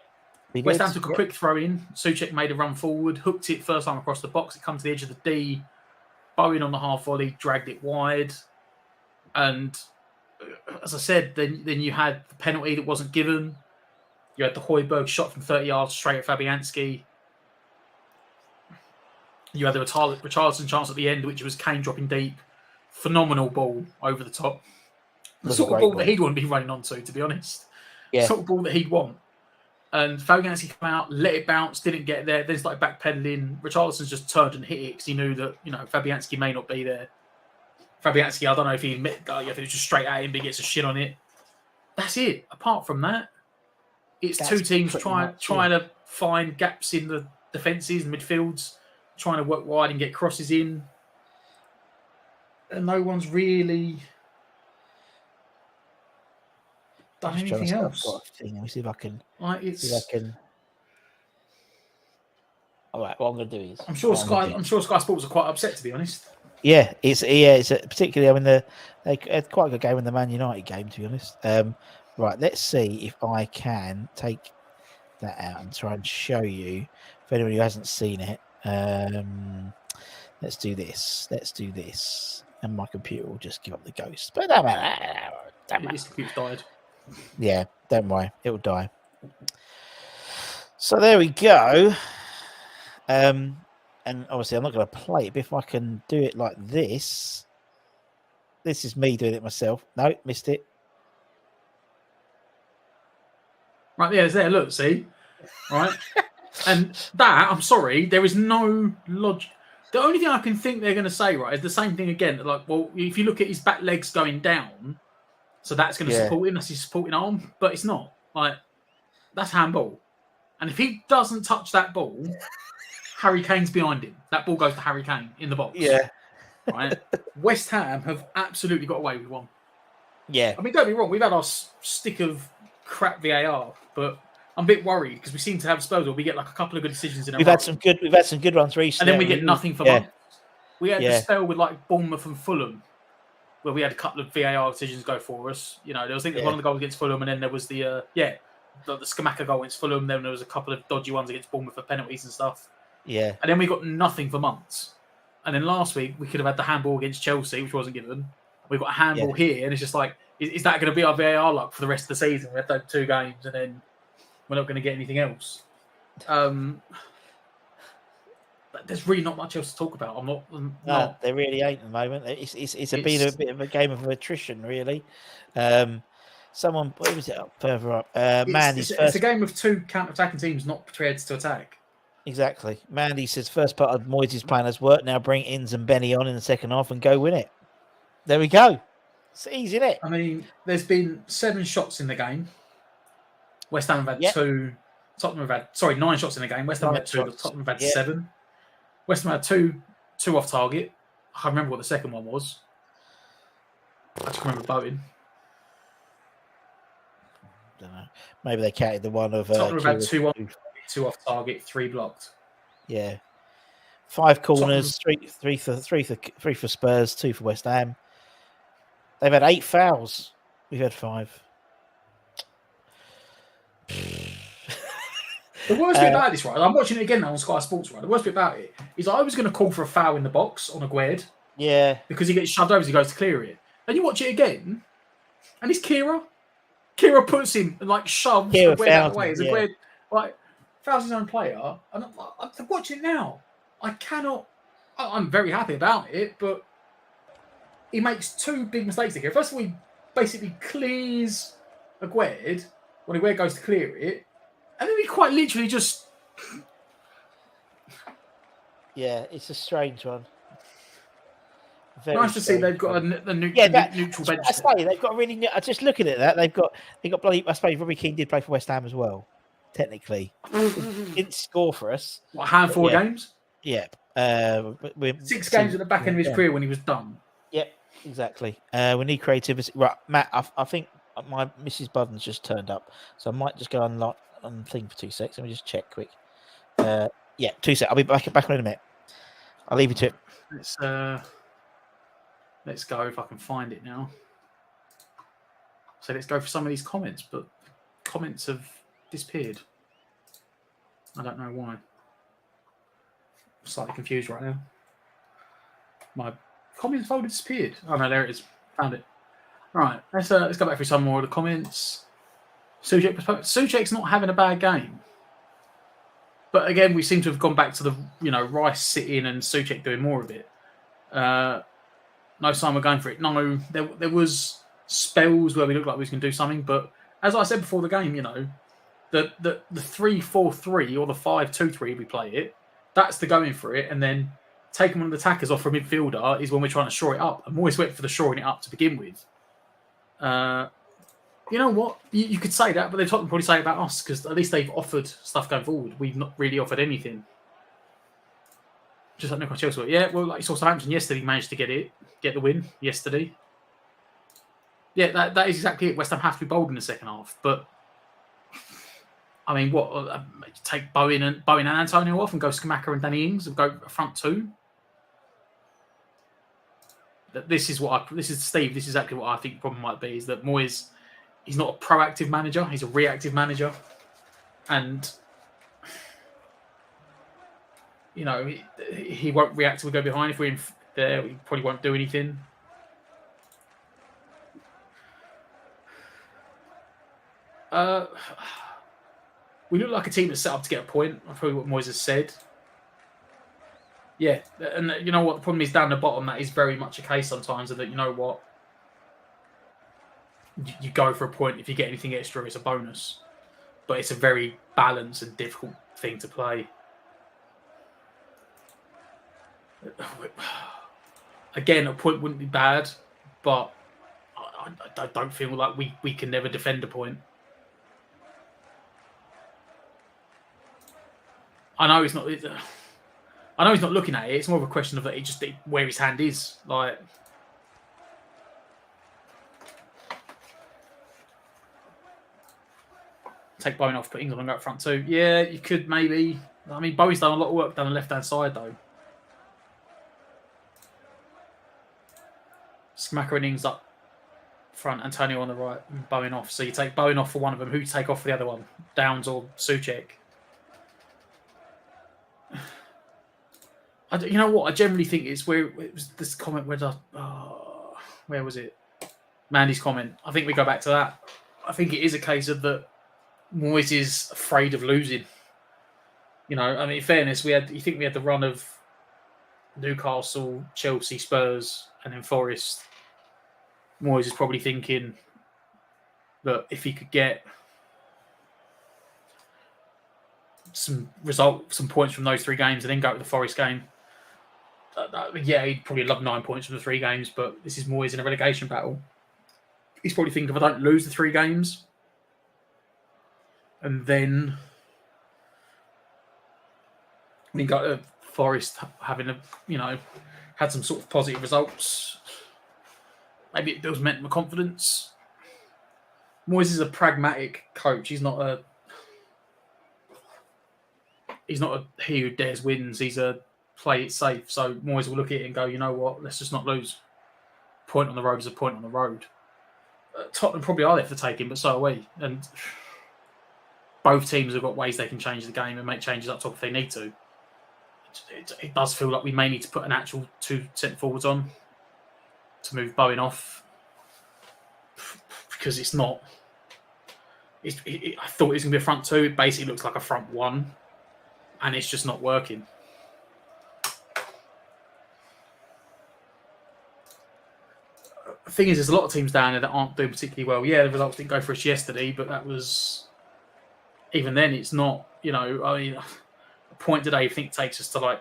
West Ham took a quick throw in. Souček made a run forward, hooked it first time across the box. It come to the edge of the D. Bowen on the half volley, dragged it wide. And as I said, then you had the penalty that wasn't given. You had the Højbjerg shot from 30 yards straight at Fabianski. You had the Richarlison chance at the end, which was Kane dropping deep. Phenomenal ball over the top. The sort of ball that he'd want to be running onto, to be honest. Yeah. The sort of ball that he'd want. And Fabianski came out, let it bounce, didn't get there, then started backpedaling. Richarlison's just turned and hit it because he knew that, Fabianski may not be there. Fabianski, I don't know if he admitted that, if it was just straight at him, but he gets a shit on it. That's it. Apart from that, it's two teams trying to find gaps in the defences and midfields, trying to work wide and get crosses in. And no one's really done anything else. Let me see if I can. All right, what I'm going to do is I'm sure Sky Sports are quite upset, to be honest. Yeah, it's particularly. I mean, they had quite a good game in the Man United game, to be honest. Right, let's see if I can take that out and try and show you for anyone who hasn't seen it. Let's do this, and my computer will just give up the ghost. But don't matter. This computer's died. Yeah, don't worry, it will die. So there we go. And obviously, I'm not going to play it. But if I can do it like this is me doing it myself. No, missed it. Right, yeah, it's there. Look, see, right, and that I'm sorry, there is no logic. The only thing I can think they're going to say, right, is the same thing again. Like, well, if you look at his back legs going down, so that's going to support him. That's his supporting arm, but it's not. Like, that's handball. And if he doesn't touch that ball, Harry Kane's behind him. That ball goes to Harry Kane in the box. Yeah. Right? West Ham have absolutely got away with one. Yeah. I mean, don't be wrong. We've had our stick of crap VAR, but I'm a bit worried because we seem to have Spurs where we get like a couple of good decisions in a row. We've had some good ones recently. And then we get nothing for months. We had the spell with like Bournemouth and Fulham where we had a couple of VAR decisions go for us. There was one of the goals against Fulham, and then there was the Skamaka goal against Fulham. Then there was a couple of dodgy ones against Bournemouth for penalties and stuff. Yeah. And then we got nothing for months. And then last week we could have had the handball against Chelsea, which wasn't given. We've got a handball here, and it's just like, is that going to be our VAR luck for the rest of the season? We have to have 2 games, and then we're not going to get anything else. There's really not much else to talk about. No, there really ain't at the moment. It's been a bit of a game of attrition, really. What was it up further up? It's a game of 2 counter-attacking teams not prepared to attack. Exactly. Mandy says first part of Moyes' plan has worked. Now bring Inns and Benny on in the second half and go win it. There we go. It's easy, isn't it? I mean, there's been 7 shots in the game. West Ham have had 2. Tottenham have had 9 shots in the game. West Ham had 2. Tottenham have had 7. West Ham had 2 off target. I can't remember what the second one was. I just remember Bowen. Don't know. Maybe they counted the one of Tottenham have had 2 off target, 3 blocked. Yeah. 5 corners, three for Spurs, 2 for West Ham. They've had 8 fouls. We've had 5. The worst bit about this, right? I'm watching it again now on Sky Sports, right? The worst bit about it is I was going to call for a foul in the box on Aguerd. Yeah. Because he gets shoved over as he goes to clear it. And you watch it again, and it's Kira. Kira puts him and like shoves Aguerd out of the way. As Aguerd like fouls his own player. And I'm watching it now. I cannot. I'm very happy about it, but he makes 2 big mistakes here. First of all, he basically clears Aguerd when Aguerd goes to clear it. And then he quite literally just... Yeah, it's a strange one. Nice to see they've got a neutral bench. I say they've got really... Just looking at that, they've got bloody... I suppose Robbie Keane did play for West Ham as well, technically. Didn't score for us. What, a handful of games? Yeah. 6 games at the back end of his career when he was done. Yep, exactly. We need creativity. Right, Matt, I think my Mrs. Budden's just turned up, so I might just go on thing for 2 seconds. Let me just check quick. 2 seconds. I'll be back in a minute. I'll leave you to it. Let's go if I can find it now. So let's go for some of these comments, but comments have disappeared. I don't know why. I'm slightly confused right now. My comments folder disappeared. Oh no, there it is. Found it. Right, let's go back through some more of the comments. Souček's not having a bad game. But again, we seem to have gone back to the, Rice sitting and Souček doing more of it. No sign we're going for it. No, there was spells where we looked like we was going to do something. But as I said before the game, the 3-4-3 or the 5-2-3 we play it, that's the going for it. And then taking one of the attackers off for a midfielder is when we're trying to shore it up. And Moyes went for the shoring it up to begin with. You know what? You could say that, but they'd probably say it about us because at least they've offered stuff going forward. We've not really offered anything. Just like Newcastle Chelsea. Yeah, well, like you saw Southampton yesterday, managed to get the win yesterday. Yeah, that is exactly it. West Ham have to be bold in the second half, but I mean, what take Bowen and Antonio off and go Skamaka and Danny Ings and go front two. This is Steve. This is exactly what I think the problem might be. Is that Moyes, he's not a proactive manager. He's a reactive manager, and he won't react till we go behind. If we're in there, we probably won't do anything. We look like a team that's set up to get a point. That's probably what Moyes has said. Yeah, and you know what? The problem is down the bottom, that is very much a case sometimes of that, you know what? You go for a point. If you get anything extra, it's a bonus. But it's a very balanced and difficult thing to play. Again, a point wouldn't be bad, but I don't feel like we can never defend a point. I know he's not looking at it. It's more of a question of where his hand is. Like, take Bowen off, put England on up front too. Yeah, you could maybe. I mean, Bowie's done a lot of work down the left-hand side though. Skamaka and Ings up front, Antonio on the right, and Bowen off. So you take Bowen off for one of them. Who you take off for the other one? Downs or Souček? You know what? I generally think it's where it was this comment where was it? Mandy's comment. I think we go back to that. I think it is a case of that Moyes is afraid of losing. I mean, in fairness, we had the run of Newcastle, Chelsea, Spurs, and then Forest. Moyes is probably thinking that if he could get some points from those three games and then go to the Forest game, he'd probably love 9 points from the three games, but this is Moyes in a relegation battle. He's probably thinking, if I don't lose the three games, and then we got to Forest having had some sort of positive results, maybe it builds mental confidence. Moyes is a pragmatic coach. He's not a he who dares wins. He's a play it safe. So Moyes will look at it and go, you know what, let's just not lose. Point on the road is a point on the road. Tottenham probably are there for taking, but so are we. And both teams have got ways they can change the game and make changes up top if they need to. It does feel like we may need to put an actual 2 centre forwards on to move Bowen off, because it's not. I thought it was going to be a front 2. It basically looks like a front 1, and it's just not working. The thing is, there's a lot of teams down there that aren't doing particularly well. Yeah, the results didn't go for us yesterday, but that was, even then, it's not. I mean, a point today, I think, takes us to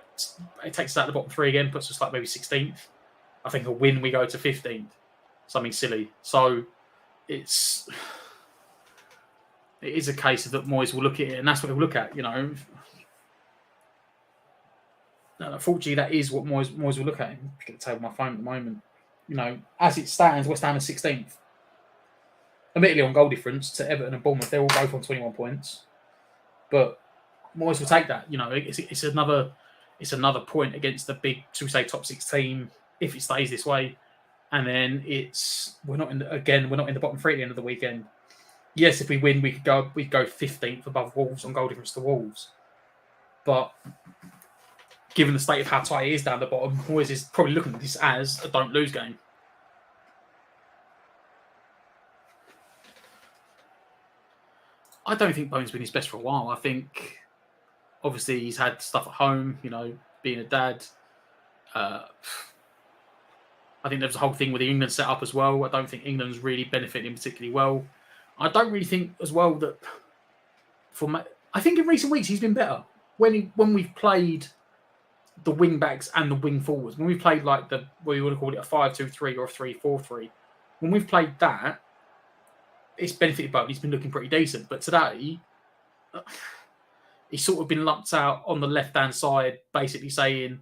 it takes us out of the bottom 3 again, puts us maybe 16th. I think a win, we go to 15th, something silly. So it is a case of that Moyes will look at it, and that's what he'll look at. Unfortunately, that is what Moyes will look at. I'm going to table my phone at the moment. As it stands, West Ham is 16th. Admittedly, on goal difference to Everton and Bournemouth, they're all both on 21 points. But Moyes will take that. It's another point against the big, should we say, top 6 team if it stays this way. And then we're not in the bottom 3 at the end of the weekend. Yes, if we win, we'd go 15th above Wolves on goal difference to Wolves. But given the state of how tight it is down the bottom, Moyes is probably looking at this as a don't lose game. I don't think Bowen's been his best for a while. I think, obviously, he's had stuff at home, being a dad. I think there was a whole thing with the England setup as well. I don't think England's really benefited him particularly well. I don't really think as well that I think in recent weeks he's been better. When we've played the wing backs and the wing forwards, when we've played like what you would have called it a 5-2-3 or a 3-4-3, when we've played that, it's benefited Bowen. He's been looking pretty decent. But today, he's sort of been lumped out on the left-hand side, basically saying,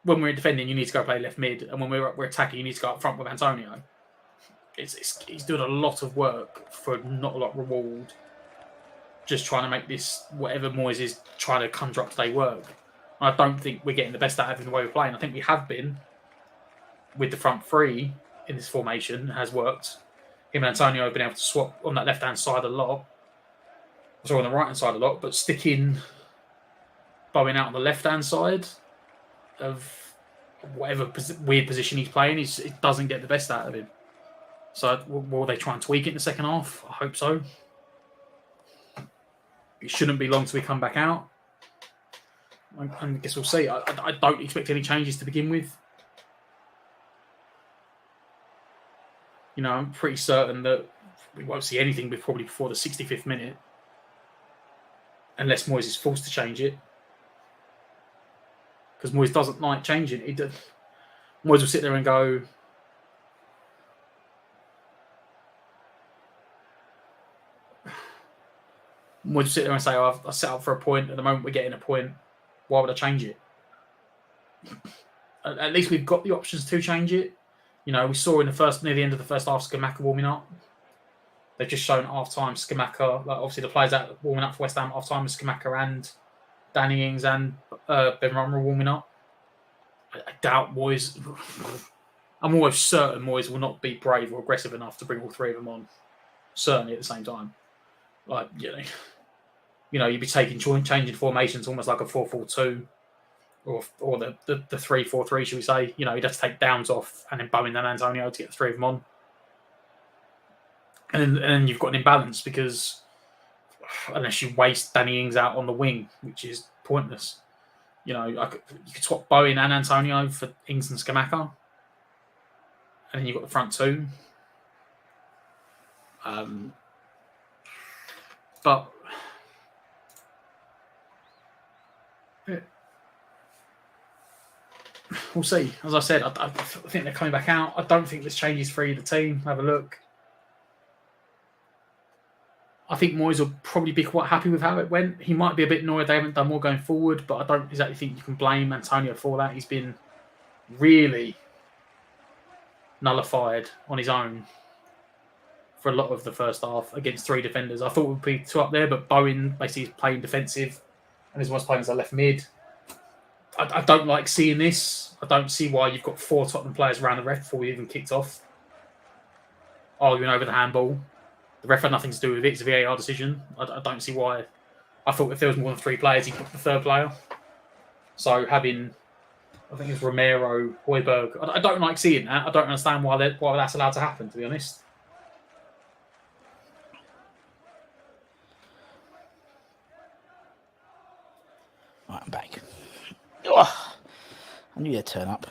when we're defending, you need to go play left mid, and when we're attacking, you need to go up front with Antonio. He's doing a lot of work for not a lot of reward, just trying to make this, whatever Moyes is trying to conjure up today, work. I don't think we're getting the best out of him the way we're playing. I think we have been with the front three in this formation. It has worked. Him and Antonio have been able to swap on that left-hand side a lot. On the right-hand side a lot, but sticking Bowen out on the left-hand side of whatever weird position he's playing, it doesn't get the best out of him. So will they try and tweak it in the second half? I hope so. It shouldn't be long till we come back out. I guess we'll see. I don't expect any changes to begin with. I'm pretty certain that we won't see anything probably before the 65th minute. Unless Moyes is forced to change it. Because Moyes doesn't like changing. Moyes will sit there and go, Moyes will sit there and say, I set up for a point. At the moment, we're getting a point. Why would I change it? At least we've got the options to change it. We saw near the end of the first half, Scamacca warming up. They've just shown at half-time Scamacca, obviously the players out warming up for West Ham at half-time with Scamacca and Danny Ings and Ben Rama warming up. I doubt Moyes... I'm almost certain Moyes will not be brave or aggressive enough to bring all three of them on. Certainly at the same time. You'd be changing formations almost like a 4-4-2 or the 3-4-3, should we say. You'd have to take Downs off and then Bowen and Antonio to get the three of them on. And then you've got an imbalance because unless you waste Danny Ings out on the wing, which is pointless. You could swap Bowen and Antonio for Ings and Scamacca. And then you've got the front two. But we'll see. As I said, I think they're coming back out. I don't think there's changes for either team. Have a look. I think Moyes will probably be quite happy with how it went. He might be a bit annoyed they haven't done more going forward, but I don't exactly think you can blame Antonio for that. He's been really nullified on his own for a lot of the first half against three defenders. I thought it would be two up there, but Bowen basically is playing defensive and is almost playing as a left mid. I don't like seeing this. I don't see why you've got four Tottenham players around the ref before we even kicked off, arguing over the handball. The ref had nothing to do with it. It's a VAR decision. I don't see why. I thought if there was more than three players, he'd put the third player. So having, I think it's Romero, Højbjerg. I don't like seeing that. I don't understand why that's allowed to happen, to be honest. Right, I'm back. Oh, I knew you'd turn up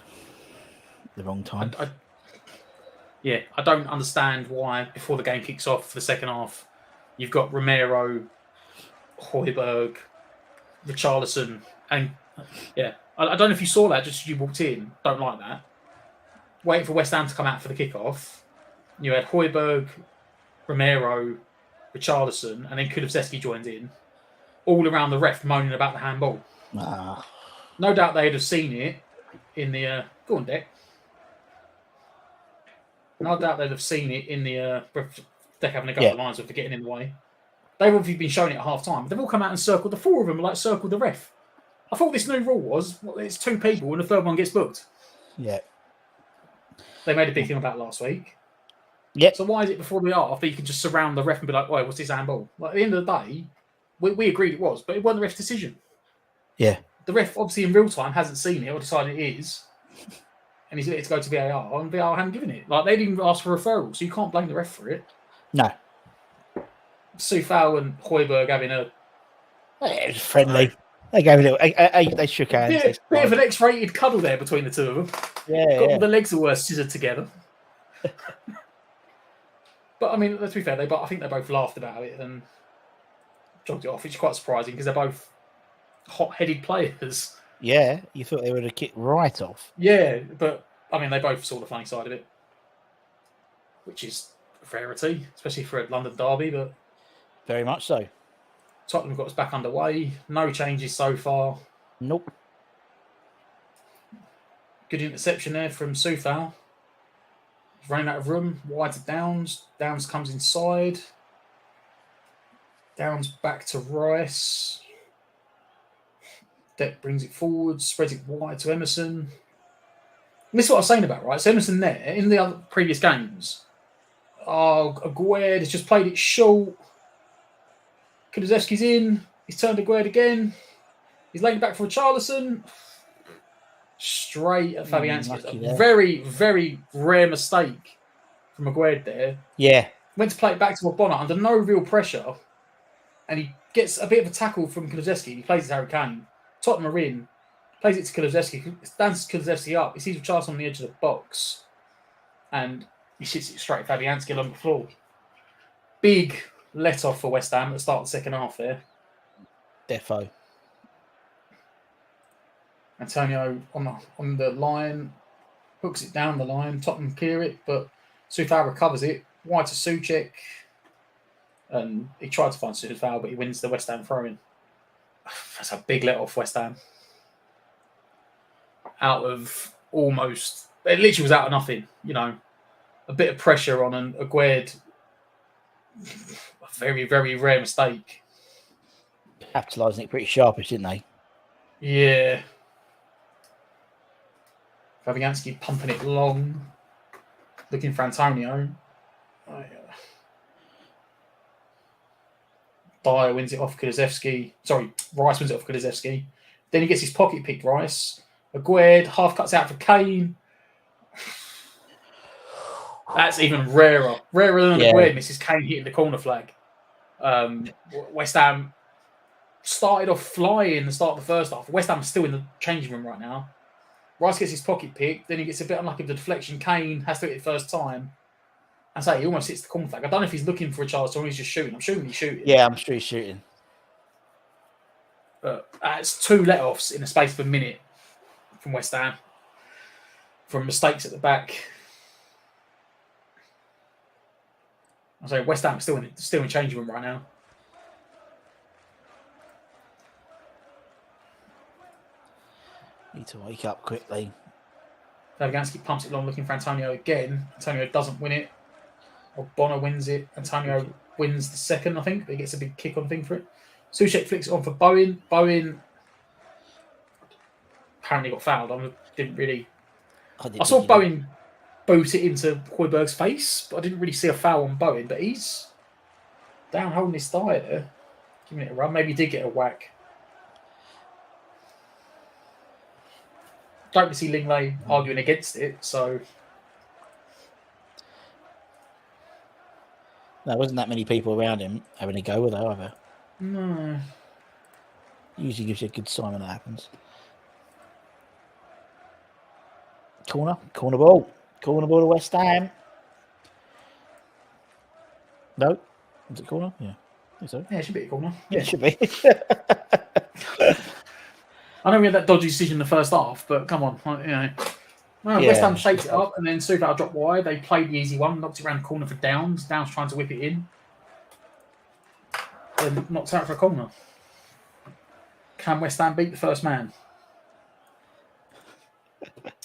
at the wrong time. I don't understand why before the game kicks off for the second half, you've got Romero, Højbjerg, Richarlison, and I don't know if you saw that just as you walked in. Don't like that. Waiting for West Ham to come out for the kickoff. You had Højbjerg, Romero, Richarlison, and then Kulusevski joined in, all around the ref moaning about the handball. No doubt they'd have seen it in the... go on, Deck. No doubt they'd have seen it in the... Deck having a go at the lines for getting in the way. They've obviously been showing it at half-time. They've all come out and circled. The four of them circled the ref. I thought this new rule was, it's two people and the third one gets booked. Yeah. They made a big thing about last week. Yeah. So why is it before the half that you can just surround the ref and be like, what's this handball? At the end of the day, we agreed it was, but it wasn't the ref's decision. Yeah. The ref, obviously, in real time, hasn't seen it or decided it is. And he's let it to go to VAR, and VAR hadn't given it. Like, they didn't even ask for referral, so you can't blame the ref for it. No. Soufal and Højbjerg having a... It was friendly. They gave a little... They shook hands. Bit of an X-rated cuddle there between the two of them. Yeah, Got all the legs that were scissored together. But, I mean, let's be fair, I think they both laughed about it and jogged it off, which is quite surprising because they're both hot-headed players. Yeah, you thought they would have kicked right off. Yeah, but, I mean, they both saw the funny side of it, which is a rarity, especially for a London derby, but... Very much so. Tottenham got us back underway. No changes so far. Nope. Good interception there from Soufal. He's running out of room. Wide to Downs. Downs comes inside. Downs back to Rice. Deck brings it forward. Spreads it wide to Emerson. And this is what I was saying about, right? So Emerson there, in the other previous games, Aguerd has just played it short. Kulusevski's in. He's turned Aguerd again. He's laying back for Richarlison. Straight at Fabianski. A very, very rare mistake from Aguerd there. Yeah. Went to play it back to Bonner under no real pressure. And he gets a bit of a tackle from Kulusevski. He plays it to Harry Kane. Tottenham are in. Plays it to Kulusevski. Stands Kulusevski up. He sees Richarlison on the edge of the box. And he shits it straight at Fabianski along the floor. Big let off for West Ham at the start of the second half there. Defo. Antonio on the line, hooks it down the line. Tottenham clear it, but Soufal recovers it. Wide to Souček. And he tried to find Soufal, but he wins the West Ham throw-in. That's a big let off West Ham. Out of almost... It literally was out of nothing, you know. A bit of pressure on an Aguerd... A very, very rare mistake. Capitalising it pretty sharpish, didn't they? Yeah. Fabianski pumping it long. Looking for Antonio. Dyer wins it off Kulusevski. Sorry, Rice wins it off Kulusevski. Then he gets his pocket picked, Rice. Aguerd, half cuts out for Kane. That's even rarer. Rarer than Aguerd misses Kane hitting the corner flag. West Ham started off flying the start of the first half. West Ham's still in the changing room right now. Rice gets his pocket picked, then he gets a bit unlucky with the deflection. Kane has to hit it the first time. And so he almost hits the corner flag. I don't know if he's looking for a chance or he's just shooting. I'm assuming he's shooting. Yeah, I'm sure he's shooting. But it's 2 let-offs in the space of a minute from West Ham. From mistakes at the back. I'm saying West Ham still in changing room right now. Need to wake up quickly. Fabianski pumps it long, looking for Antonio again. Antonio doesn't win it. Or Bonner wins it. Antonio wins the second, I think. But he gets a big kick on thing for it. Souček flicks it on for Bowen. Bowen apparently got fouled. I saw Bowen boot it into Højbjerg's face, but I didn't really see a foul on Bowen. But he's down holding his thigh there. Giving it a run. Maybe he did get a whack. Don't see Lingley arguing against it, so... There wasn't that many people around him having a go with it either. No. Usually gives you a good sign when that happens. Corner ball to West Ham. No, is it corner? Yeah, I think so. Yeah, it should be a corner. Yeah, it should be. I know we had that dodgy decision in the first half, but come on, you know. West Ham shaped it up, and then Soufal dropped wide. They played the easy one, knocked it around the corner for Downs. Downs trying to whip it in. Then knocked out for a corner. Can West Ham beat the first man?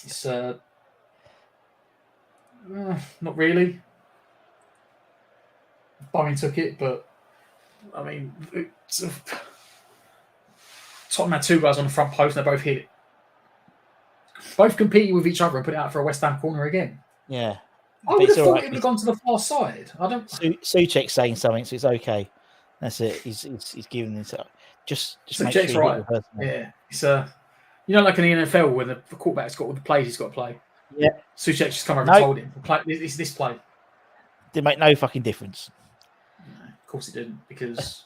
It's not really. Bowen took it, but I mean, Tottenham had 2 guys on the front post, and they both hit it. Both competing with each other and put it out for a West Ham corner again. Yeah. I would have thought it would have gone to the far side. I don't. Souček's saying something, so it's okay. That's it. He's giving this up. Just so make sure you right. hit the first one. Yeah, it's like in the NFL when the quarterback's got all the plays he's got to play. Yeah. Suchek just come over and told him, it's this play. Didn't make no fucking difference. No, of course it didn't, because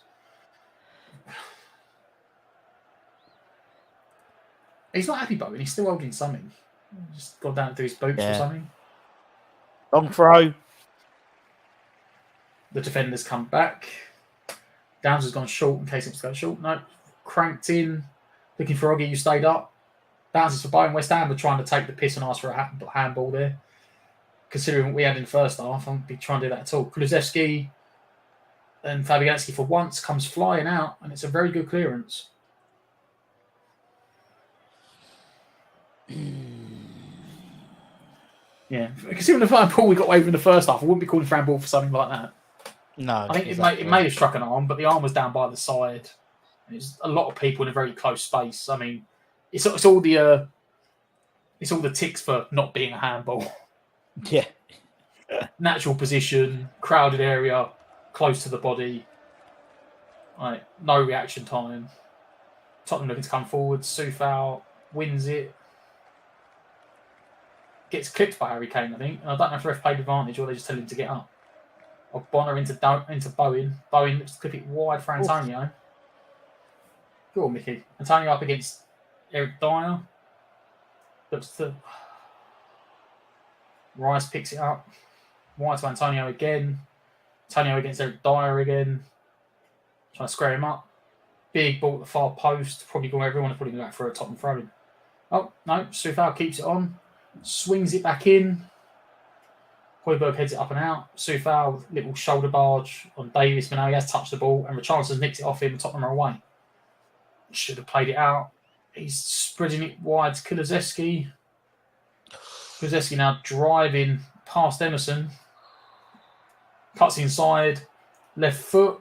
he's not happy, Bowen. He's still holding something. Just got down through his boots or something. Long throw. The defenders come back. Downs has gone short in case it was going short. No, cranked in. Looking for Oggy, you stayed up. Bounces for Bowen. West Ham were trying to take the piss and ask for a handball there. Considering what we had in the first half, I won't be trying to do that at all. Kulusevski and Fabianski for once comes flying out, and it's a very good clearance. Yeah, considering the fine ball we got away from the first half, I wouldn't be calling for handball for something like that. No, I think it may have struck an arm, but the arm was down by the side. And it's a lot of people in a very close space. I mean, it's all the ticks for not being a handball. Yeah. Natural position, crowded area, close to the body. Right, no reaction time. Tottenham looking to come forward. Soufal wins it. Gets clipped by Harry Kane, I think. And I don't know if the ref played advantage or they just tell him to get up. Or Bonner into Bowen. Bowen looks to clip it wide for Antonio. Oof. Go on, Mickey. Antonio up against Eric Dyer. Looks to... Rice picks it up. Wide to Antonio again. Antonio against Eric Dyer again. Trying to square him up. Big ball at the far post. Everyone is probably going back for a top and throw. Oh, no. Soufal keeps it on. Swings it back in. Højbjerg heads it up and out. Soufal with little shoulder barge on Davis, but now he has touched the ball, and Richardson's nicked it off him and Tottenham are away. Should have played it out. He's spreading it wide to Kulusevski. Kulusevski now driving past Emerson. Cuts inside. Left foot.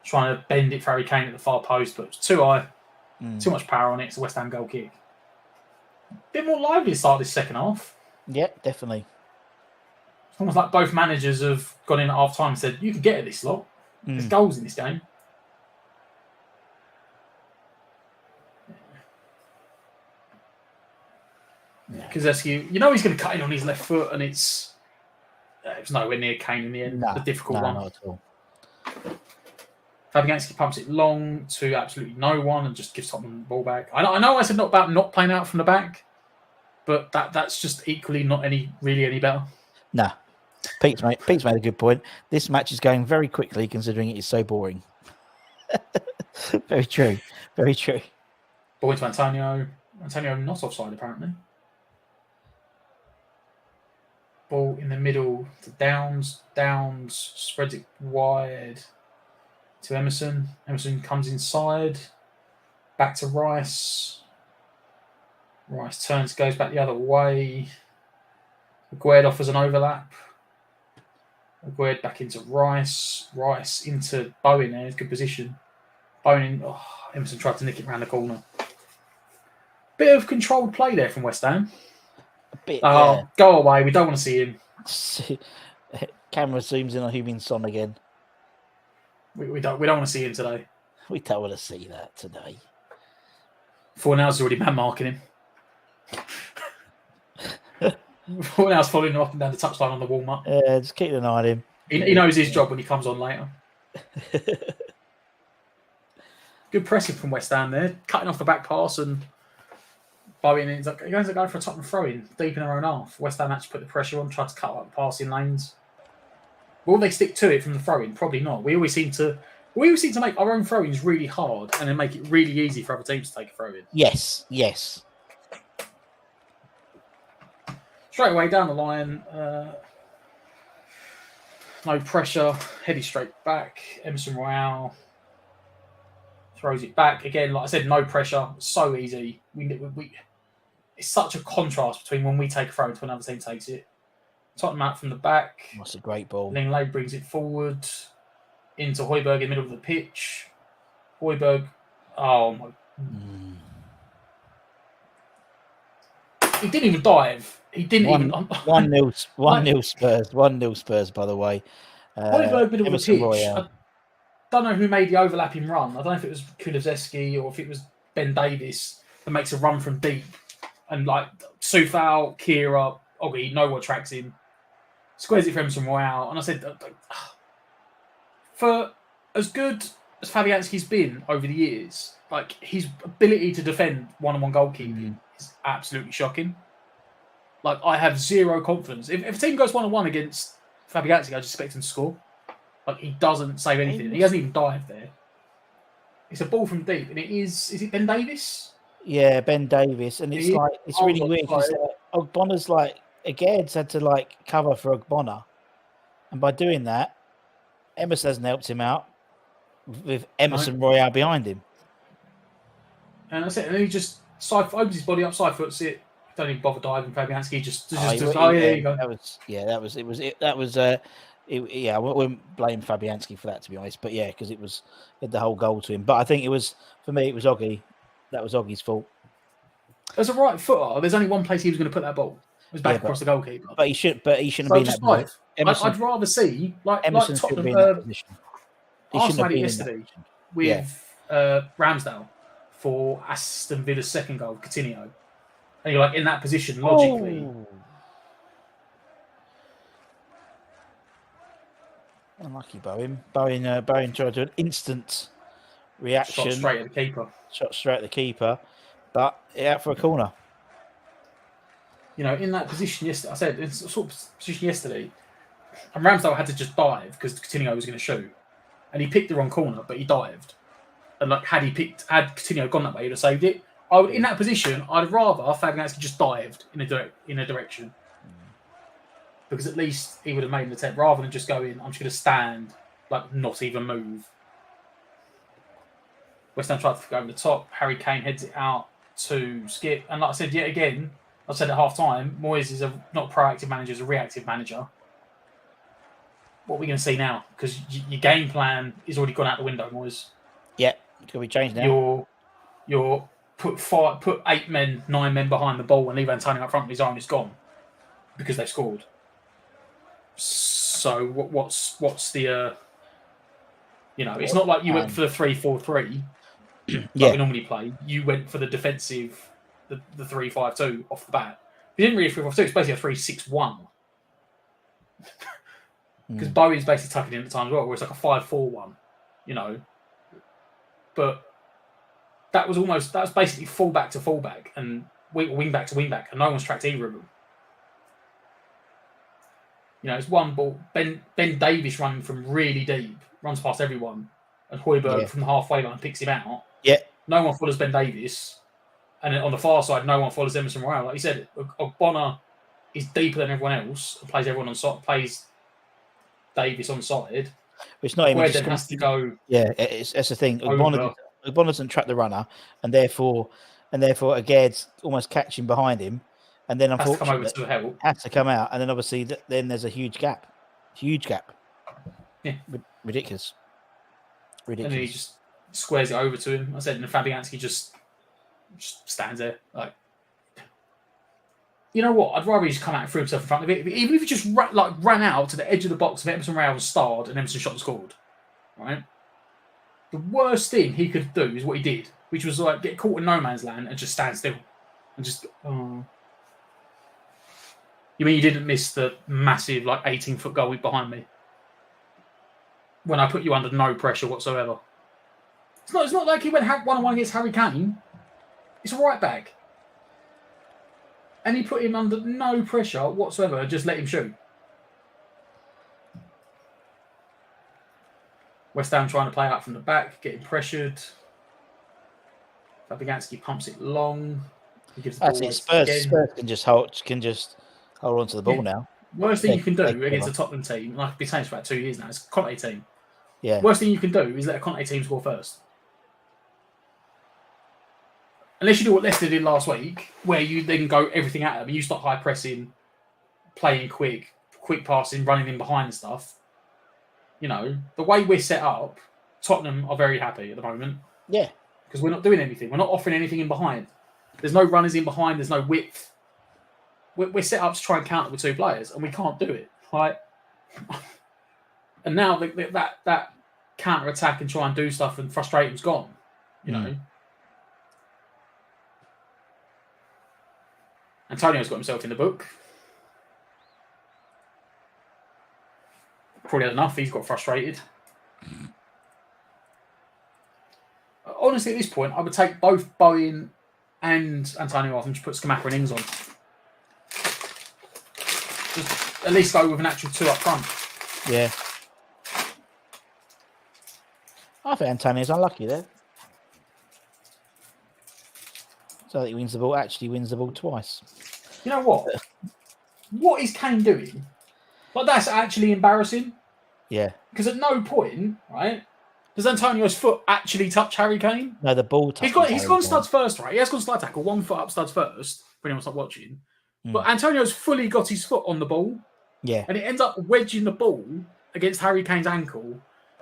Trying to bend it for Harry Kane at the far post, but it's too high. Too much power on it. It's a West Ham goal kick. A bit more lively to start this second half. Yeah, definitely. It's almost like both managers have gone in at half time and said, you can get at this lot. There's goals in this game. Kulusevski, you know he's going to cut in on his left foot, and it was nowhere near Kane in the end. The difficult one. Not at all. Fabianski pumps it long to absolutely no one and just gives Tottenham the ball back. I know I said not about not playing out from the back, but that's just equally not any better. Nah. Pete's made a good point. This match is going very quickly considering it is so boring. Very true. Very true. Ball into Antonio. Antonio not offside apparently. Ball in the middle to Downs. Downs spreads it wide to Emerson. Emerson comes inside. Back to Rice. Rice turns, goes back the other way. Aguerd offers an overlap. Aguerd back into Rice. Rice into Bowen there. Good position. Bowen in. Emerson tried to nick it around the corner. Bit of controlled play there from West Ham. A bit. Go away. We don't want to see him. Camera zooms in on Heung-min Son again. We don't want to see him today. We don't want to see that today. Fornals already man marking him. Fornals following him up and down the touchline on the warm-up. Yeah, just keep an eye on him. He knows his job when he comes on later. Good pressing from West Ham there. Cutting off the back pass and Bowen ends up going for a Tottenham throw-in deep in their own half. West Ham actually put the pressure on, tried to cut up the passing lanes. Will they stick to it from the throw-in? Probably not. We always seem to make our own throw-ins really hard and then make it really easy for other teams to take a throw-in. Yes. Straight away down the line, no pressure, headed straight back. Emerson Royale throws it back again. Like I said, no pressure, so easy. It's such a contrast between when we take a throw to another team takes it. Tottenham out from the back. That's a great ball. Lenglet brings it forward into Højbjerg in the middle of the pitch. Højbjerg, he didn't even dive. He didn't even. 1-0 Spurs. 1-0 Spurs, by the way. Højbjerg middle of the pitch. don't know who made the overlapping run. I don't know if it was Kulusevski or if it was Ben Davis that makes a run from deep. And like Sufal, Kira, Oggy, no one tracks him. Squares it for Emerson Royale. And I said, for as good as Fabianski's been over the years, like his ability to defend one-on-one goalkeeping is absolutely shocking. Like I have zero confidence. If a team goes one-on-one against Fabianski, I just expect him to score. Like he doesn't save anything. He hasn't even dived there. It's a ball from deep, and is it Ben Davis? Yeah, Ben Davis, and it's really weird because Ogbonna's Aged's had to cover for Ogbonna, and by doing that, Emerson hasn't helped him out with Emerson Royale behind him. And that's it. And he just opens his body up, side foots it. Don't even bother diving. Fabianski there you go. I wouldn't blame Fabianski for that, to be honest. But yeah, because it had the whole goal to him. But I think it was Oggy. That was Oggy's fault. As a right footer, there's only one place he was going to put that ball. It was back across the goalkeeper. But he shouldn't have been that position. I'd rather see Emerson Tottenham. Be in that position. Arsenal had it yesterday with Ramsdale for Aston Villa's second goal, Coutinho. And you're in that position logically. Oh. Unlucky Bowen. Bowen tried to do an instant reaction. Shot straight at the keeper. But out for a corner. In that position yesterday, I said, it's a sort of position yesterday, and Ramsdale had to just dive because Coutinho was going to shoot. And he picked the wrong corner, but he dived. And had Coutinho gone that way, he'd have saved it. In that position, I'd rather Fabianski just dived in a direction. Because at least he would have made an attempt rather than just going, I'm just going to stand, not even move. West Ham tried to go over the top. Harry Kane heads it out to Skip. And like I said, yet again, I said at half time, Moyes is not a proactive manager, he's a reactive manager. What are we going to see now? Because your game plan is already gone out the window, Moyes. Yeah, it's going to be changed now. You're put 8 men, 9 men behind the ball and leave Antonio up front with his arm is gone because they've scored. So what's the it's not like you went for the 3-4-3 like we normally play. You went for the defensive, the 3-5-2 off the bat. You didn't really 3-5-2. It's basically a 3-6-1 because Bowie's basically tucking in at the time as well, where it's like a 5-4-1. But that was basically fullback to fullback and wing back to wing back, and no one's tracked either of them. It's one ball. Ben Davis running from really deep, runs past everyone, and Højbjerg from the halfway line picks him out. Yeah. No one follows Ben Davis. And then on the far side, no one follows Emerson Royale. Like you said, Ogbonna is deeper than everyone else and plays everyone on side, plays Davis on side. It's not even where then has to go. Yeah, that's the thing. Ogbonna doesn't track the runner, and therefore Aged's almost catching behind him. And then unfortunately, has to come out, and then obviously then there's a huge gap. Yeah, ridiculous. And then he just squares it over to him. I said, and Fabianski just stands there you know what? I'd rather he just come out and threw himself in front of it. Even if he just ran out to the edge of the box, if Emerson Royale was starred and Emerson shot and scored, right? The worst thing he could do is what he did, which was get caught in no man's land and just stand still and just. You mean you didn't miss the massive 18-foot goal behind me when I put you under no pressure whatsoever? It's not like he went one-on-one against Harry Kane. It's a right back, and he put him under no pressure whatsoever and just let him shoot. West Ham trying to play out from the back, getting pressured. Fabianski pumps it long. He gives the ball Spurs can just hold on to the ball now. Worst thing you can do against a Tottenham team, I've been saying this for about 2 years now, it's a Conte team. Yeah. Worst thing you can do is let a Conte team score first. Unless you do what Leicester did last week, where you then go everything at them and you start high pressing, playing quick passing, running in behind and stuff. The way we're set up, Tottenham are very happy at the moment. Yeah. Because we're not doing anything. We're not offering anything in behind. There's no runners in behind. There's no width. We're set up to try and counter with 2 players, and we can't do it. And now that counter attack and try and do stuff, and frustrating's gone. You know. Antonio's got himself in the book. Probably had enough. He's got frustrated. Honestly, at this point, I would take both Bowen and Antonio off and just put Scamacca and Ings on. Just at least go with an actual 2 up front. Yeah. I think Antonio's unlucky there. So that he wins the ball, actually wins the ball twice. You know what? What is Kane doing? Like, that's actually embarrassing. Yeah. Because at no point, right, does Antonio's foot actually touch Harry Kane? No, the ball touches He's gone studs first, right? He has gone slide tackle, 1 foot up studs first, for anyone's not watching. But Antonio's fully got his foot on the ball. Yeah. And it ends up wedging the ball against Harry Kane's ankle.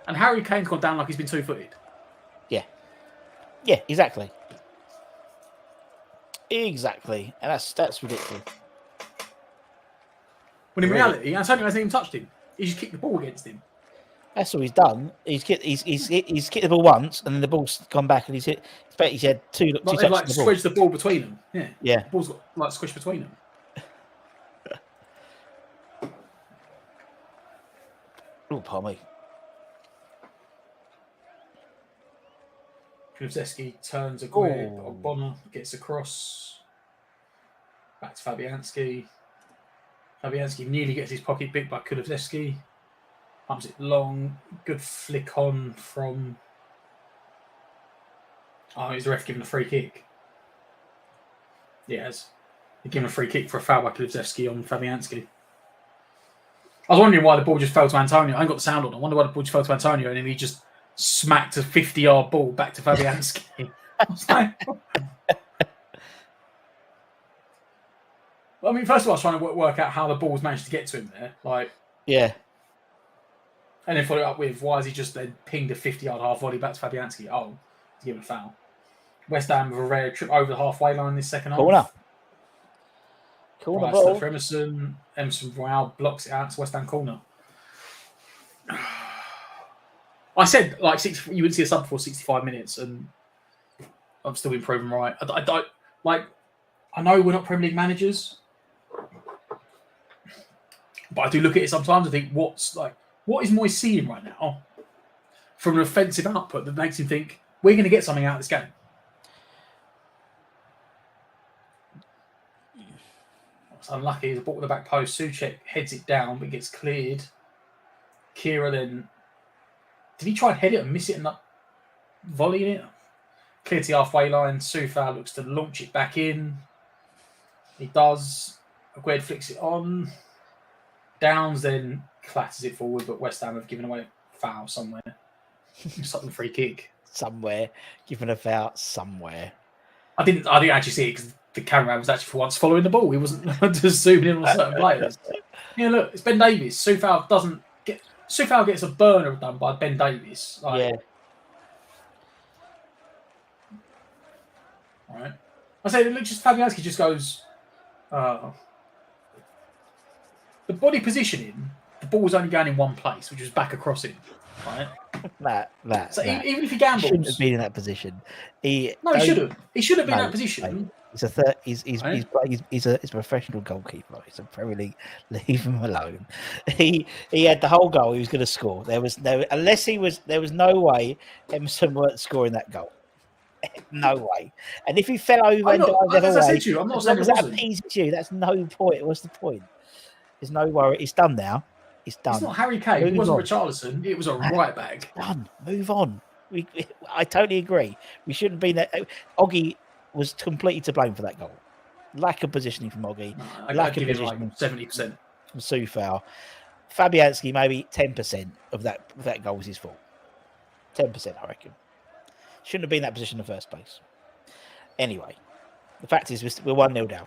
And Harry Kane's gone down like he's been 2-footed. Yeah. Yeah, exactly. Exactly. And that's ridiculous. When in reality, Antonio hasn't even touched him. He just kicked the ball against him. That's all he's done. He's kicked the ball once, and then the ball's gone back, and he's had two touches. Like squished the ball between them. Yeah. Yeah. The ball's got like squished between them. Oh, pardon me. Kulusevski turns a grip. Ogbonna gets across. Back to Fabianski. Fabianski nearly gets his pocket bit by Kulusevski. Pumps it long. Good flick on from... Oh, is the ref giving a free kick? Yes. He's given a free kick for a foul by Kulusevski on Fabianski. I was wondering why the ball just fell to Antonio. I ain't got the sound on. I wonder why the ball just fell to Antonio and then he just smacked a 50-yard ball back to Fabianski. I was like... I mean, first of all, I was trying to work out how the ball's managed to get to him there. Like, yeah. And then follow it up with, why has he just then pinged a 50-yard half volley back to Fabianski? Oh, to give him a foul. West Ham with a rare trip over the halfway line this second half. Corner right, ball. For Emerson. Emerson Royale blocks it out to West Ham corner. I said, like, you wouldn't see a sub before 65 minutes, and I've still been proven right. I don't, like, I know we're not Premier League managers, but I do look at it sometimes and think, what is Moyes seeing right now from an offensive output that makes him think we're going to get something out of this game? It's unlucky. He's a ball with the back post. Souček heads it down, but gets cleared. Kira then... Did he try and head it and miss it and not volley it? Cleared to the halfway line. Soufal looks to launch it back in. He does. Aguerd flicks it on. Downs then clatters it forward, but West Ham have given away a foul somewhere. Something free kick. Somewhere. Given a foul somewhere. I didn't actually see it because the camera was actually for once following the ball. He wasn't just zooming in on certain players. Yeah, look, it's Ben Davies. Soufal gets a burner done by Ben Davies. Yeah. All right. I say, look, just Fabianski just goes. The body positioning, the ball was only going in one place, which was back across him. Right. Even if he gambles, he shouldn't have been in that position. He should have. He should have been in that position. He's a professional goalkeeper. He's a Premier League. Leave him alone. He had the whole goal. He was going to score. There was no way Emerson weren't scoring that goal. No way. And if he fell over and died as I said to you, I'm not saying that appeases you. That's no point. What's the point? There's no worry. It's done now. It's done. It's not Harry Kane. It wasn't Richarlison. It was a right back. Done. Move on. I totally agree. We shouldn't be that. Oggy was completely to blame for that goal. Lack of positioning from Oggy. Lack of positioning. 70% from Soufal. Fabianski, maybe 10% of that goal was his fault. 10%, I reckon. Shouldn't have been in that position in the first place. Anyway, the fact is we're 1-0 down.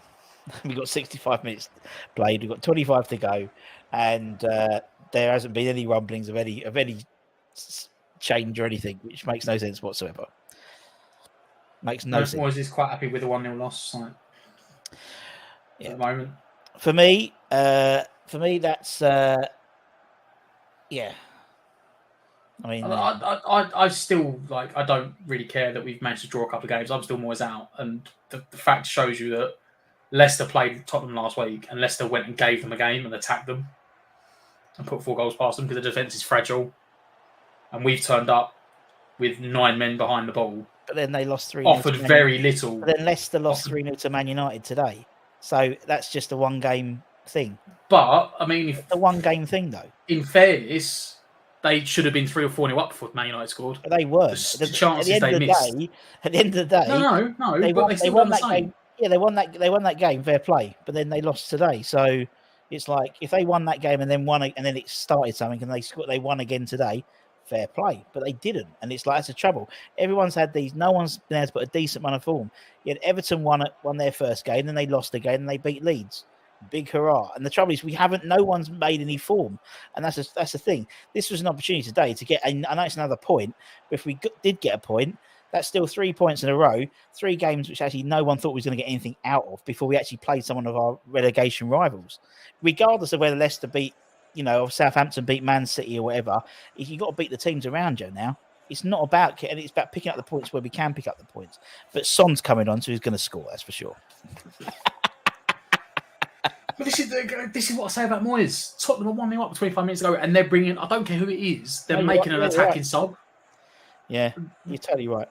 We've got 65 minutes played. We've got 25 to go, and there hasn't been any rumblings of any change or anything, which makes no sense whatsoever. Makes no sense. Moyes is quite happy with the 1-0 loss at the moment. For me, that's I mean, I still like. I don't really care that we've managed to draw a couple of games. I'm still Moyes out, and the fact shows you that Leicester played Tottenham last week, and Leicester went and gave them a game and attacked them and put 4 goals past them because the defence is fragile, and we've turned up with 9 men behind the ball. But then they lost 3. Offered very little. But then Leicester lost 3-0 to Man United today, so that's just a 1-game thing. But I mean, it's a 1-game thing, though. In fairness, they should have been 3 or 4-0 up before Man United scored. But they weren't. The chances they missed. At the end of the day, no. They won that game. Yeah, they won that game. Fair play. But then they lost today, so it's like if they won that game and then won it, and then it started something, and they won again today. Fair play, but they didn't, and it's like that's the trouble. Everyone's had these. No one's been able to put a decent run of form. Yet Everton won their first game, then they lost again, and they beat Leeds. Big hurrah! And the trouble is, no one's made any form, and that's the thing. This was an opportunity today to get. I know it's another point, but if we did get a point, that's still 3 points in a row. 3 games which actually no one thought was going to get anything out of before we actually played someone of our relegation rivals, regardless of whether Leicester beat. Or Southampton beat Man City or whatever. You got to beat the teams around you now. It's not about, and it's about picking up the points where we can pick up the points. But Son's coming on, so he's going to score. That's for sure. But this is what I say about Moyes. Tottenham are 1-0 up 25 minutes ago, and they're bringing. I don't care who it is. They're making an attacking sub. Yeah, you're totally right.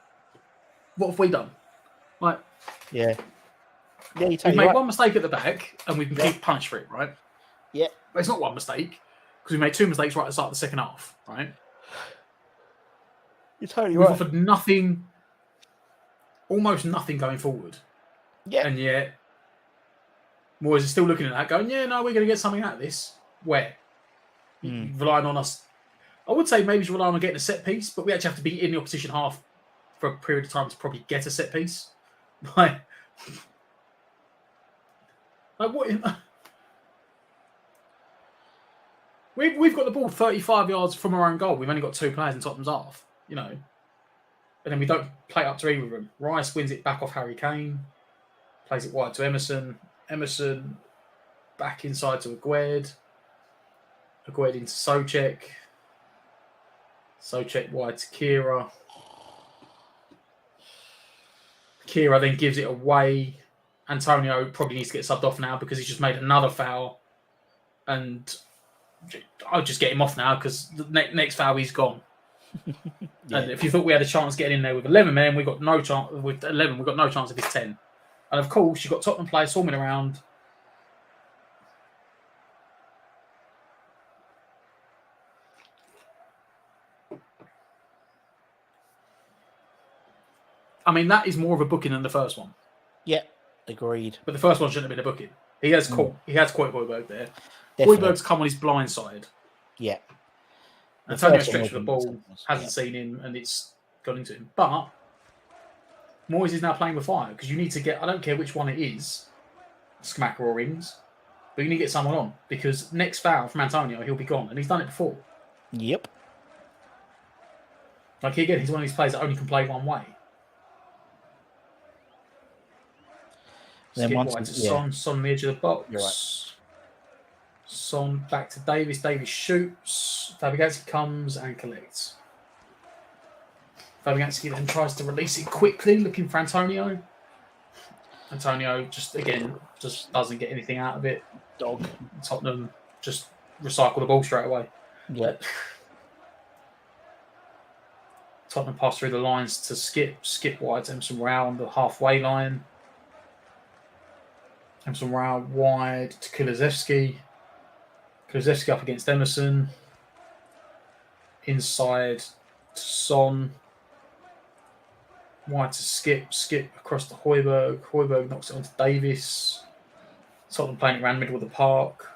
What have we done? Like, yeah, you're totally we've made one mistake at the back, and we've been punished for it, right? Yeah. But it's not one mistake, because we made 2 mistakes right at the start of the second half, right? You're totally We've right. offered nothing, almost nothing going forward. Yeah. And yet, Moyes is still looking at that, going, yeah, no, we're going to get something out of this. Where? Relying on us. I would say maybe he's relying on getting a set piece, but we actually have to be in the opposition half for a period of time to probably get a set piece. Like what? We've got the ball 35 yards from our own goal. We've only got 2 players in Tottenham's half, and then we don't play up to either of them. Rice wins it back off Harry Kane, plays it wide to Emerson. Emerson back inside to Aguerd. Aguerd into Souček. Souček wide to Kira. Kira then gives it away. Antonio probably needs to get subbed off now because he's just made another foul. And I'll just get him off now because the next foul he's gone. Yeah. And if you thought we had a chance getting in there with 11 men, we've got no chance. With 11, we've got no chance of his 10. And of course, you've got Tottenham players swarming around. I mean, that is more of a booking than the first one. Yeah, agreed. But the first one shouldn't have been a booking. He has caught Højbjerg there. Højbjerg's come on his blind side. Yeah. Antonio stretched for the ball, hasn't seen him, and it's gone into him. But Moyes is now playing with fire because you need to get, I don't care which one it is, Smacker or Ings, but you need to get someone on because next foul from Antonio, he'll be gone. And he's done it before. Yep. Like, again, he's one of these players that only can play one way. Then Skip wide to Son on the edge of the box. You're right. Son back to Davis. Davis shoots. Fabianski comes and collects. Fabianski then tries to release it quickly, looking for Antonio. Antonio just doesn't get anything out of it. Dog. Tottenham just recycle the ball straight away. Yeah. Tottenham pass through the lines to Skip wide to Emerson Royale on the halfway line. Emerson Royale wide to Kulusevski. Kulusevski up against Emerson. Inside to Son. Wide to Skip. Skip across to Højbjerg. Højbjerg knocks it onto Davis. Tottenham playing it around the middle of the park.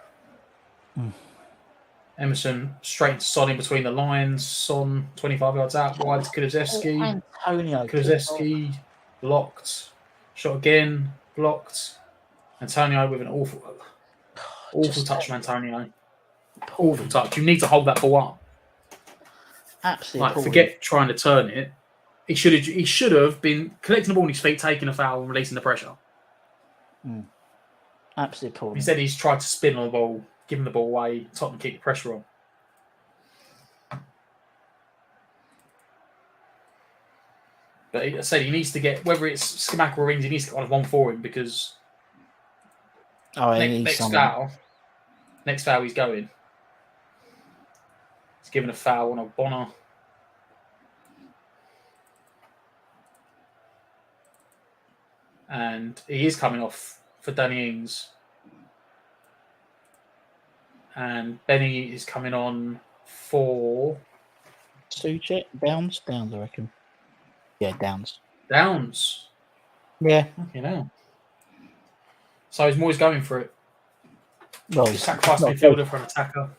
Emerson straight into Son in between the lines. Son 25 yards out. Wide to Kulusevski. Antonio. Kulusevski blocked. Shot again. Blocked. Antonio with an awful touch from Antonio. Awful touch. You need to hold that ball up. Absolutely. Like, forget trying to turn it. He should have been collecting the ball on his feet, taking a foul, and releasing the pressure. Absolutely poor. Instead, he's tried to spin on the ball, giving the ball away. Tottenham keep the pressure on. But I said he needs to get, whether it's Skamaka or Rings, he needs to get one for him because next foul he's going. He's given a foul on a Bonner. And he is coming off for Danny Ings. And Benny is coming on for Suchet? Downs, I reckon. Yeah, Downs. Yeah. Okay, now. So he's Moyes going for it. Well, he's sacrificed midfielder for an attacker.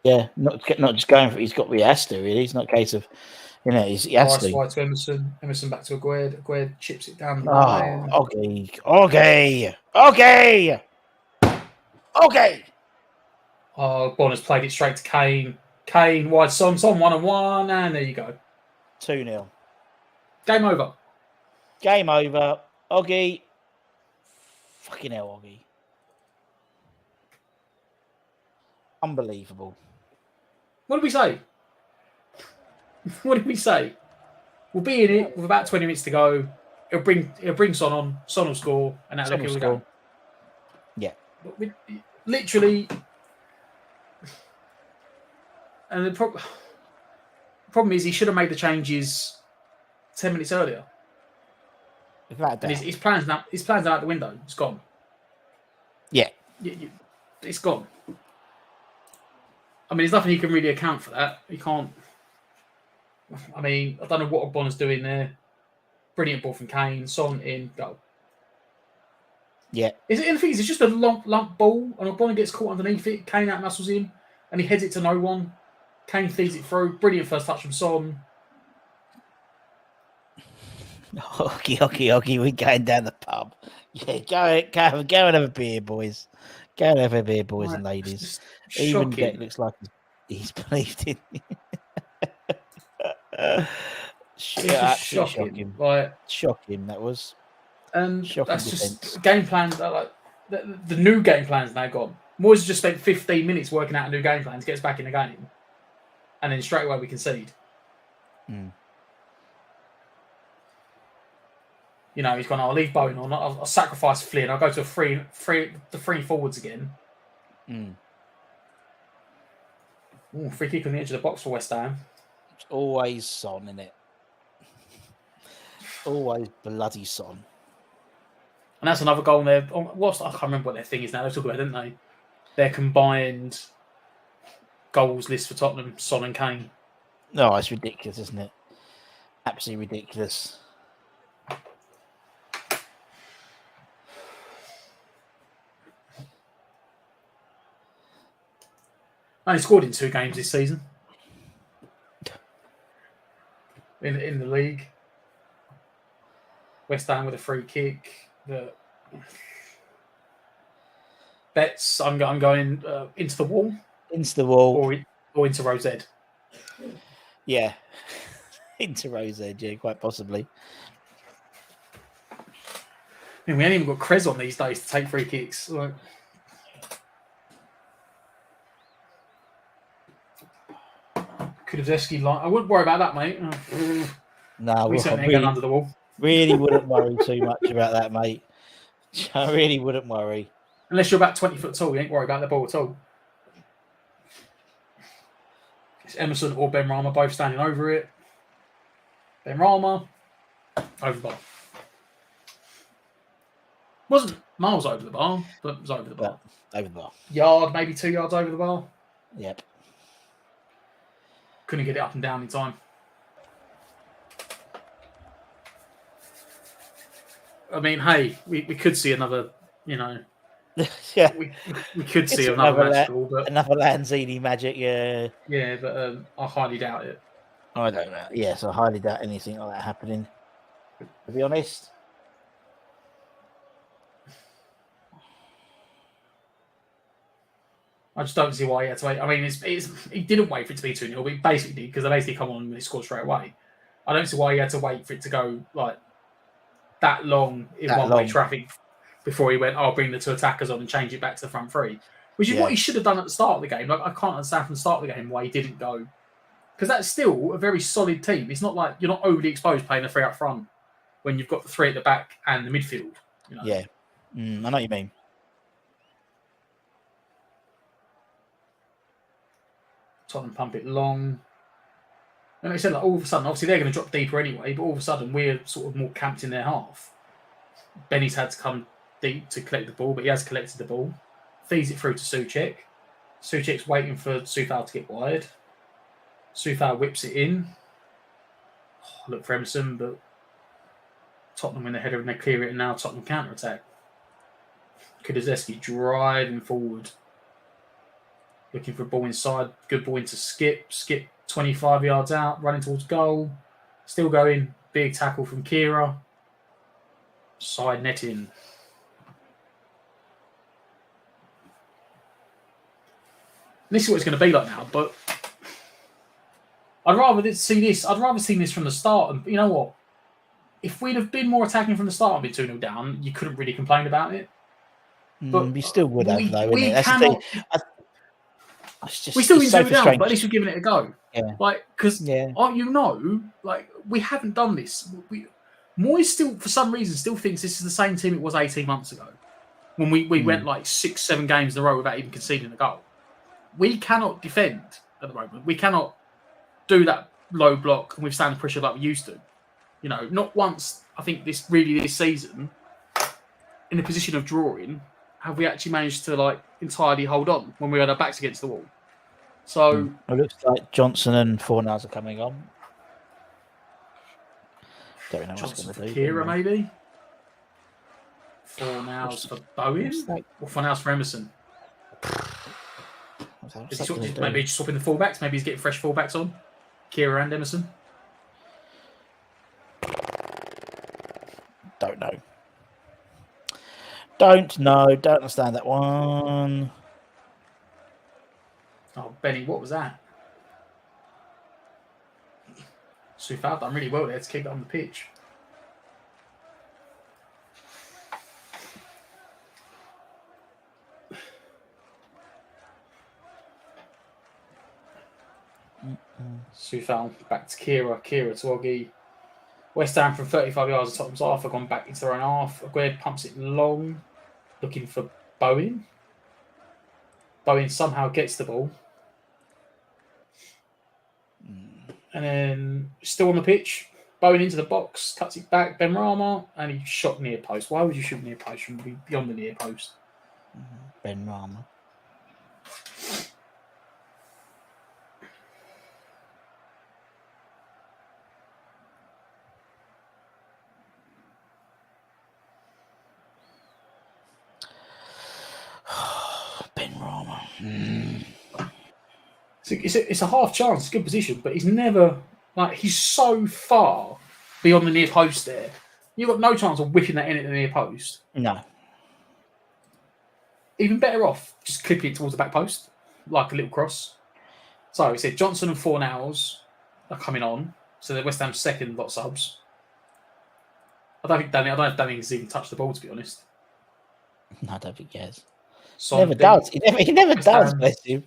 Yeah, not just going for it. He's got to be asked to, really. It's not a case of, he has to. Wide to Emerson. Emerson back to Aguerd. Aguerd chips it down the line. Okay. Oh, Bonner's played it straight to Kane. Kane, wide Son 1-on-1, and there you go. 2-0. Game over. Oggy. Fucking hell, Oggy. Unbelievable. What did we say? We'll be in it with about 20 minutes to go. It'll bring Son on. Son will score, and that'll kill the game. Yeah. Literally. And the problem is he should have made the changes 10 minutes earlier. And his plans are out the window. It's gone. Yeah. It's gone. I mean, there's nothing he can really account for that. He can't. I mean, I don't know what Bonner's doing there. Brilliant ball from Kane. Son in, goal. Yeah. It's just a lump ball, and Bonner gets caught underneath it. Kane out muscles him, and he heads it to no one. Kane feeds it through. Brilliant first touch from Son. Okay. We're going down the pub. Yeah, go and have a beer, boys. Go and have a beer, boys and ladies. Even Beck looks like he's believed in. Shocking. Shocking, that was. And shocking that's defense. Just game plan. Like the new game plan's now gone. Moyes just spent 15 minutes working out a new game plan to get us back in the game, and then straight away we concede. He's gone, I'll leave Bowen on, I'll sacrifice Flynn, I'll go to the three forwards again. Ooh, free kick on the edge of the box for West Ham. It's always Son, isn't it? Always bloody Son. And that's another goal there. I can't remember what their thing is now. They talk about it, didn't they? Their combined goals list for Tottenham, Son and Kane. No, it's ridiculous, isn't it? Absolutely ridiculous. Only scored in 2 games this season. In the league. West Ham with a free kick. Bets, I'm going into the wall. Into the wall. Or into Rose Ed. Yeah. Into Rose Ed, yeah, quite possibly. I mean, we ain't even got Krez on these days to take free kicks. Like... Kulusevski, I wouldn't worry about that, mate. No, we certainly ain't going under the wall. Really wouldn't worry too much about that, mate. I really wouldn't worry. Unless you're about 20 foot tall, you ain't worried about the ball at all. It's Emerson or Ben Rama both standing over it. Ben Rama over the bar. Wasn't miles over the bar, but it was over the bar. Over the bar. Yard, maybe 2 yards over the bar. Yep. Couldn't get it up and down in time. I mean, hey, we could see another, yeah. We could see another match ball, but another Lanzini magic, yeah. Yeah, but I highly doubt it. I don't know. Yes, I highly doubt anything like that happening. To be honest. I just don't see why he had to wait. I mean, he didn't wait for it to be 2-0, but he basically did, because they basically come on and they scored straight away. I don't see why he had to wait for it to go like that long in one-way traffic before he went, I'll bring the 2 attackers on and change it back to the front 3. Which is what he should have done at the start of the game. Like, I can't understand from the start of the game why he didn't go. Because that's still a very solid team. It's not like you're not overly exposed playing the 3 up front. when you've got the three at the back and the midfield. You know? Yeah, I know what you mean. Tottenham pump it long. And like I said, like, all of a sudden, obviously they're going to drop deeper anyway, but all of a sudden we're sort of more camped in their half. Benny's had to come deep to collect the ball, but he has collected the ball. Feeds it through to Souček. Souček's waiting for Soufal to get wide. Soufal whips it in. Look for Emerson, but Tottenham win the header and they clear it, and now Tottenham counter-attack. Kulusevski driving forward. Looking for a ball inside. Good ball into Skip. Skip 25 yards out, running towards goal. Still going. Big tackle from Kira. Side netting. This is what it's going to be like now, but I'd rather see this. I'd rather see this from the start. And you know what? If we'd have been more attacking from the start and been 2-0 down, you couldn't really complain about it. But we still would have, though. We That's cannot. We still need to do it down, but at least we're giving it a go. Yeah. Like, because like we haven't done this. Moyes still, for some reason, still thinks this is the same team it was 18 months ago when we went like 6-7 games in a row without even conceding a goal. We cannot defend at the moment. We cannot do that low block and withstand the pressure like we used to. You know, not once, I think this season, in a position of drawing, have we actually managed to like entirely hold on when we had our backs against the wall. So it looks like Johnson and Fornals are coming on. Don't know what's going to do. Kira, maybe. Fornals for Bowen, or Fornals for Emerson. Maybe he's swapping the fullbacks. Maybe he's getting fresh fullbacks on. Kira and Emerson. Don't know. Don't know. Don't understand that one. Oh, Benny, what was that? Soufal done really well there to keep it on the pitch. Soufal back to Kira. Kira to Oggy. West Ham from 35 yards of Tottenham's half have gone back into their own half. Aguerd pumps it long, looking for Bowen. Bowen somehow gets the ball. And then still on the pitch, Bowen into the box, cuts it back, Benrahma, and he shot near post. Why would you shoot near post from beyond the near post? Benrahma. It's a half chance, it's a good position, but he's never he's so far beyond the near post there. You've got no chance of whipping that in at the near post. No. Even better off just clipping it towards the back post, like a little cross. So we said Johnson and Fornals are coming on, so they're West Ham's second lot subs. I don't know if Danny has even touched the ball, to be honest. No, I don't think he has. He never does. He never does, bless him.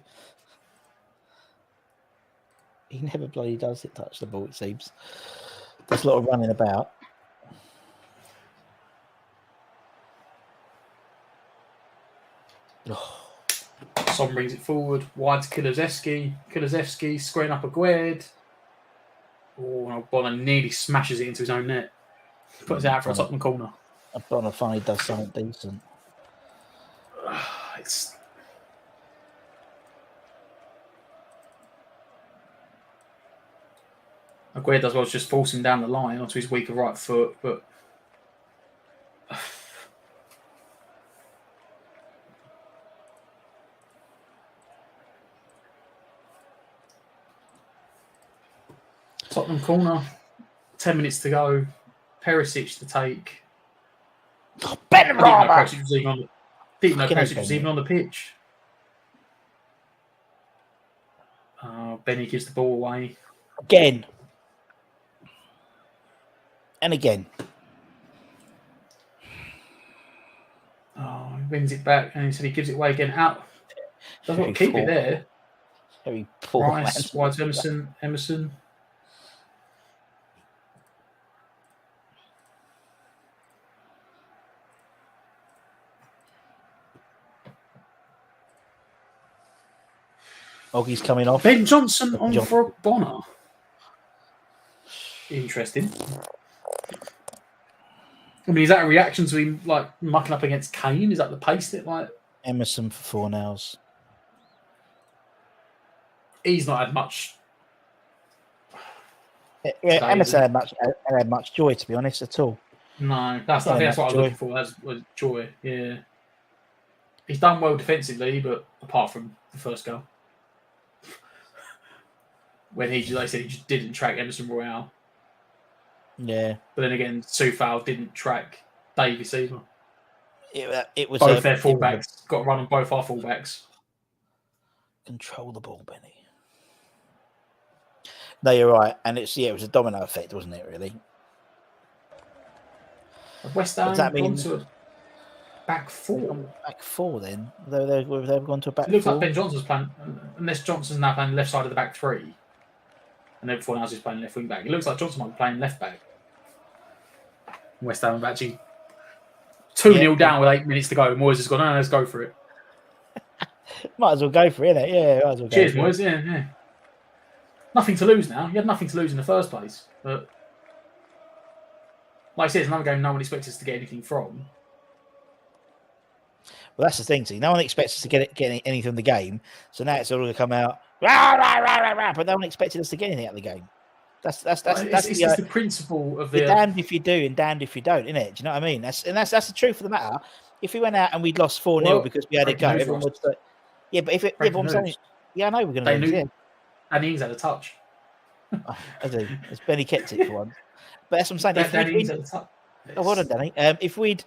He never bloody does touch the ball, it seems. There's a lot of running about. Son brings it forward, wide to Kulusevski. Kulusevski squaring up Aguerd. Oh, Bonner nearly smashes it into his own net. Puts it out for a Tottenham corner. Bonner finally does something decent. Aguerd does well to just force him down the line onto his weaker right foot, but Tottenham corner, 10 minutes to go. Perisic to take. Benrahma! Didn't know Perisic was even on the pitch. Benny gives the ball away. Again. And again. He wins it back and he gives it away again. Out. Doesn't want to keep it there. Very poor. Rice, wide to Emerson. Oggy's coming off. Ben Johnson on for Bonner. Interesting. I mean, is that a reaction to him like mucking up against Kane? Is that the pace that like Emerson for Fornals? He's not had much. Yeah, Emerson had much joy, to be honest, at all. No, I think that's what I was looking for. Was joy. Yeah, he's done well defensively, but apart from the first goal, when they said he just didn't track Emerson Royale. Yeah, but then again, Soufal didn't track Davies either. It was both their fullbacks got to run on both our fullbacks. Control the ball, Benny. No, you're right, and it was a domino effect, wasn't it? Really. West Ham gone to a back four. Back four, then they've gone to a back. It looks four. like Ben Johnson's playing, unless Johnson's now playing left side of the back three, and everyone else is playing left wing back. It looks like Johnson might be playing left back. West Ham have actually 2-0 down with 8 minutes to go. Moyes has gone, let's go for it. Might as well go for it, innit? Yeah, might as well go. Cheers, Moyes. Yeah. Nothing to lose now. You had nothing to lose in the first place. But like I said, it's another game no one expects us to get anything from. Well, that's the thing. See, no one expects us to get anything from the game. So now it's all going to come out, rah, rah, rah, rah, rah, but no one expected us to get anything out of the game. That's the principle of the. You're damned if you do and damned if you don't, isn't it? Do you know what I mean? That's the truth of the matter. If we went out and we'd lost 4-0 because we had a go, everyone would say, yeah, but I'm saying, yeah, I know we're going to lose. Yeah. And he's had a touch. I do. It's Benny kept it for once. But that's what I'm saying. Danny's had a touch. Oh, well done, Danny. If we'd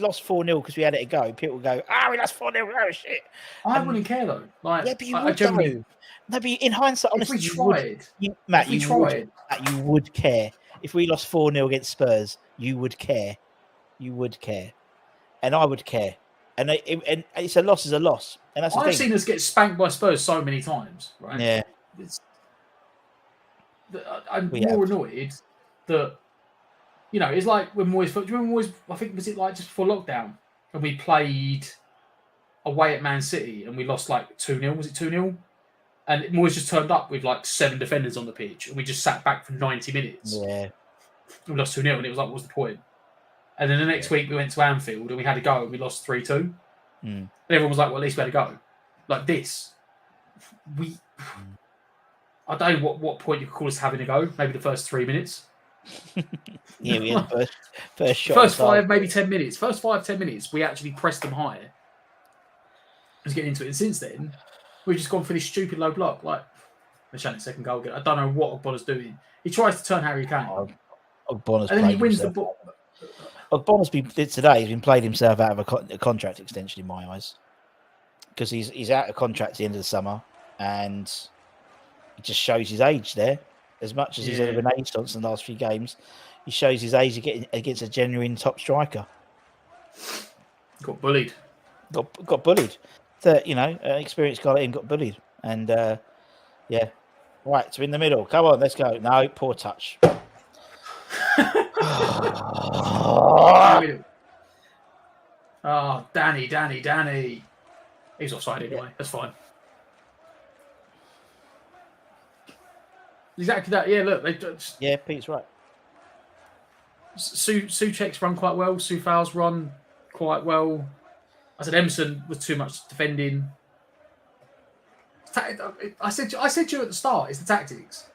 lost 4-0 because we had it to go, people would go, we lost 4-0. Oh shit! I wouldn't care though. Like, yeah, but you would generally. No, but in hindsight, honestly, if we tried, you would care. If we lost 4-0 against Spurs, you would care. You would care, and I would care. And it's a loss is a loss. And that's I've seen us get spanked by Spurs so many times, right? Yeah. I'm more annoyed that, it's like when Moyes, do you remember Moyes, I think, was it like just before lockdown? And we played away at Man City and we lost like 2-0. Was it 2-0? And Moyes just turned up with like 7 defenders on the pitch and we just sat back for 90 minutes. Yeah. We lost 2-0 and it was like, what's the point? And then the next week we went to Anfield and we had a go and we lost 3-2. And everyone was like, well, at least we had a go. Like this. I don't know what point you could call us having a go. Maybe the first 3 minutes. Yeah, we had the first shot. First 5, maybe 10 minutes. First 5-10 minutes, we actually pressed them higher. Let's get into it. And since then, we've just gone for this stupid low block. Like, the second goal again. I don't know what Ogbonna's doing. He tries to turn Harry Kane. Ogbonna's and then he wins the ball. Ogbonna's he's been played himself out of a contract extension in my eyes. Because he's out of contract at the end of the summer. And it just shows his age there. As much as he's had an age in the last few games, he shows his age against a genuine top striker. Got bullied. Got bullied. So, an experienced guy like him got bullied. And, Right, so in the middle. Come on, let's go. No, poor touch. Oh, Danny. He's offside anyway. That's fine. Exactly that. Yeah, look. Pete's right. Souček's run quite well. Soufal's run quite well. I said Emerson was too much defending. I said to you at the start, it's the tactics.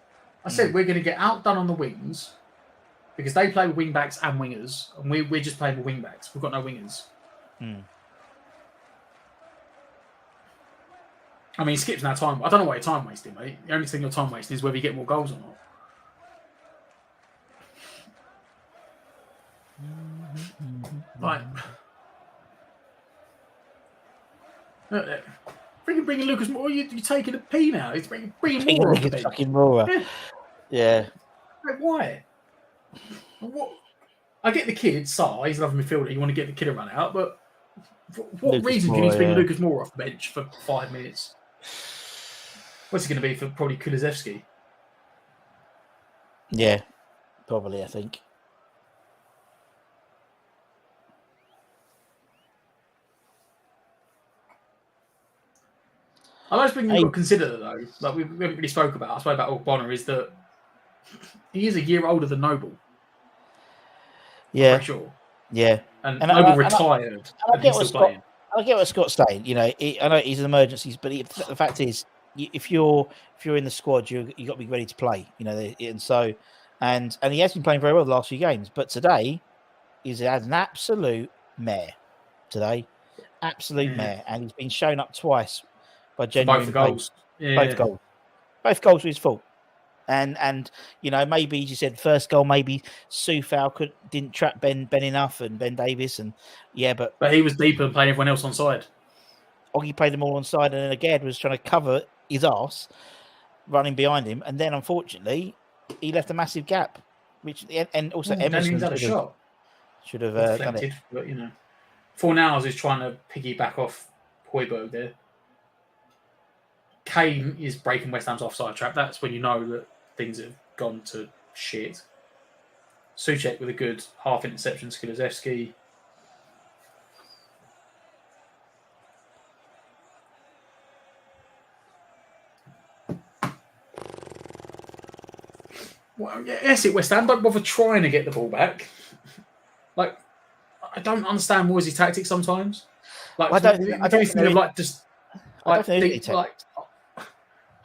I said we're going to get outdone on the wings because they play with wing backs and wingers, and we're just playing with wing backs. We've got no wingers. I mean, Skip's now time. I don't know why you're time wasting, mate. The only thing you're time wasting is whether you get more goals or not. Right. Bringing Lucas Moura. You're taking a pee now. He's bringing Moura off the bench. Fucking Moura. Yeah. Like, why? What? I get the kid, Sarr, he's another midfielder. You want to get the kid a run out, but for what reason do you need to bring Lucas Moura off the bench for 5 minutes? What's it going to be for probably Kulusevski? Yeah, probably, I think. Another thing you've got to consider, though, like we haven't really spoke about, I spoke about Bonner, is that he is a year older than Noble. Yeah. I'm pretty sure. Yeah. And Noble retired, and he's still playing. I get what Scott's saying. You know, I know he's an emergencies, but the fact is, if you're in the squad, you got to be ready to play. You know, and he has been playing very well the last few games, but today he's had an absolute mare. Today, absolute mare, and he's been shown up twice by genuine both goals. Both goals were his fault. And you know, maybe you said first goal, maybe Soufal didn't trap Ben enough, and Ben Davis, and but he was deeper and playing everyone else on side. Oggy played them all on side, and then again was trying to cover his arse, running behind him, and then unfortunately he left a massive gap, which and also Emerson had a shot. Should have done it. But you know, Fornals is trying to piggyback off Højbjerg there. Kane is breaking West Ham's offside trap. That's when you know that things have gone to shit. Souček with a good half interception. Kulusevski. Well, yes, West Ham don't bother trying to get the ball back. Like, I don't understand Moyes' tactics sometimes. Like, I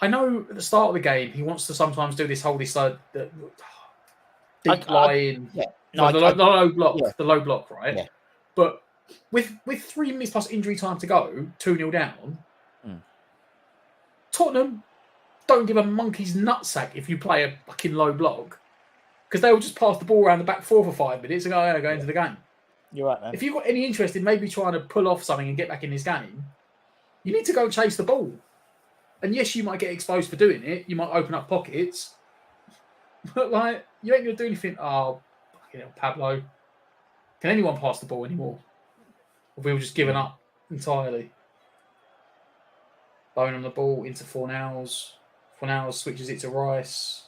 know at the start of the game he wants to sometimes do this whole deep line, the low block, right? Yeah. But with 3 minutes plus injury time to go, 2-0 down, Tottenham don't give a monkey's nutsack if you play a fucking low block, because they will just pass the ball around the back four for 5 minutes and go into the game. You're right, man. If you've got any interest in maybe trying to pull off something and get back in this game, you need to go chase the ball. And yes, you might get exposed for doing it. You might open up pockets. But, like, you ain't going to do anything. Oh, fucking hell, Pablo. Can anyone pass the ball anymore? Or have we all just given up entirely? Bowing on the ball into Fornals. Fornals switches it to Rice.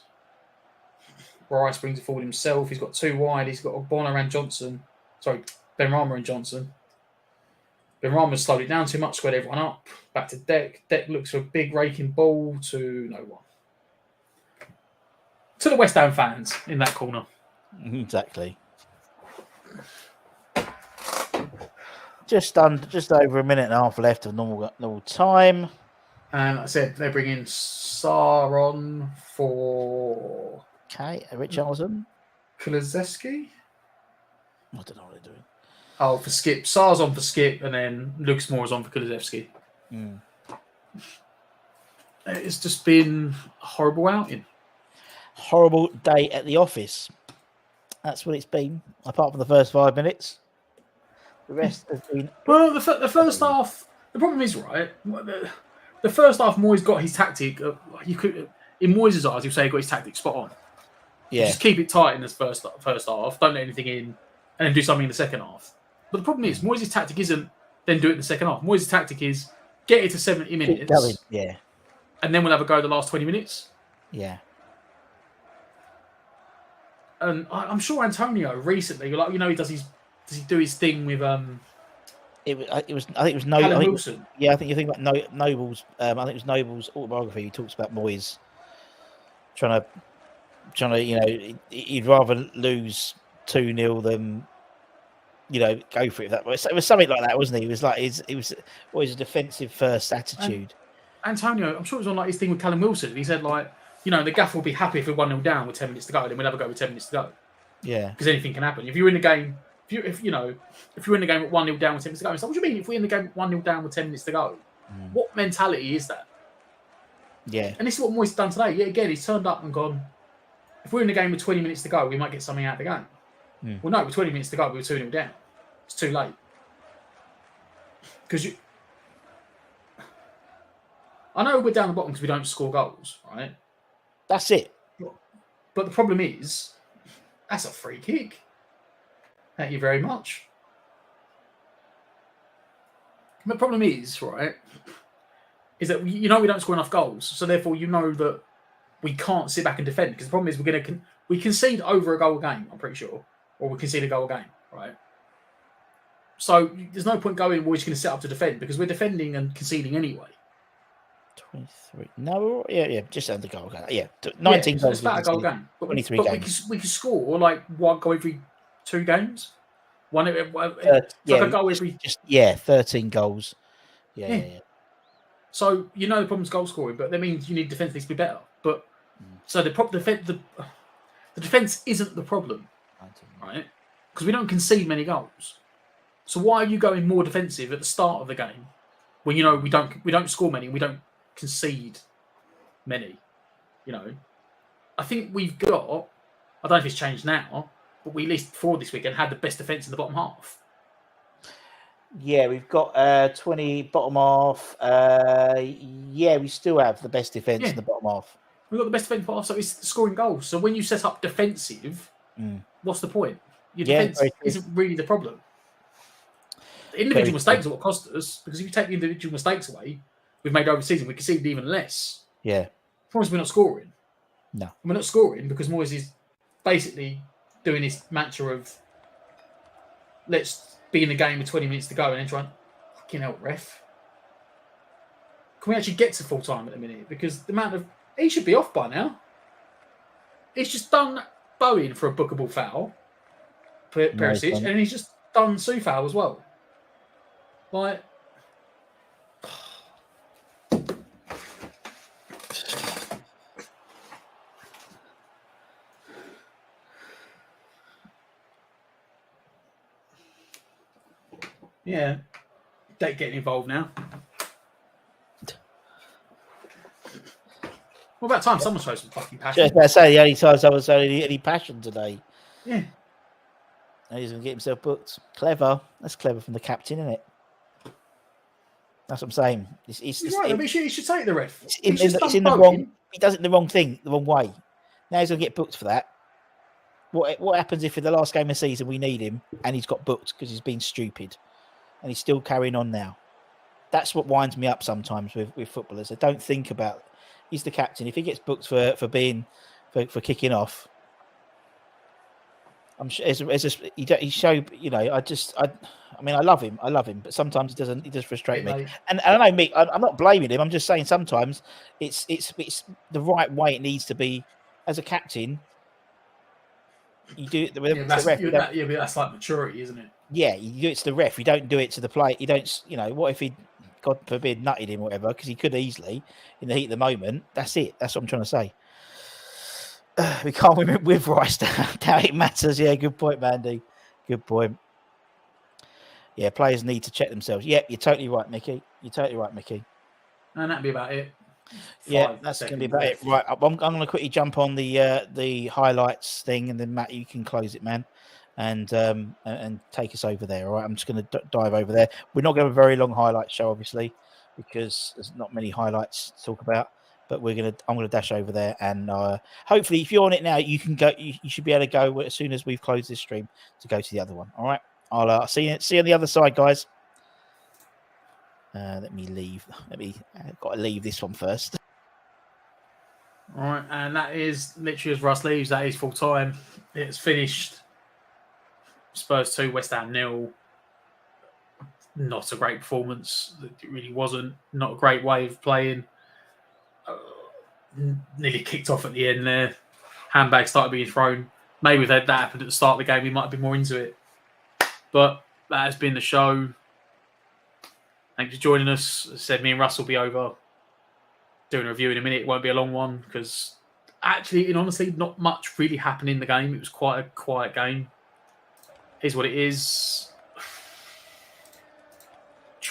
Rice brings it forward himself. He's got 2 wide. He's got Bonner and Johnson. Sorry, Benrahma and Johnson. Benrahma slowed it down too much, squared everyone up. Back to Deck. Deck looks for a big raking ball to no one. To the West Ham fans in that corner. Exactly. Just over a minute and a half left of normal time. And like I said, they bring in Saron for... Okay, Richarlison. Kulusevski? I don't know what they're doing. Oh, for Skip. Sar's on for Skip, and then Lucas Moore is on for Kulusevski. It's just been a horrible outing. Horrible day at the office. That's what it's been, apart from the first 5 minutes. The rest has been... Well, the first half... The problem is, right, the first half, Moyes got his tactic... in Moyes' eyes, he'll say he got his tactic spot on. Yeah. Just keep it tight in this first half. Don't let anything in, and then do something in the second half. But the problem is, Moyes' tactic isn't then do it in the second half. Moyes' tactic is get it to 70 minutes. Yeah. And then we'll have a go the last 20 minutes. Yeah. And I'm sure Antonio recently, like, does he do his thing with I think it was Wilson. Yeah, I think you think about Noble's. I think it was Noble's autobiography. He talks about Moyes trying to, he'd rather lose 2-0 than, go for it that way. So it was something like that, wasn't he? It was like it was always a defensive first attitude. Antonio, I'm sure it was on like his thing with Callum Wilson. He said like, the gaffer will be happy if we're 1-0 down with 10 minutes to go, then we'll have a go with 10 minutes to go. Yeah, because anything can happen. If you're in the game, if you're in the game at 1-0 down with 10 minutes to go, it's like, what do you mean if we're in the game 1-0 down with 10 minutes to go? What mentality is that? Yeah, and this is what Moyes done today. Yeah, again, he's turned up and gone, if we're in the game with 20 minutes to go, we might get something out of the game. Well, no, with 20 minutes to go, we were 2-0 down. It's too late. Because I know we're down the bottom because we don't score goals, right? That's it. But the problem is, that's a free kick. Thank you very much. The problem is, right, is that we don't score enough goals, so therefore that we can't sit back and defend, because the problem is we concede over a goal a game, I'm pretty sure, or we concede a goal a game, right? So there's no point going, we're just going to set up to defend, because we're defending and conceding anyway. 23. No, yeah, just under goal. Yeah, 19 goals. It's about a goal game. But 23 games. We can score like one goal every 2 games. It's like a goal every. 13 goals. Yeah. So the problem's goal scoring, but that means you need defense to be better. But so the defense isn't the problem, right? Because we don't concede many goals. So why are you going more defensive at the start of the game when we don't score many, we don't concede many? I think we've got. I don't know if it's changed now, but we at least before this weekend had the best defense in the bottom half. Yeah, we've got 20 bottom half. We still have the best defense in the bottom half. We've got the best defense in the bottom half, so it's scoring goals. So when you set up defensive, what's the point? Your defense isn't really the problem. The individual mistakes are what cost us, because if you take the individual mistakes away, we've made over the season, we conceded even less. Yeah. Promise we're not scoring. No. And we're not scoring because Moyes is basically doing this mantra of let's be in the game with 20 minutes to go and then try and fucking help ref. Can we actually get to full time at the minute? Because the amount of he should be off by now. He's just done Bowen for a bookable foul, Perisic, and he's just done Soufal as well. Like, yeah, don't get involved now. What about time someone shows some fucking passion? I say the only time someone showed any passion today. Yeah. And he's going to get himself booked. Clever. That's clever from the captain, isn't it? That's what I'm saying. He's right, but he should take the ref. It's in the wrong. He does it the wrong thing, the wrong way. Now he's going to get booked for that. What happens if in the last game of the season we need him and he's got booked because he's been stupid and he's still carrying on now? That's what winds me up sometimes with footballers. They don't think about. He's the captain. If he gets booked for kicking off, I'm sure he show. I love him. But sometimes he does frustrate me. And I know me. I'm not blaming him. I'm just saying sometimes it's the right way it needs to be as a captain. You do it the ref. But that's like maturity, isn't it? Yeah, you do it to the ref. You don't do it to the player. You don't. What if he, God forbid, nutted him or whatever? Because he could easily, in the heat of the moment. That's it. That's what I'm trying to say. We can't win with Rice. How it matters. Yeah, good point, Mandy. Good point. Yeah, players need to check themselves. Yeah, you're totally right, Mickey. And that'd be about it. Yeah, that's going to be about it. Right, I'm going to quickly jump on the highlights thing, and then Matt, you can close it, man, and take us over there. All right, I'm just going to dive over there. We're not going to have a very long highlight show, obviously, because there's not many highlights to talk about. But I'm going to dash over there, and hopefully, if you're on it now, you can go. You should be able to go as soon as we've closed this stream to go to the other one. All right, I'll see you on the other side, guys. Let me leave. I've got to leave this one first. All right, and that is literally as Russ leaves. That is full time. It's finished. Spurs 2, West Ham 0. Not a great performance. It really wasn't. Not a great way of playing. Nearly kicked off at the end there. Handbag started being thrown. Maybe if that happened at the start of the game, we might have been more into it. But that has been the show. Thanks for joining us. As I said, me and Russ will be over doing a review in a minute. It won't be a long one because actually, and honestly, not much really happened in the game. It was quite a quiet game. Here's what it is.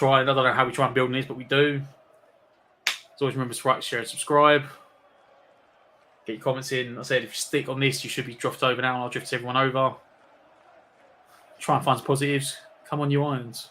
I don't know how we try and build this, but we do. As always, remember to like, share, and subscribe. Get your comments in. I said, if you stick on this, you should be drifted over now, and I'll drift everyone over. Try and find some positives. Come on, you Irons.